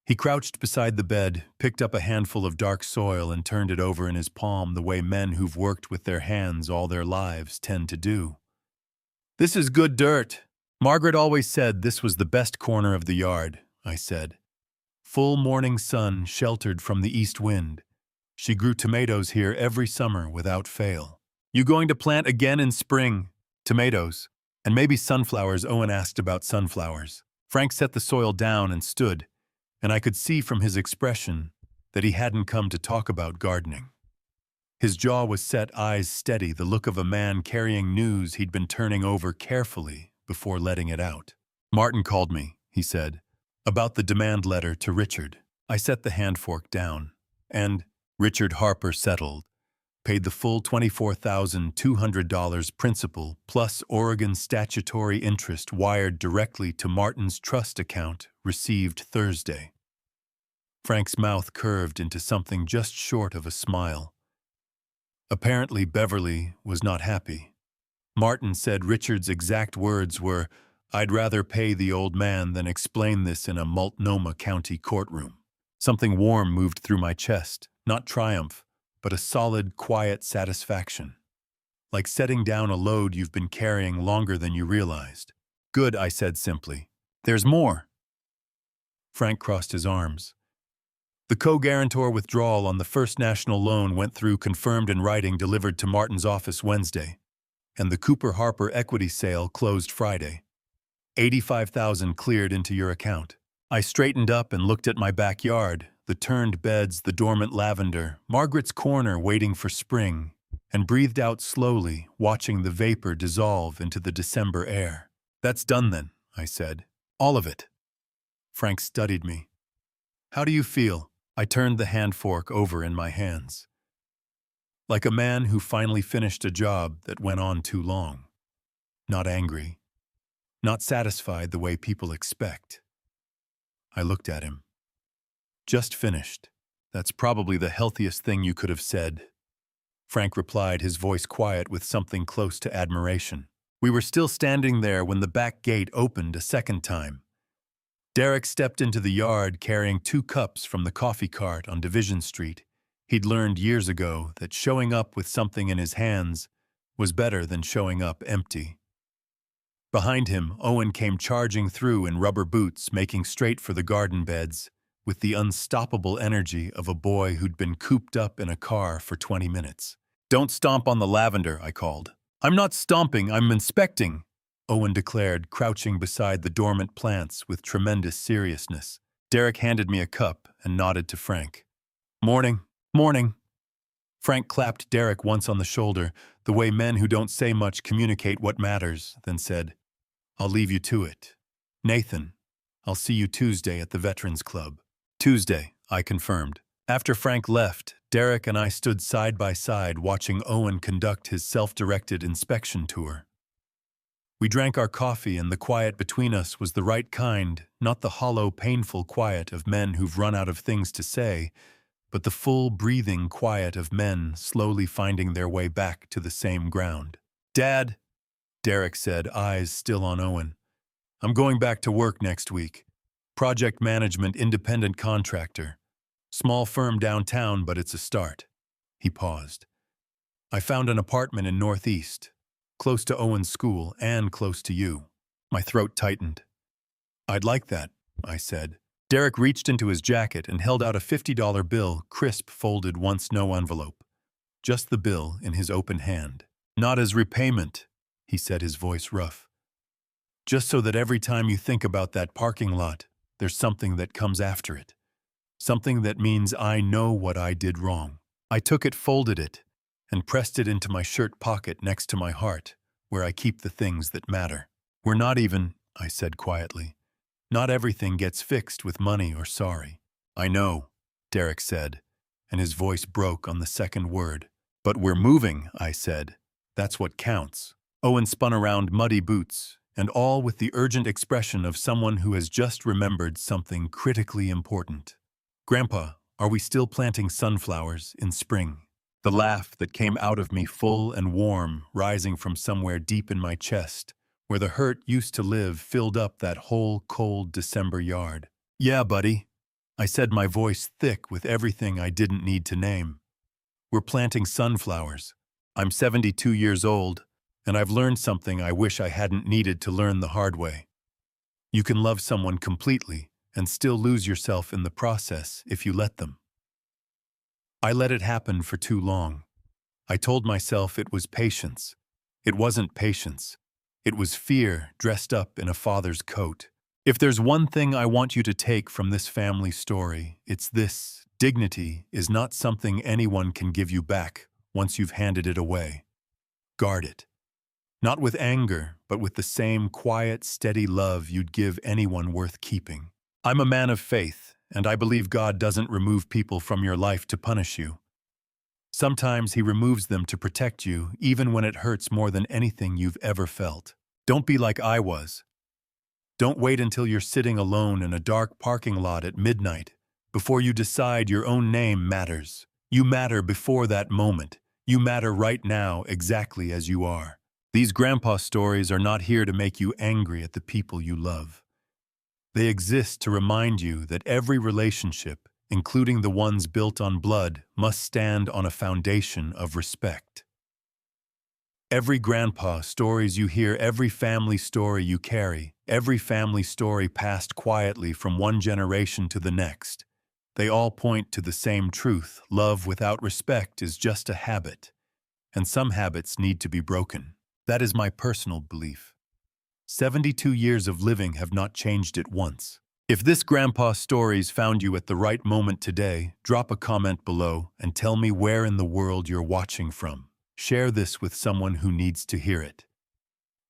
He crouched beside the bed, picked up a handful of dark soil and turned it over in his palm the way men who've worked with their hands all their lives tend to do. "This is good dirt. Margaret always said this was the best corner of the yard," I said. "Full morning sun sheltered from the east wind. She grew tomatoes here every summer without fail." "You going to plant again in spring?" "Tomatoes. And maybe sunflowers." Owen asked about sunflowers. Frank set the soil down and stood, and I could see from his expression that he hadn't come to talk about gardening. His jaw was set, eyes steady, the look of a man carrying news he'd been turning over carefully before letting it out. "Martin called me," he said, "about the demand letter to Richard." I set the hand fork down, and Richard Harper settled, paid the full $24,200 principal plus Oregon statutory interest wired directly to Martin's trust account, received Thursday. Frank's mouth curved into something just short of a smile. Apparently Beverly was not happy. Martin said Richard's exact words were, "I'd rather pay the old man than explain this in a Multnomah County courtroom." Something warm moved through my chest, not triumph, but a solid, quiet satisfaction. Like setting down a load you've been carrying longer than you realized. "Good," I said simply. "There's more." Frank crossed his arms. The co-guarantor withdrawal on the First National loan went through, confirmed in writing, delivered to Martin's office Wednesday, and the Cooper Harper equity sale closed Friday. $85,000 cleared into your account. I straightened up and looked at my backyard, the turned beds, the dormant lavender, Margaret's corner waiting for spring, and breathed out slowly, watching the vapor dissolve into the December air. That's done then, I said. All of it. Frank studied me. How do you feel? I turned the hand fork over in my hands. Like a man who finally finished a job that went on too long. Not angry. Not satisfied the way people expect. I looked at him. Just finished. That's probably the healthiest thing you could have said. Frank replied, his voice quiet with something close to admiration. We were still standing there when the back gate opened a second time. Derek stepped into the yard carrying 2 cups from the coffee cart on Division Street. He'd learned years ago that showing up with something in his hands was better than showing up empty. Behind him, Owen came charging through in rubber boots, making straight for the garden beds, with the unstoppable energy of a boy who'd been cooped up in a car for 20 minutes. Don't stomp on the lavender, I called. I'm not stomping, I'm inspecting, Owen declared, crouching beside the dormant plants with tremendous seriousness. Derek handed me a cup and nodded to Frank. Morning. Morning. Frank clapped Derek once on the shoulder, the way men who don't say much communicate what matters, then said, I'll leave you to it. Nathan, I'll see you Tuesday at the Veterans Club. Tuesday, I confirmed. After Frank left, Derek and I stood side by side watching Owen conduct his self-directed inspection tour. We drank our coffee, and the quiet between us was the right kind, not the hollow, painful quiet of men who've run out of things to say, but the full, breathing quiet of men slowly finding their way back to the same ground. Dad, Derek said, eyes still on Owen. I'm going back to work next week. Project management, independent contractor. Small firm downtown, but it's a start. He paused. I found an apartment in Northeast, close to Owen's school and close to you. My throat tightened. I'd like that, I said. Derek reached into his jacket and held out a $50 bill, crisp, folded, once no envelope. Just the bill in his open hand. Not as repayment, he said, his voice rough. Just so that every time you think about that parking lot, there's something that comes after it. Something that means I know what I did wrong. I took it, folded it, and pressed it into my shirt pocket next to my heart, where I keep the things that matter. We're not even, I said quietly. Not everything gets fixed with money or sorry. I know, Derek said, and his voice broke on the second word. But we're moving, I said. That's what counts. Owen spun around, muddy boots, and all with the urgent expression of someone who has just remembered something critically important. Grandpa, are we still planting sunflowers in spring? The laugh that came out of me, full and warm, rising from somewhere deep in my chest, where the hurt used to live, filled up that whole cold December yard. Yeah, buddy, I said, my voice thick with everything I didn't need to name. We're planting sunflowers. I'm 72 years old, and I've learned something I wish I hadn't needed to learn the hard way. You can love someone completely and still lose yourself in the process if you let them. I let it happen for too long. I told myself it was patience. It wasn't patience. It was fear dressed up in a father's coat. If there's one thing I want you to take from this family story, it's this: dignity is not something anyone can give you back once you've handed it away. Guard it. Not with anger, but with the same quiet, steady love you'd give anyone worth keeping. I'm a man of faith, and I believe God doesn't remove people from your life to punish you. Sometimes He removes them to protect you, even when it hurts more than anything you've ever felt. Don't be like I was. Don't wait until you're sitting alone in a dark parking lot at midnight before you decide your own name matters. You matter before that moment. You matter right now, exactly as you are. These grandpa stories are not here to make you angry at the people you love. They exist to remind you that every relationship, including the ones built on blood, must stand on a foundation of respect. Every grandpa stories you hear, every family story you carry, every family story passed quietly from one generation to the next. They all point to the same truth: love without respect is just a habit, and some habits need to be broken. That is my personal belief. 72 years of living have not changed it once. If this grandpa stories found you at the right moment today, drop a comment below and tell me where in the world you're watching from. Share this with someone who needs to hear it.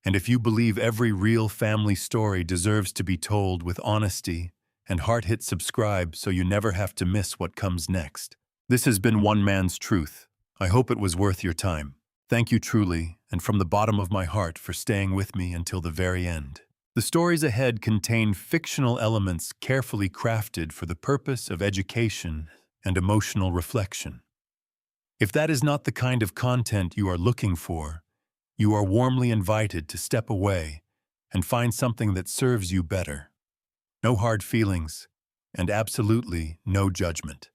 And if you believe every real family story deserves to be told with honesty and heart, hit subscribe so you never have to miss what comes next. This has been One Man's Truth. I hope it was worth your time. Thank you truly, and from the bottom of my heart, for staying with me until the very end. The stories ahead contain fictional elements carefully crafted for the purpose of education and emotional reflection. If that is not the kind of content you are looking for, you are warmly invited to step away and find something that serves you better. No hard feelings, and absolutely no judgment.